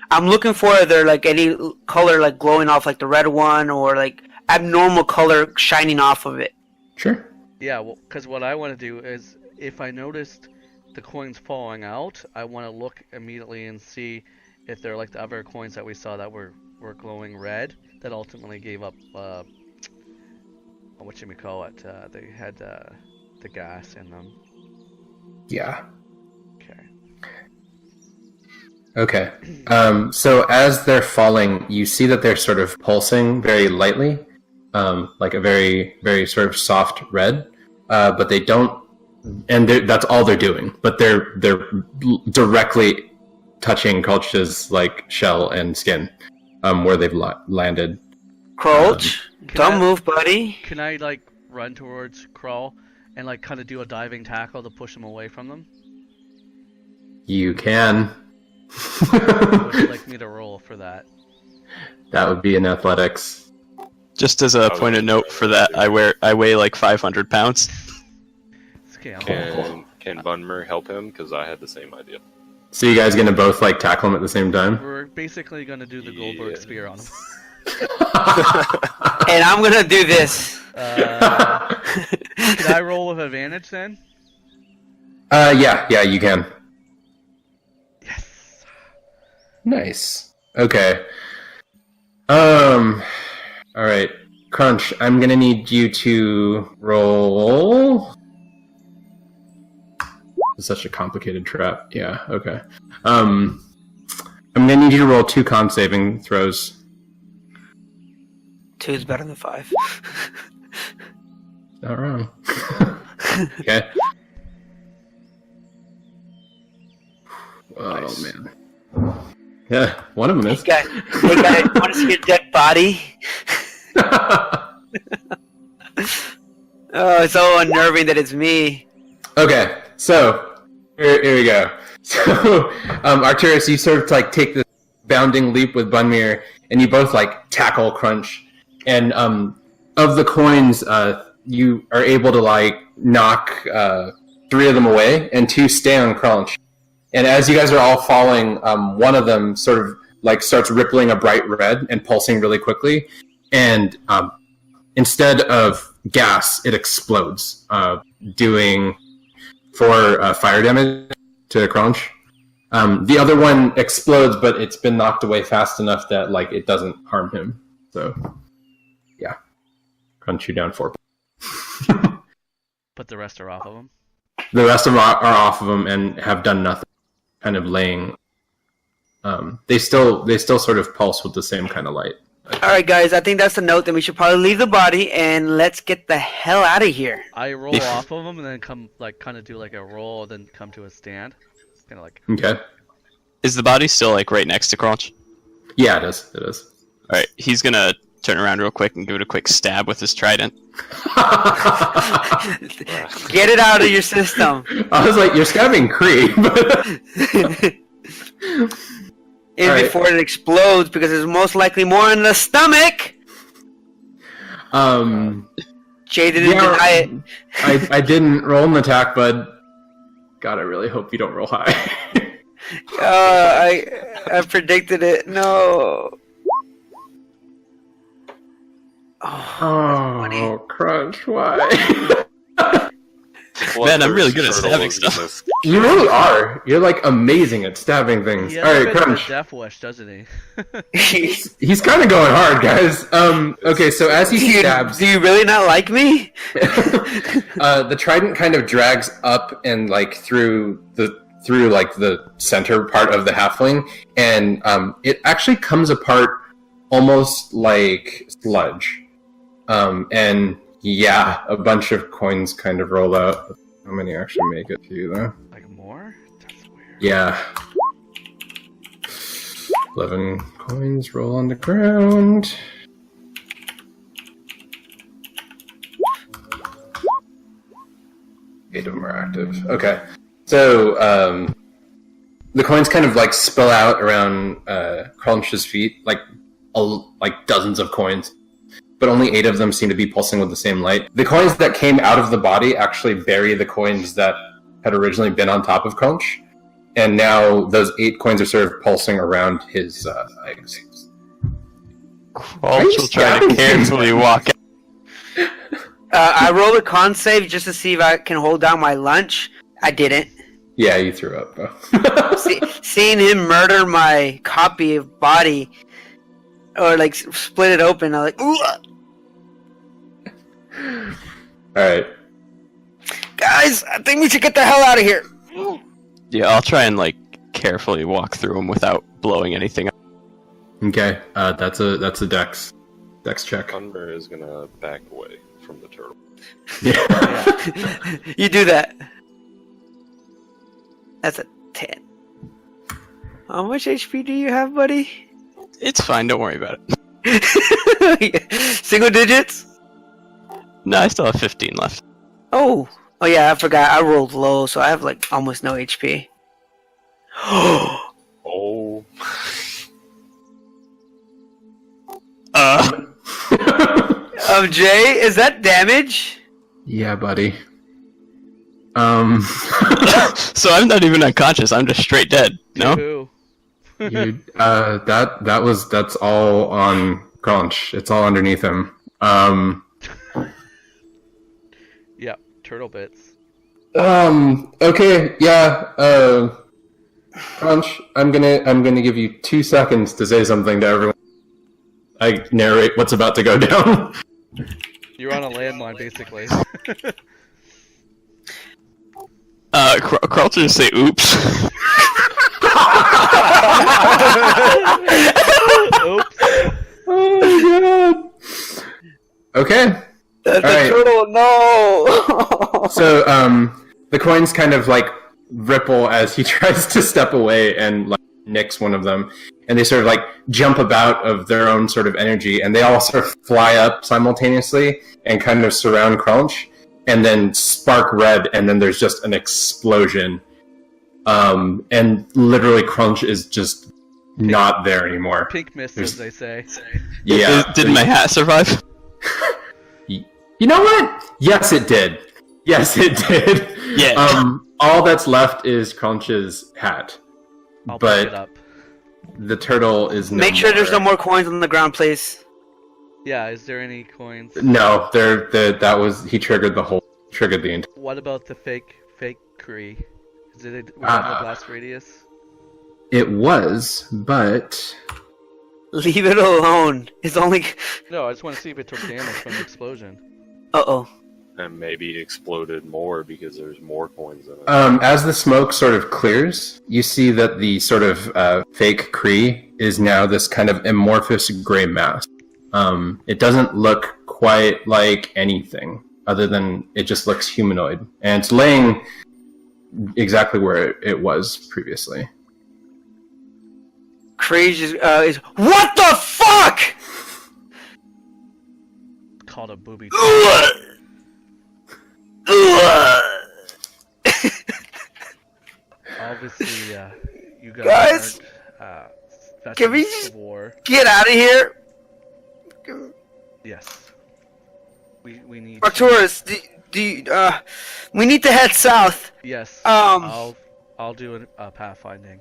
I'm looking for there like any color like glowing off like the red one or like abnormal color shining off of it. Sure. Yeah, well, because what I want to do is, if I noticed the coins falling out, I want to look immediately and see if they're like the other coins that we saw that were glowing red, that ultimately gave up, whatchamacallit, they had the gas in them. Yeah. Okay. Okay. So as they're falling, you see that they're sort of pulsing very lightly, like a very, very sort of soft red. But they don't, and that's all they're doing. But they're directly touching Kulch's like shell and skin, where they've landed. Crouch, don't move, buddy. Can I like run towards Crawl and like kind of do a diving tackle to push him away from them? You can. Would you like me to roll for that? That would be in athletics. Just as a point of note for that, I weigh like 500 pounds. Scale. Can Bunmer help him? Because I had the same idea. So you guys gonna both like tackle him at the same time? We're basically gonna do the Goldberg spear on him. And I'm gonna do this. Can I roll with advantage then? Yeah, you can. Yes. Nice. Okay. All right. Crunch, I'm gonna need you to roll. It's such a complicated trap. Yeah, okay. I'm gonna need you to roll 2 con saving throws. 2 is better than 5. Not wrong. Okay. Oh, Nice. man. Yeah, one of them is. Hey guys, want to see your dead body? Oh, it's so unnerving that it's me. Okay, so here we go. So, Arcturus, you sort of like take this bounding leap with Bunmir, and you both like tackle Crunch. And of the coins, you are able to like knock 3 of them away, and 2 stay on Crunch. And as you guys are all falling, one of them sort of like starts rippling a bright red and pulsing really quickly. And instead of gas, it explodes, doing 4 fire damage to Crunch. The other one explodes, but it's been knocked away fast enough that like it doesn't harm him. So, yeah, Crunch, you down 4. But the rest are off of him. The rest of them are off of him and have done nothing. Kind of laying. They still sort of pulse with the same kind of light. All right, guys. I think that's the note. Then we should probably leave the body and let's get the hell out of here. I roll off of him and then come, like, kind of do like a roll, then come to a stand. Kind of like. Okay. Is the body still like right next to Crunch? Yeah, it is. It is. All right, he's gonna turn around real quick and give it a quick stab with his trident. Get it out of your system. I was like, you're stabbing Kree. Before it explodes, because there's most likely more in the stomach. Jay didn't deny it. I didn't roll an attack, bud. God, I really hope you don't roll high. I predicted it. No. Oh, Crunch, why? Man, I'm really good at stabbing stuff. You really are. You're like amazing at stabbing things. He All has right, a bit of a Crunch. death wish, doesn't he? He's kind of going hard, guys. Okay, so as he stabs, Do you really not like me? the trident kind of drags up and like through like the center part of the halfling, and it actually comes apart almost like sludge. And yeah, a bunch of coins kind of roll out. How many actually make it to you, though? Like more? That's weird. Yeah. 11 coins roll on the ground. Eight of them are active. Okay. So, the coins kind of like spill out around Crunch's feet, like dozens of coins. But only 8 of them seem to be pulsing with the same light. The coins that came out of the body actually bury the coins that had originally been on top of Crunch. And now those 8 coins are sort of pulsing around his legs. Crunch will try to carefully walk out. I rolled a con save just to see if I can hold down my lunch. I didn't. Yeah, you threw up, bro. Seeing him murder my copy of body, or like split it open, I'm like, ooh. Alright. Guys, I think we should get the hell out of here. Yeah, I'll try and like carefully walk through them without blowing anything up. Okay, that's a dex check. Thunder is gonna back away from the turtle. Yeah. You do that. That's a 10. How much HP do you have, buddy? It's fine, don't worry about it. Single digits? No, I still have 15 left. Oh yeah, I forgot. I rolled low, so I have like almost no HP. Oh. Jay, is that damage? Yeah, buddy. So I'm not even unconscious, I'm just straight dead, no? Ooh. You, that's all on Crunch. It's all underneath him. Yeah, turtle bits. Okay, yeah, Crunch, I'm gonna give you 2 seconds to say something to everyone. I narrate what's about to go down. You're on a landmine, basically. Carlton just say oops. Oops. Oh god. Okay. The right. turtle, no! So the coins kind of like ripple as he tries to step away and like nicks one of them, and they sort of like jump about of their own sort of energy, and they all sort of fly up simultaneously and kind of surround Crunch, and then spark red, and then there's just an explosion, and literally Crunch is just not there anymore. Pink mist, as they say. Yeah. Did my hat survive? You know what? Yes, it did. Yes, it did. Yeah. All that's left is Crunch's hat. I'll But- pick it up. The turtle is no Make sure there's no more. more coins on the ground, please. Yeah, is there any coins? No, that was he triggered the entire. What about the fake Kree? Is it within the blast radius? It was, but Leave it alone. It's only. No, I just want to see if it took damage from the explosion. Uh-oh. And maybe exploded more because there's more coins in it. as the smoke sort of clears, you see that the sort of fake Kree is now this kind of amorphous gray mass. It doesn't look quite like anything other than it just looks humanoid, and it's laying exactly where it was previously. Crazy is. What the fuck?! Called a booby. Obviously, you Guys, aren't, can we veterans just- of war. Get out of here! Yes. We need. Arcturus, we need to head south. Yes. Um, I'll do a pathfinding.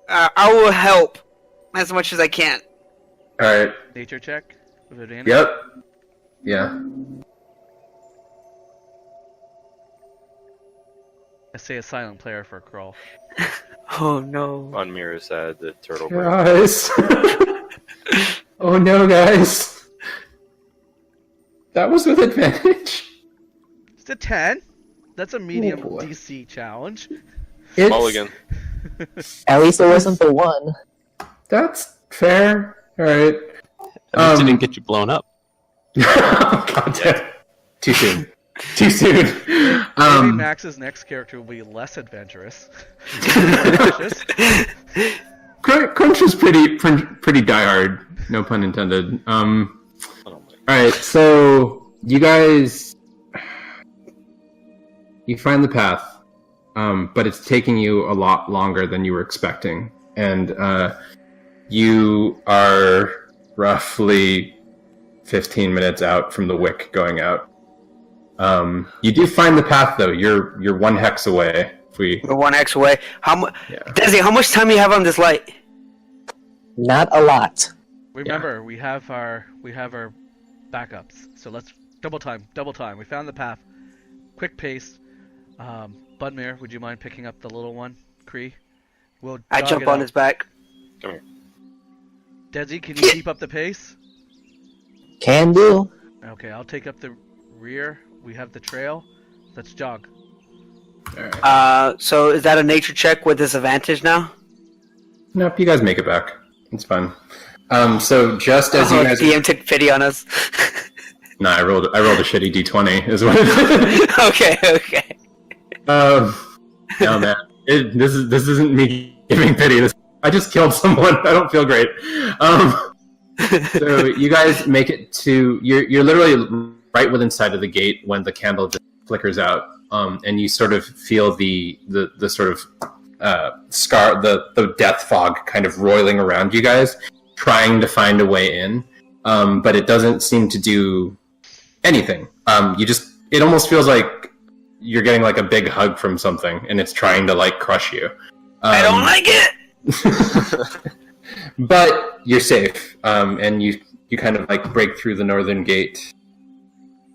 I will help as much as I can. All right. Nature check with advantage. Yep. Yeah. I say a silent player for a crawl. Oh no. On Mira's side, the turtle break. Guys. Oh no, guys. That was with advantage. It's a 10. That's a medium Oh, boy. DC challenge. Mulligan. At least it wasn't the one. That's fair. All right. At least it didn't get you blown up. God damn. Too soon. Too soon. Maybe Max's next character will be less adventurous. Ambitious. Crunch is pretty diehard. No pun intended. Oh my. All right. So you guys, you find the path, but it's taking you a lot longer than you were expecting, and you are roughly 15 minutes out from the wick going out. You do find the path though. You're one hex away. If we We're 1x away. Yeah. Desi, how much time do you have on this light? Not a lot. Remember, we have our backups. So let's double time. We found the path. Quick pace. Budmere, would you mind picking up the little one, Kree? We'll I jog jump it on up. his back. Come here. Desi, can you keep up the pace? Can do. Okay, I'll take up the rear. We have the trail. Let's jog. So is that a nature check with disadvantage now? Nope, you guys make it back. It's fine. So just as you guys, DM took pity on us. no, I rolled a shitty d20. Is what it is. Okay. No man, this isn't me giving pity. I just killed someone. I don't feel great. So you guys make it to you're literally right within sight of the gate when the candle just flickers out, and you sort of feel the sort of the death fog kind of roiling around you guys, trying to find a way in, but it doesn't seem to do anything. It almost feels like you're getting like a big hug from something, and it's trying to like crush you. I don't like it. But you're safe, and you kind of like break through the northern gate,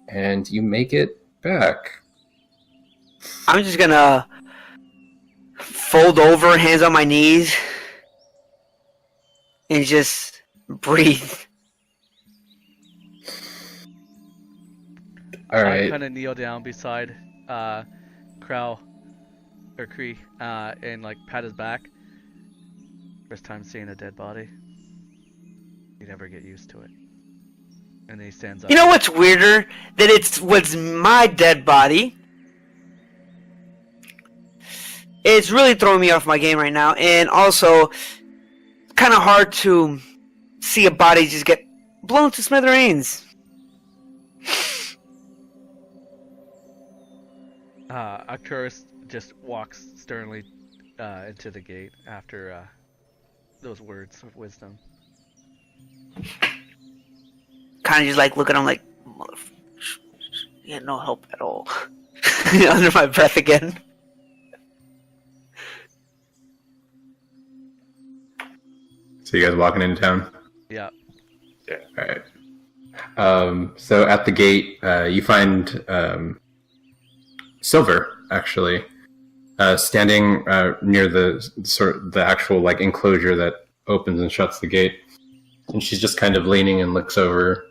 and you make it back. I'm just gonna fold over, hands on my knees, and just breathe. All I right. kind of kneel down beside Crow or Cree and like pat his back. First time seeing a dead body. You never get used to it. And then he stands up. You know what's weirder? That it was my dead body. It's really throwing me off my game right now, and also kind of hard to see a body just get blown to smithereens. Arcturus just walks sternly into the gate after those words of wisdom. Kind of just like look at him like, he had no help at all. Under my breath again. So you guys walking into town? Yeah. Yeah. All right. So at the gate, you find Silver actually standing near the actual like enclosure that opens and shuts the gate, and she's just kind of leaning and looks over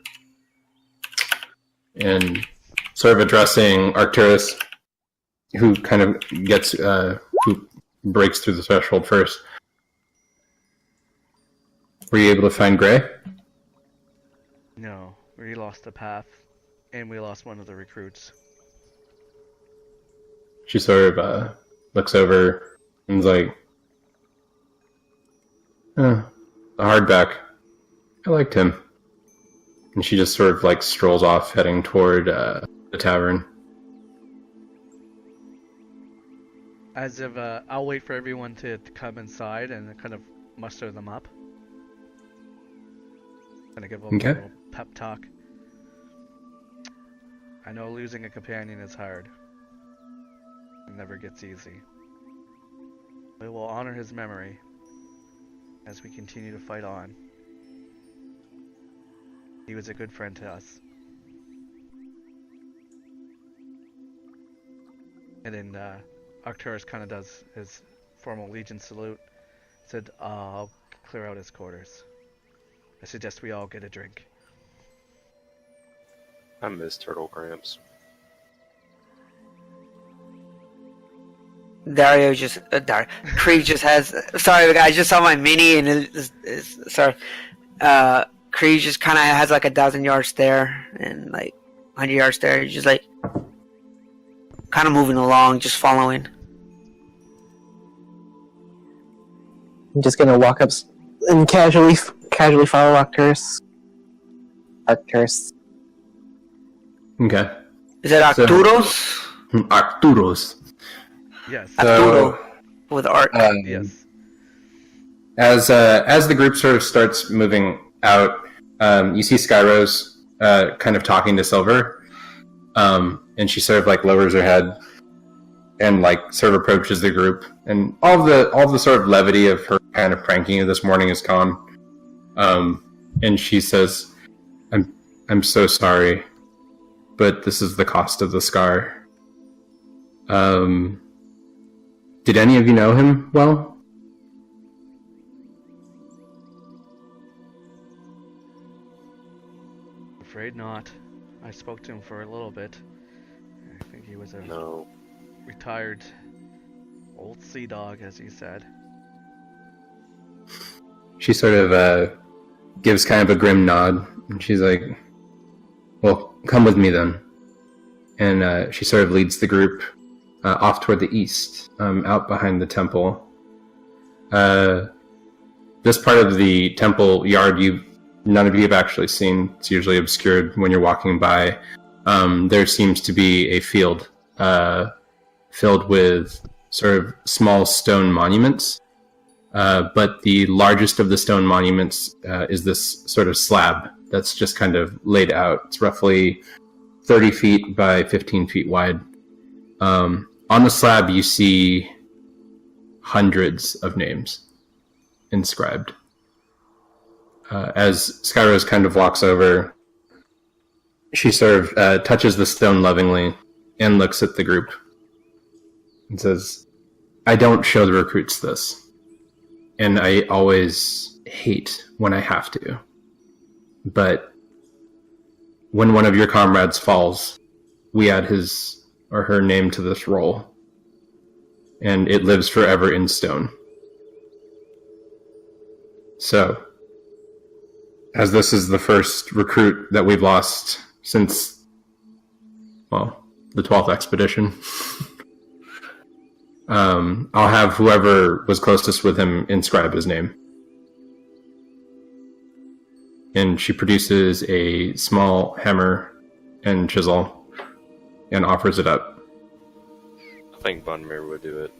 and sort of addressing Arcturus, who kind of gets who breaks through the threshold first. Were you able to find Gray? No, we lost the path, and we lost one of the recruits. She sort of looks over and is like, the hardback. I liked him. And she just sort of like strolls off heading toward the tavern. As if I'll wait for everyone to come inside and kind of muster them up. Kind of give them Okay. a little pep talk. I know losing a companion is hard. It never gets easy. We will honor his memory as we continue to fight on. He was a good friend to us. And then Arcturus kind of does his formal Legion salute. Said, I'll clear out his quarters. I suggest we all get a drink. I miss Turtle Cramps. Dario just Krieg just has. Sorry, I just saw my mini and sorry. Krieg just kind of has like 1,000-yard stare and like 100-yard stare. He's just like kind of moving along, just following. I'm just gonna walk up and casually follow Arcturus. Okay. Is that So- Arcturus? Arcturus. Yes. Arturo with art. Yes. As the group sort of starts moving out, you see Skyrose kind of talking to Silver, and she sort of like lowers her head and like sort of approaches the group, and all the sort of levity of her kind of pranking you this morning is gone. And she says, "I'm so sorry, but this is the cost of the scar." Did any of you know him well? Afraid not. I spoke to him for a little bit. I think he was a No. retired old sea dog, as he said. She sort of gives kind of a grim nod, and she's like, "Well, come with me then." And she sort of leads the group off toward the east, out behind the temple. This part of the temple yard none of you have actually seen. It's usually obscured when you're walking by. There seems to be a field filled with sort of small stone monuments. But the largest of the stone monuments is this sort of slab that's just kind of laid out. It's roughly 30 feet by 15 feet wide. On the slab, you see hundreds of names inscribed. As Skyrose kind of walks over, she sort of touches the stone lovingly and looks at the group and says, "I don't show the recruits this, and I always hate when I have to. But when one of your comrades falls, we add his or her name to this roll, and it lives forever in stone. So, as this is the first recruit that we've lost since, well, the 12th expedition, I'll have whoever was closest with him inscribe his name. And she produces a small hammer and chisel and offers it up. I think Bunmir would do it.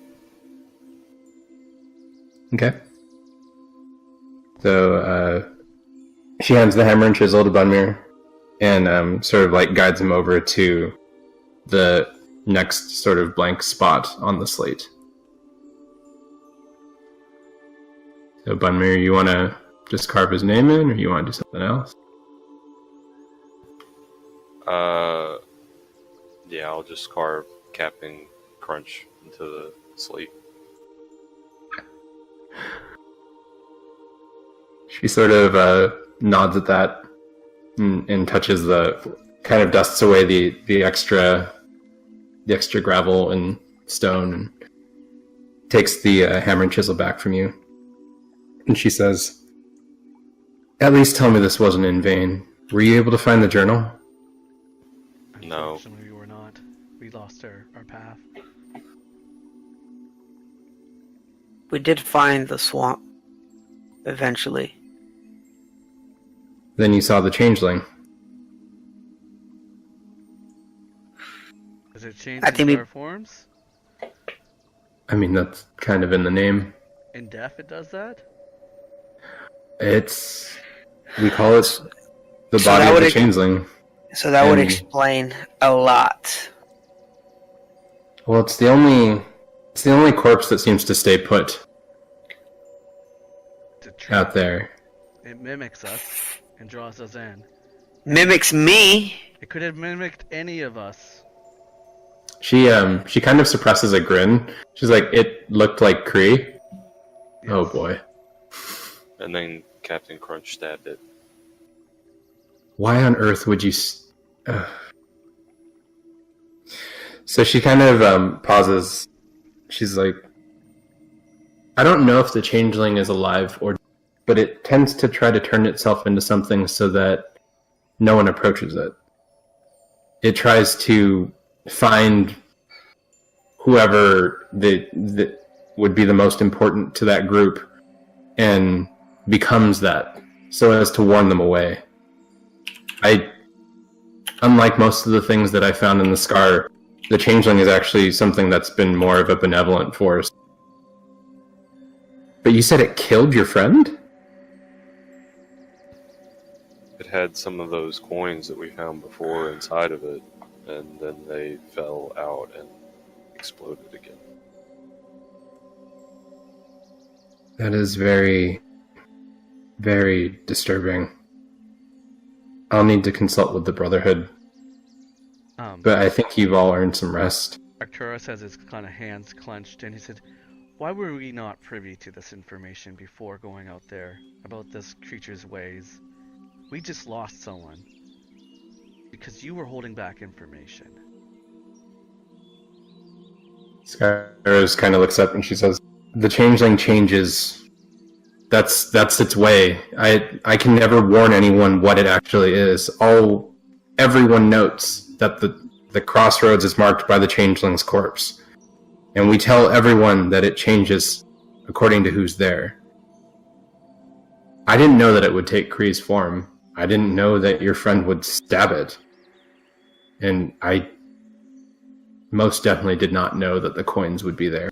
Okay. So, she hands the hammer and chisel to Bunmir and sort of like guides him over to the next sort of blank spot on the slate. So, Bunmir, you want to just carve his name in, or you want to do something else? Yeah, I'll just carve Captain Crunch into the slate. She sort of nods at that and touches kind of dusts away the extra gravel and stone and takes the hammer and chisel back from you. And she says, "At least tell me this wasn't in vain. Were you able to find the journal?" No. Unfortunately, we were not. We lost our path. We did find the swamp eventually. Then you saw the changeling. Does it change I think into our forms? I mean, that's kind of in the name. In death, it does that? We call it the So body that of the would- changeling. So that would And- explain a lot. Well, it's the only corpse that seems to stay put It's a trick. out there. It mimics us and draws us in. Mimics me. It could have mimicked any of us. She kind of suppresses a grin. She's like, "It looked like Kree." Yes. Oh boy. And then Captain Crunch stabbed it. Why on earth would you... So she kind of pauses. She's like, "I don't know if the changeling is alive but it tends to try to turn itself into something so that no one approaches it. It tries to find whoever that would be the most important to that group and becomes that so as to warn them away. Unlike most of the things that I found in the Scar, the changeling is actually something that's been more of a benevolent force." But you said it killed your friend? It had some of those coins that we found before inside of it, and then they fell out and exploded again. That is very, very disturbing. I'll need to consult with the Brotherhood, but I think you've all earned some rest. Arcturus has his kind of hands clenched, and he said, "Why were we not privy to this information before going out there about this creature's ways? We just lost someone because you were holding back information." Skyrose kind of looks up and she says, "The changeling changes. That's its way. I can never warn anyone what it actually is. Everyone notes that the crossroads is marked by the changeling's corpse. And we tell everyone that it changes according to who's there. I didn't know that it would take Kree's form. I didn't know that your friend would stab it. And I most definitely did not know that the coins would be there."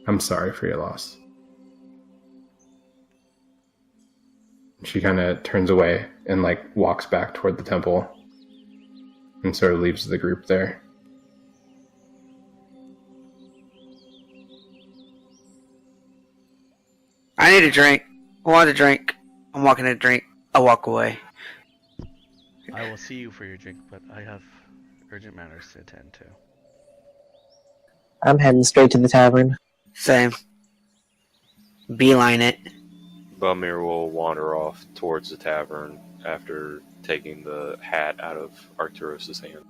I'm sorry for your loss. She kind of turns away and walks back toward the temple and sort of leaves the group there. I need a drink. I want a drink. I'm walking to drink. I walk away. I will see you for your drink, but I have urgent matters to attend to. I'm heading straight to the tavern. Same. Beeline it. Bumir will wander off towards the tavern after taking the hat out of Arcturus' hand.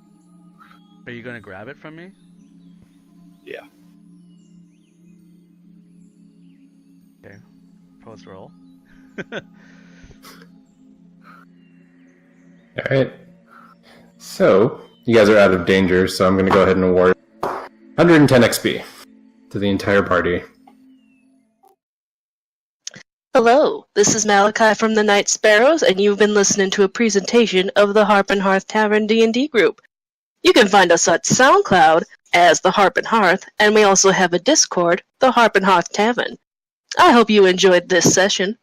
Are you gonna grab it from me? Yeah. Okay. Post roll. Alright. So, you guys are out of danger, so I'm going to go ahead and award 110 XP to the entire party. Hello, this is Malachi from the Night Sparrows, and you've been listening to a presentation of the Harp and Hearth Tavern D&D group. You can find us at SoundCloud as the Harp and Hearth, and we also have a Discord, the Harp and Hearth Tavern. I hope you enjoyed this session.